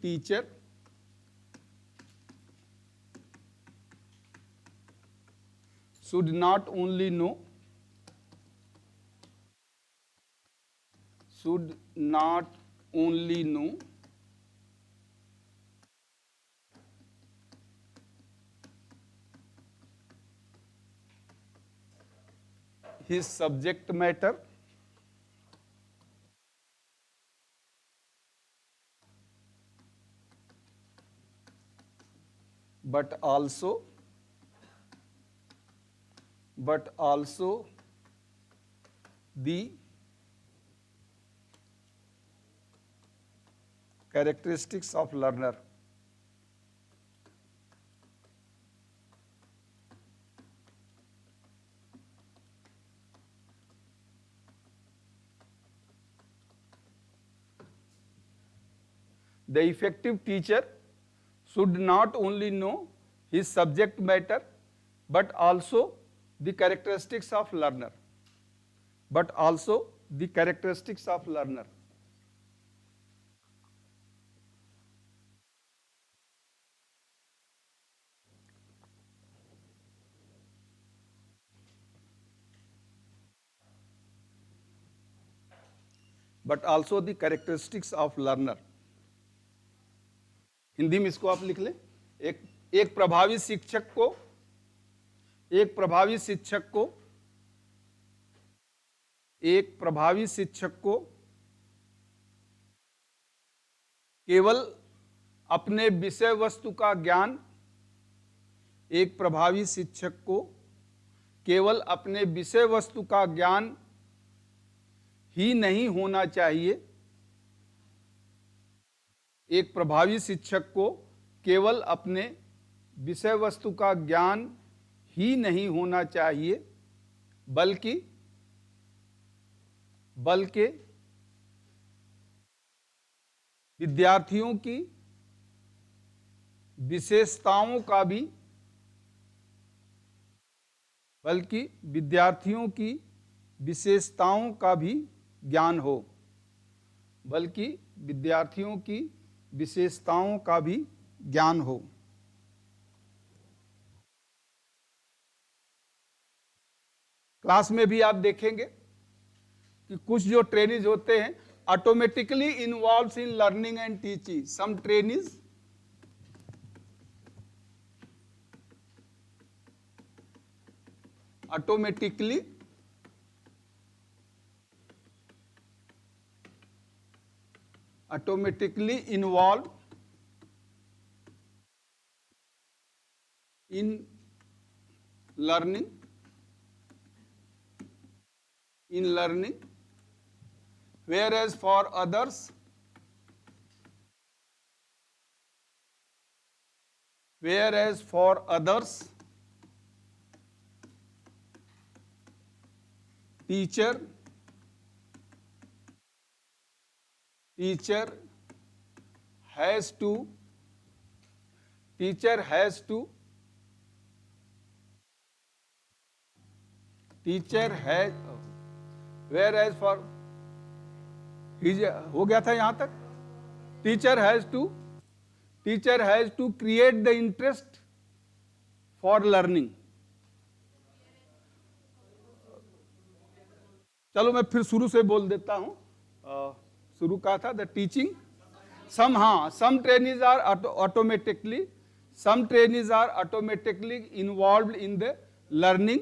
teacher should not only know his subject matter, but also the characteristics of learner. The effective teacher should not only know his subject matter, but also the characteristics of learner. but also the characteristics of learner. Hindi में इसको आप लिख लें, एक प्रभावी शिक्षक को, एक प्रभावी शिक्षक को, एक प्रभावी शिक्षक को केवल अपने विषय वस्तु का ज्ञान, एक प्रभावी शिक्षक को केवल अपने विषय वस्तु का ज्ञान ही नहीं होना चाहिए, एक प्रभावी शिक्षक को केवल अपने विषय वस्तु का ज्ञान ही नहीं होना चाहिए, बल्कि विद्यार्थियों की विशेषताओं का भी, बल्कि विद्यार्थियों की विशेषताओं का भी ज्ञान हो, बल्कि विद्यार्थियों की विशेषताओं का भी ज्ञान हो। क्लास में भी आप देखेंगे कि कुछ जो ट्रेनिज होते हैं automatically involves in learning and teaching, some trainees automatically involved in learning, whereas for others teacher has to whereas for हो गया था यहां तक, teacher has to create the interest for learning. चलो मैं फिर शुरू से बोल देता हूं, शुरू कहा था the teaching, some trainees are automatically involved in the learning,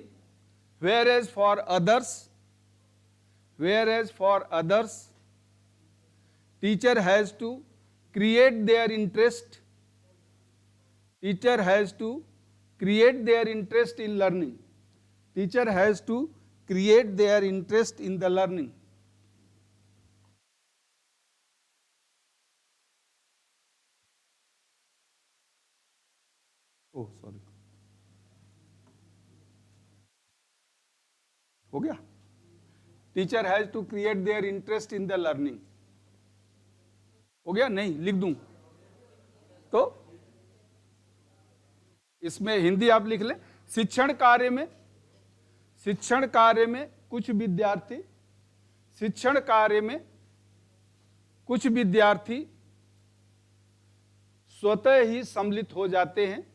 whereas for others teacher has to create their interest in learning, teacher has to create their interest in the learning. Oh sorry, हो गया, teacher has to create their interest in the learning, हो गया, नहीं लिख दूं तो इसमें हिंदी आप लिख लें, शिक्षण कार्य में कुछ विद्यार्थी स्वतः ही सम्मिलित हो जाते हैं,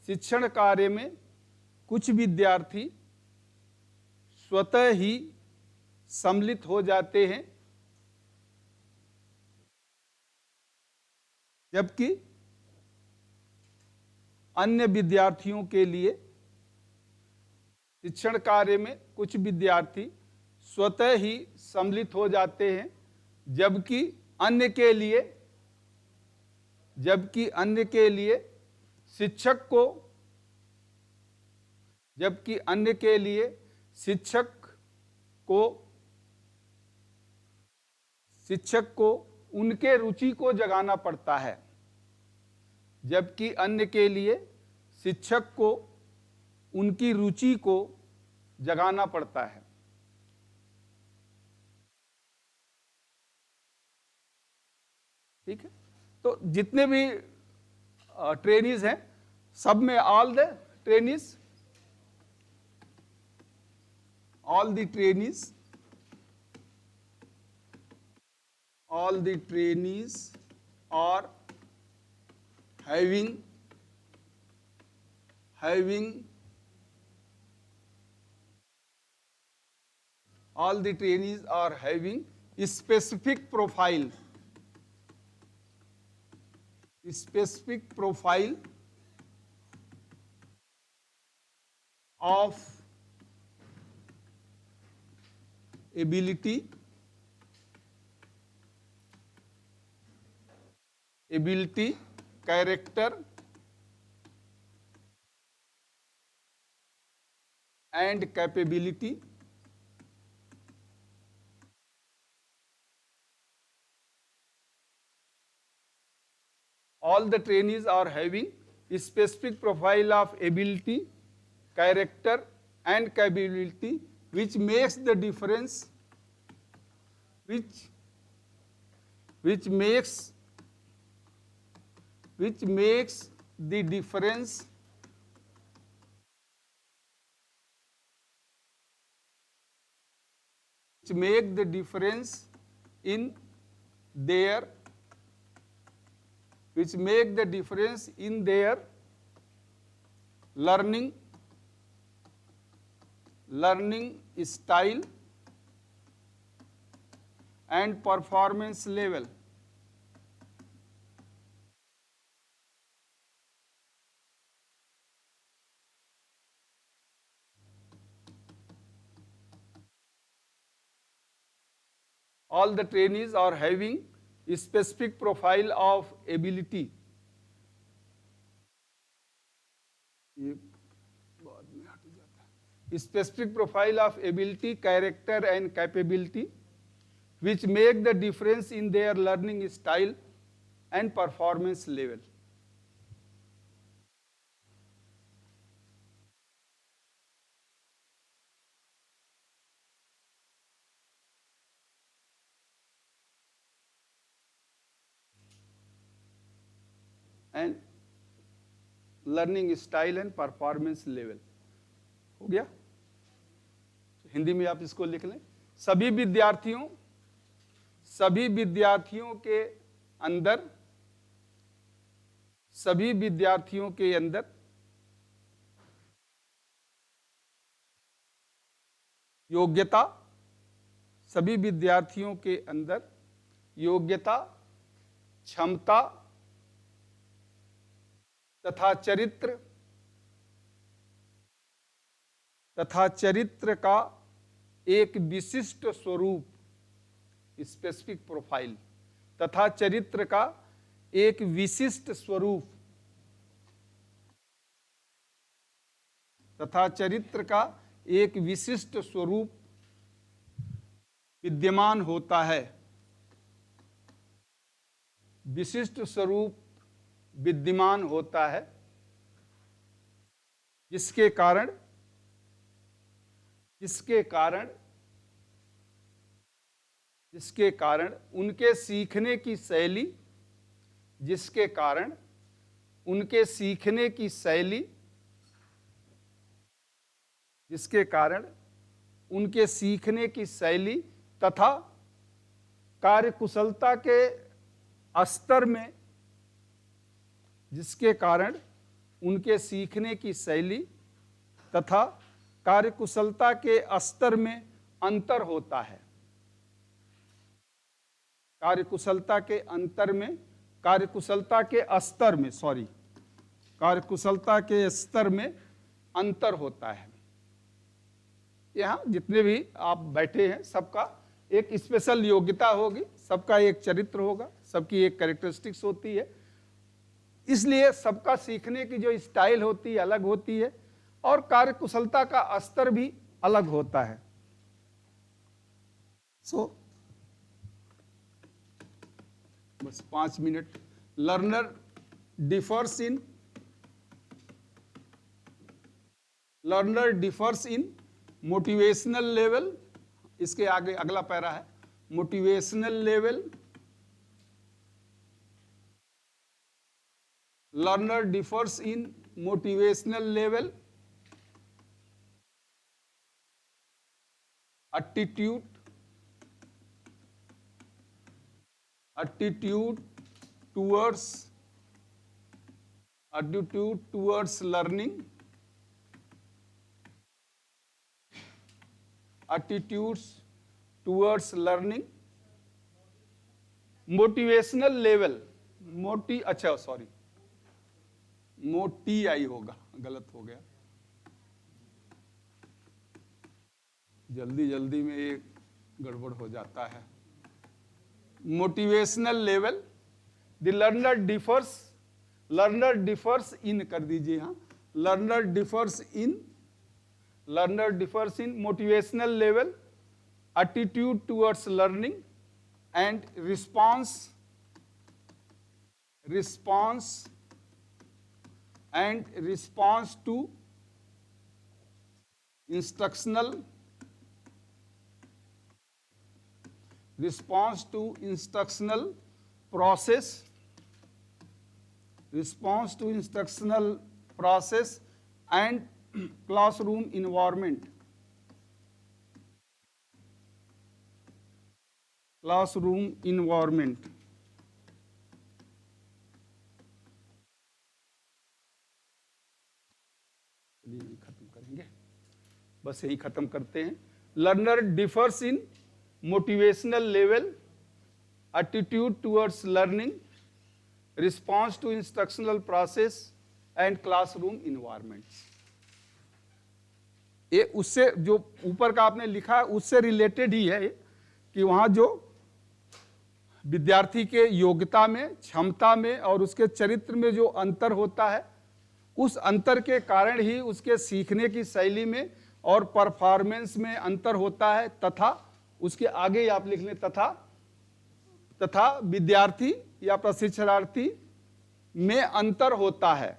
शिक्षण कार्य में कुछ विद्यार्थी स्वतः ही सम्मिलित हो जाते हैं, जबकि अन्य विद्यार्थियों के लिए, शिक्षण कार्य में कुछ विद्यार्थी स्वतः ही सम्मिलित हो जाते हैं, जबकि अन्य के लिए शिक्षक को उनके रुचि को जगाना पड़ता है, जबकि अन्य के लिए शिक्षक को उनकी रुचि को जगाना पड़ता है। ठीक है, तो जितने भी ट्रेनीज हैं सब में all the trainees are having all the trainees are having specific profile of ability character and capability all the trainees are having a specific profile of ability, character and capability which makes the difference which makes the difference in their learning style and performance level. All the trainees are having a specific profile of ability. ये बाद में हट जाता है. Specific profile of ability, character and capability which make the difference in their learning style and performance level. And learning style and performance level हो गया. हिंदी में आप इसको लिख लें. सभी विद्यार्थियों के अंदर योग्यता, सभी विद्यार्थियों के अंदर योग्यता, क्षमता तथा चरित्र का एक विशिष्ट स्वरूप, स्पेसिफिक प्रोफाइल, तथा चरित्र का एक विशिष्ट स्वरूप, विद्यमान होता है. विशिष्ट स्वरूप विद्यमान होता है जिसके कारण उनके सीखने की शैली तथा कार्यकुशलता के स्तर में जिसके कारण उनके सीखने की शैली तथा कार्यकुशलता के स्तर में अंतर होता है. कार्यकुशलता के स्तर में अंतर होता है. यहाँ जितने भी आप बैठे हैं सबका एक स्पेशल योग्यता होगी, सबका एक चरित्र होगा, सबकी एक कैरेक्टरिस्टिक्स होती है. इसलिए सबका सीखने की जो स्टाइल होती है अलग होती है और कार्यकुशलता का स्तर भी अलग होता है. बस 5 minute. Learner differs in motivational level. इसके आगे अगला पैरा है motivational level. Learner differs in motivational level, attitude towards learning, attitudes towards learning motivational level, मोटी होगा, गलत हो गया, जल्दी जल्दी में ये गड़बड़ हो जाता है। Motivational level, the learner differs in कर दीजिए, हाँ, learner differs in motivational level, attitude towards learning and response to instructional process and classroom environment, खत्म करेंगे, बस यही खत्म करते हैं। Learner differs in motivational level, attitude towards learning, response to instructional process and classroom environments. ये उससे जो ऊपर का आपने लिखा है उससे रिलेटेड ही है कि वहां जो विद्यार्थी के योग्यता में, क्षमता में और उसके चरित्र में जो अंतर होता है, उस अंतर के कारण ही उसके सीखने की शैली में और परफॉर्मेंस में अंतर होता है, तथा उसके आगे ही आप लिख लें तथा विद्यार्थी या प्रशिक्षणार्थी में अंतर होता है,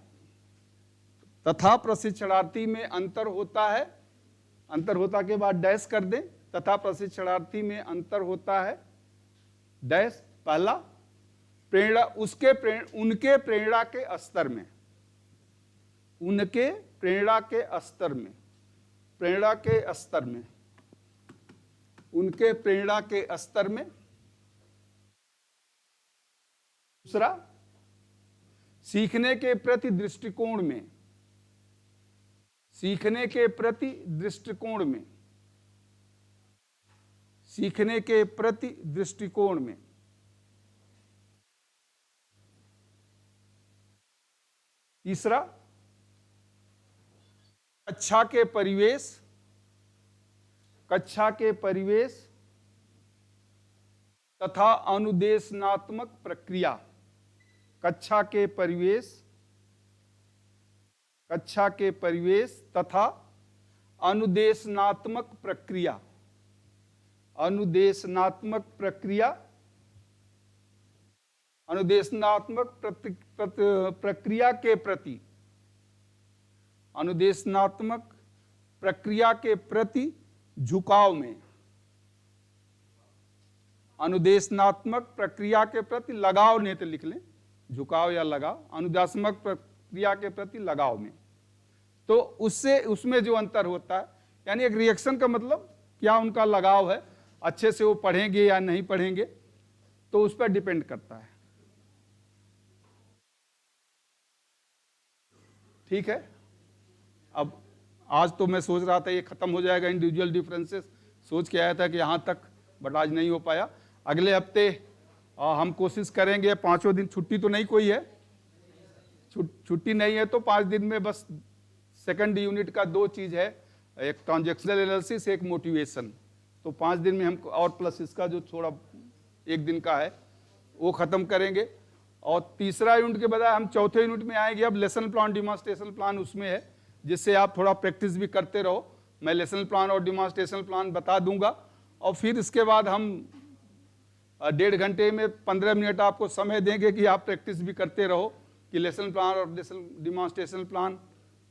तथा प्रशिक्षणार्थी में अंतर होता है, अंतर होता के बाद डैश कर दें, तथा प्रशिक्षणार्थी में अंतर होता है, डैश, पहला प्रेरणा, उनके प्रेरणा के स्तर में, उनके प्रेरणा के स्तर में, उनके प्रेरणा के स्तर में। दूसरा, सीखने के प्रति दृष्टिकोण में, सीखने के प्रति दृष्टिकोण में, सीखने के प्रति दृष्टिकोण में। तीसरा, कक्षा के परिवेश तथा अनुदेशनात्मक प्रक्रिया, कक्षा के परिवेश तथा अनुदेशनात्मक प्रक्रिया, अनुदेशनात्मक प्रक्रिया के प्रति, अनुदेशनात्मक प्रक्रिया के प्रति झुकाव में, अनुदेशनात्मक प्रक्रिया के प्रति लगाव, नहीं तो लिख लें झुकाव या लगाव, अनुदेशात्मक प्रक्रिया के प्रति लगाव में। तो उससे उसमें जो अंतर होता है, यानी एक रिएक्शन का मतलब क्या उनका लगाव है, अच्छे से वो पढ़ेंगे या नहीं पढ़ेंगे, तो उस पर डिपेंड करता है। ठीक है, अब आज तो मैं सोच रहा था ये खत्म हो जाएगा इंडिविजुअल डिफरेंसेस, सोच के आया था कि यहाँ तक, बट आज नहीं हो पाया। अगले हफ्ते हम कोशिश करेंगे, 5 दिन छुट्टी तो नहीं कोई है, छुट्टी नहीं है तो 5 दिन में बस सेकंड यूनिट का 2 चीज है, एक ट्रांजैक्शनल एनालिसिस, एक मोटिवेशन, तो 5 दिन में हम, और प्लस इसका जो थोड़ा 1 दिन का है वो खत्म करेंगे। और तीसरा यूनिट के बजाय हम चौथे यूनिट में आएंगे। अब लेसन प्लान, डिमॉन्स्ट्रेशन प्लान उसमें है, जिससे आप थोड़ा प्रैक्टिस भी करते रहो। मैं लेसन प्लान और डिमॉन्स्ट्रेशन प्लान बता दूंगा, और फिर इसके बाद हम 1.5 घंटे में 15 मिनट आपको समय देंगे कि आप प्रैक्टिस भी करते रहो कि लेसन प्लान और डिमॉन्स्ट्रेशन प्लान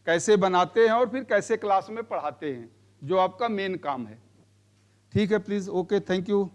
कैसे बनाते हैं और फिर कैसे क्लास में पढ़ाते हैं, जो आपका मेन काम है। ठीक है, प्लीज़, ओके, थैंक यू।